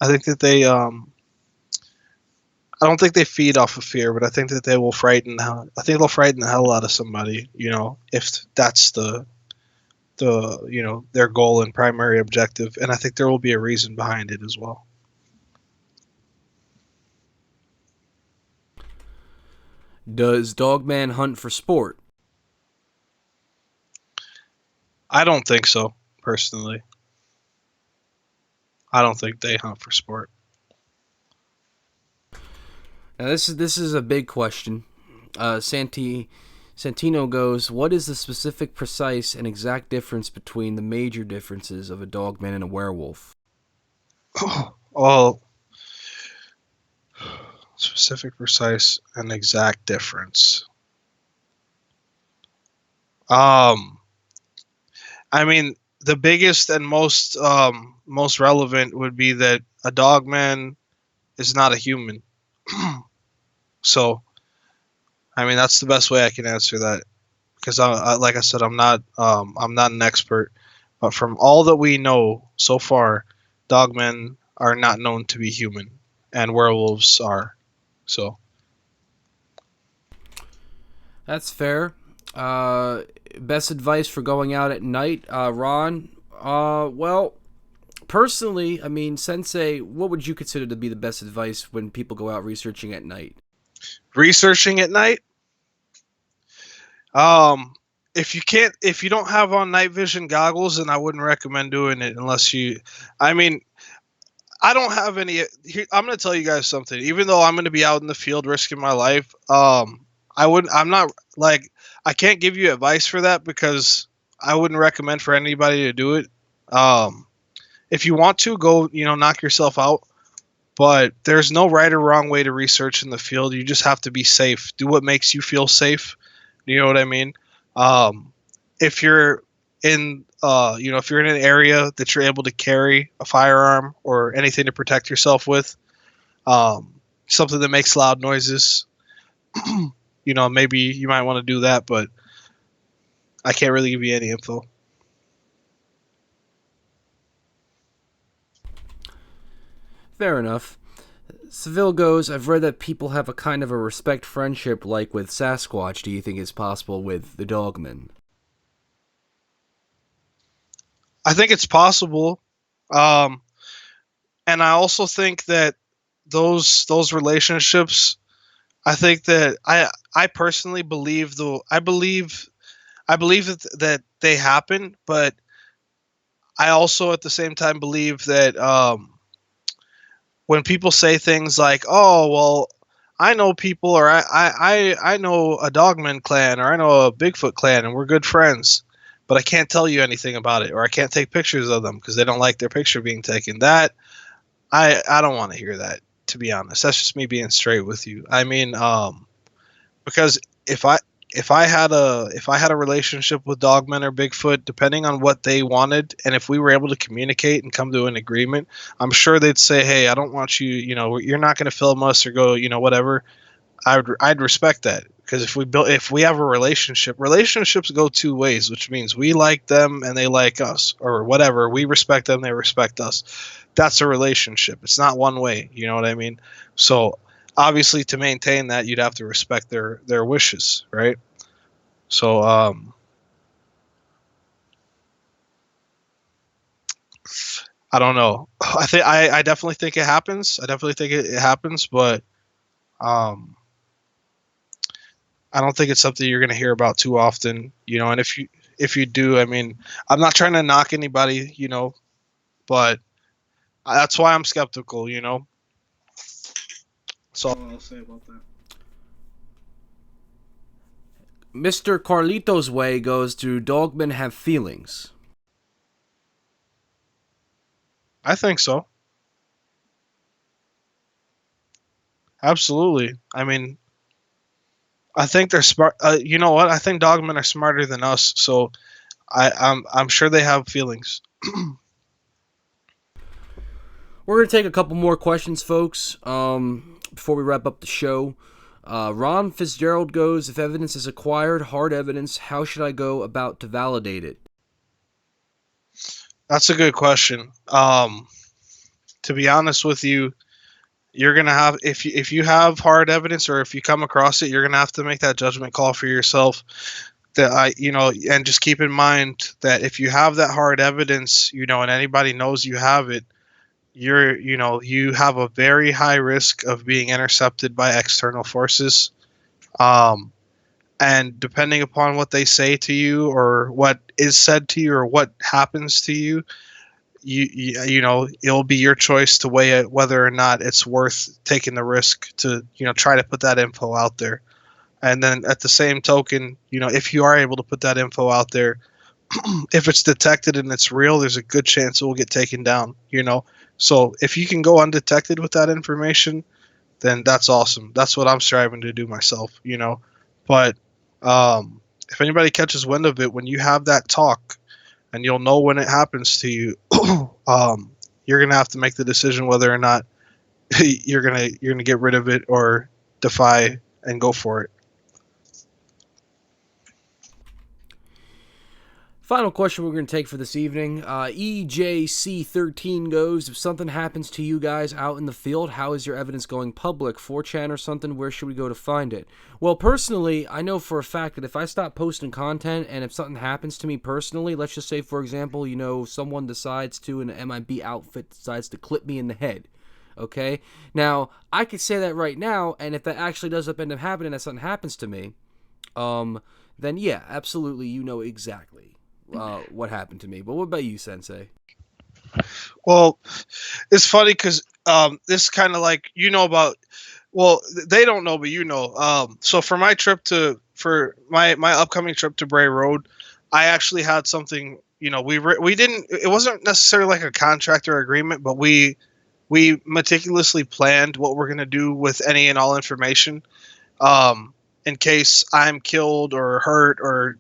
I don't think they feed off of fear, but I think that they will frighten they'll frighten the hell out of somebody, if that's their goal and primary objective. And I think there will be a reason behind it as well. Does Dogman hunt for sport? I don't think so, personally. I don't think they hunt for sport. Now this is a big question. Santino goes, what is the specific, precise, and exact difference between the major differences of a dogman and a werewolf? Well, specific, precise, and exact difference. I mean, the biggest and most relevant would be that a dogman is not a human. So, I mean, that's the best way I can answer that, because like I said, I'm not an expert, but from all that we know so far, dogmen are not known to be human, and werewolves are. So, that's fair. Best advice for going out at night, Ron? Well, Personally, I mean, Sensei, what would you consider to be the best advice when people go out researching at night? Researching at night. If you don't have on night vision goggles, then I wouldn't recommend doing it unless you. I mean, I don't have any. I'm going to tell you guys something. Even though I'm going to be out in the field risking my life, I wouldn't. I'm not like I can't give you advice for that because I wouldn't recommend for anybody to do it. If you want to go, knock yourself out. But there's no right or wrong way to research in the field. You just have to be safe. Do what makes you feel safe. You know what I mean? If you're in, if you're in an area that you're able to carry a firearm or anything to protect yourself with, something that makes loud noises, maybe you might want to do that. But I can't really give you any info. Fair enough. Seville goes, I've read that people have a kind of a respect friendship like with Sasquatch. Do you think it's possible with the Dogman? I think it's possible. And I also think that those relationships, I think that I personally believe I believe that they happen, but I also at the same time believe that when people say things like, "Oh, well, I know people," or I know a Dogman clan, or I know a Bigfoot clan, and we're good friends, but I can't tell you anything about it, or I can't take pictures of them because they don't like their picture being taken. That I don't want to hear that, to be honest. That's just me being straight with you. I mean, because if I had a relationship with Dogman or Bigfoot, depending on what they wanted, and if we were able to communicate and come to an agreement, I'm sure they'd say, "Hey, I don't want you. You're not going to film us or go, whatever." I'd respect that because if we have a relationship, relationships go two ways, which means we like them and they like us, or whatever. We respect them, they respect us. That's a relationship. It's not one way. You know what I mean? So obviously, to maintain that, you'd have to respect their wishes, right? So, I don't know. I definitely think it happens. I definitely think it happens, but I don't think it's something you're going to hear about too often, And if you do, I mean, I'm not trying to knock anybody, but that's why I'm skeptical, That's all I'll say about that. Mr. Carlito's Way goes, do Dogmen have feelings? I think so. Absolutely. I mean, I think they're smart. You know what? I think Dogmen are smarter than us, so I'm sure they have feelings. We're going to take a couple more questions, folks, before we wrap up the show. Ron Fitzgerald goes, if evidence is acquired, hard evidence, how should I go about to validate it? That's a good question. To be honest with you, you're going to have, if you have hard evidence or if you come across it, you're going to have to make that judgment call for yourself. And just keep in mind that if you have that hard evidence, and anybody knows you have it, you have a very high risk of being intercepted by external forces. And depending upon what they say to you or what is said to you or what happens to you, it'll be your choice to weigh it whether or not it's worth taking the risk to, try to put that info out there. And then at the same token, if you are able to put that info out there, if it's detected and it's real, there's a good chance it will get taken down, So if you can go undetected with that information, then that's awesome. That's what I'm striving to do myself, But if anybody catches wind of it, when you have that talk, and you'll know when it happens to you, you're gonna have to make the decision whether or not you're gonna get rid of it or defy and go for it. Final question we're going to take for this evening. EJC13 goes, if something happens to you guys out in the field, how is your evidence going public? 4chan or something? Where should we go to find it? Well, personally, I know for a fact that if I stop posting content and if something happens to me personally, let's just say, for example, someone decides to, an MIB outfit decides to clip me in the head. Okay? Now, I could say that right now, and if that actually does end up happening and something happens to me, then yeah, absolutely, exactly what happened to me. But what about you, Sensei? Well, it's funny because this kind of like about. Well, they don't know, but So for my my upcoming trip to Bray Road, I actually had something. We didn't. It wasn't necessarily like a contract or agreement, but we meticulously planned what we're gonna do with any and all information, in case I'm killed or hurt or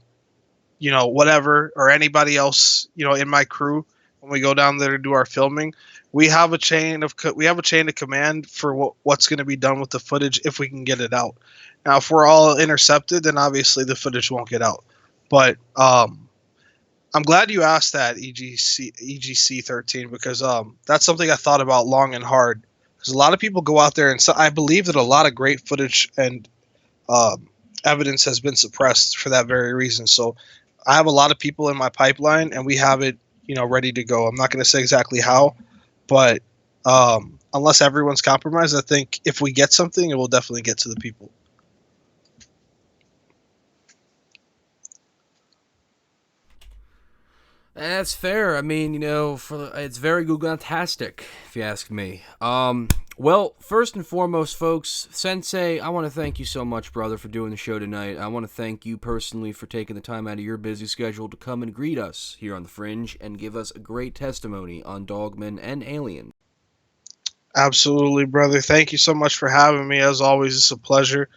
whatever, or anybody else, in my crew, when we go down there to do our filming, we have a chain of command for what's going to be done with the footage if we can get it out. Now, if we're all intercepted, then obviously the footage won't get out. But I'm glad you asked that, EGC 13, because that's something I thought about long and hard. Because a lot of people go out there, and so I believe that a lot of great footage and evidence has been suppressed for that very reason. So I have a lot of people in my pipeline, and we have it, ready to go. I'm not going to say exactly how, but unless everyone's compromised, I think if we get something, it will definitely get to the people. That's fair. I mean, it's very Google-tastic, if you ask me. Well, first and foremost, folks, Sensei, I want to thank you so much, brother, for doing the show tonight. I want to thank you personally for taking the time out of your busy schedule to come and greet us here on The Fringe and give us a great testimony on Dogman and Alien. Absolutely, brother. Thank you so much for having me. As always, it's a pleasure.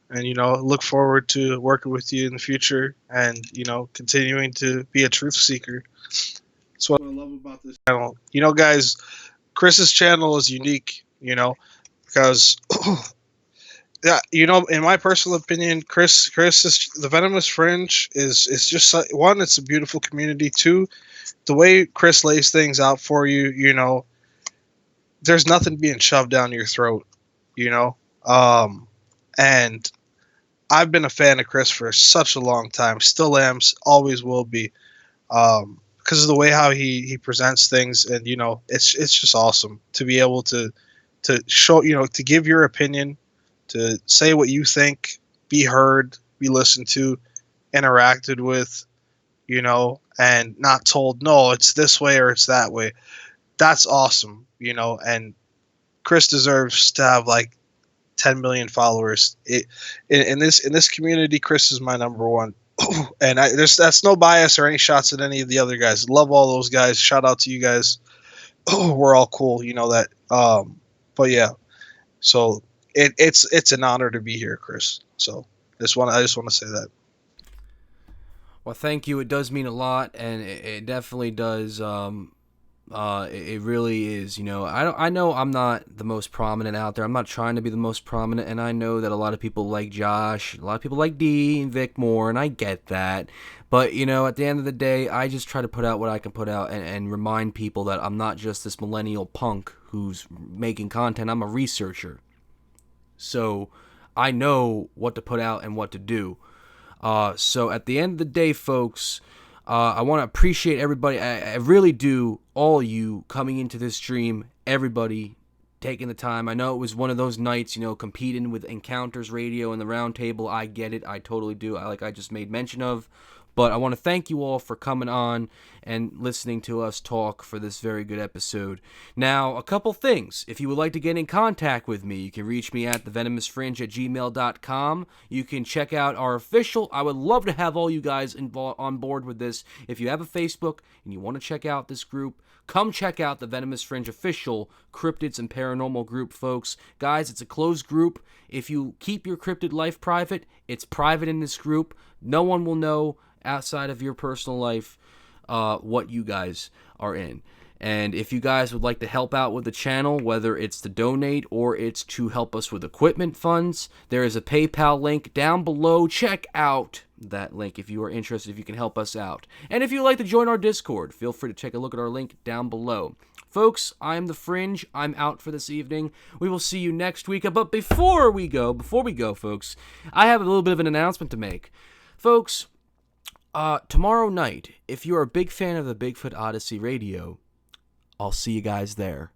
And, look forward to working with you in the future and, continuing to be a truth seeker. That's what I love about this channel. Guys, Chris's channel is unique, because, yeah, in my personal opinion, Chris is, the Venomous Fringe is just, one, it's a beautiful community. Two, the way Chris lays things out for you, there's nothing being shoved down your throat, and I've been a fan of Chris for such a long time, still am, always will be, because of the way how he presents things, and it's just awesome to be able to show, to give your opinion, to say what you think, be heard, be listened to, interacted with, and not told, no, it's this way or it's that way. That's awesome, and Chris deserves to have like 10 million followers. In this community, Chris is my number one. And that's no bias or any shots at any of the other guys. Love all those guys. Shout out to you guys. We're all cool, that. But yeah, so it's an honor to be here, Chris. So I just want to say that. Well, thank you. It does mean a lot, and it definitely does. It really is. I know I'm not the most prominent out there. I'm not trying to be the most prominent, and I know that a lot of people like Josh, a lot of people like D and Vic more, and I get that. But at the end of the day, I just try to put out what I can put out and remind people that I'm not just this millennial punk who's making content. I'm a researcher, so I know what to put out and what to do. So at the end of the day, folks, I want to appreciate everybody. I really do, all you coming into this stream, everybody taking the time. I know it was one of those nights, competing with Encounters Radio and the Round Table. I get it. I totally do. I just made mention of. But I want to thank you all for coming on and listening to us talk for this very good episode. Now, a couple things. If you would like to get in contact with me, you can reach me at thevenomousfringe@gmail.com. You can check out our official. I would love to have all you guys on board with this. If you have a Facebook and you want to check out this group, come check out the Venomous Fringe official Cryptids and Paranormal group, folks. Guys, it's a closed group. If you keep your cryptid life private, it's private in this group. No one will know outside of your personal life what you guys are in. And if you guys would like to help out with the channel, whether it's to donate or it's to help us with equipment funds, there is a PayPal link down below. Check out that link if you are interested, if you can help us out. And if you'd like to join our Discord, feel free to take a look at our link down below. Folks, I'm The Fringe. I'm out for this evening. We will see you next week. But before we go, folks, I have a little bit of an announcement to make. Folks, tomorrow night, if you're a big fan of the Bigfoot Odyssey radio, I'll see you guys there.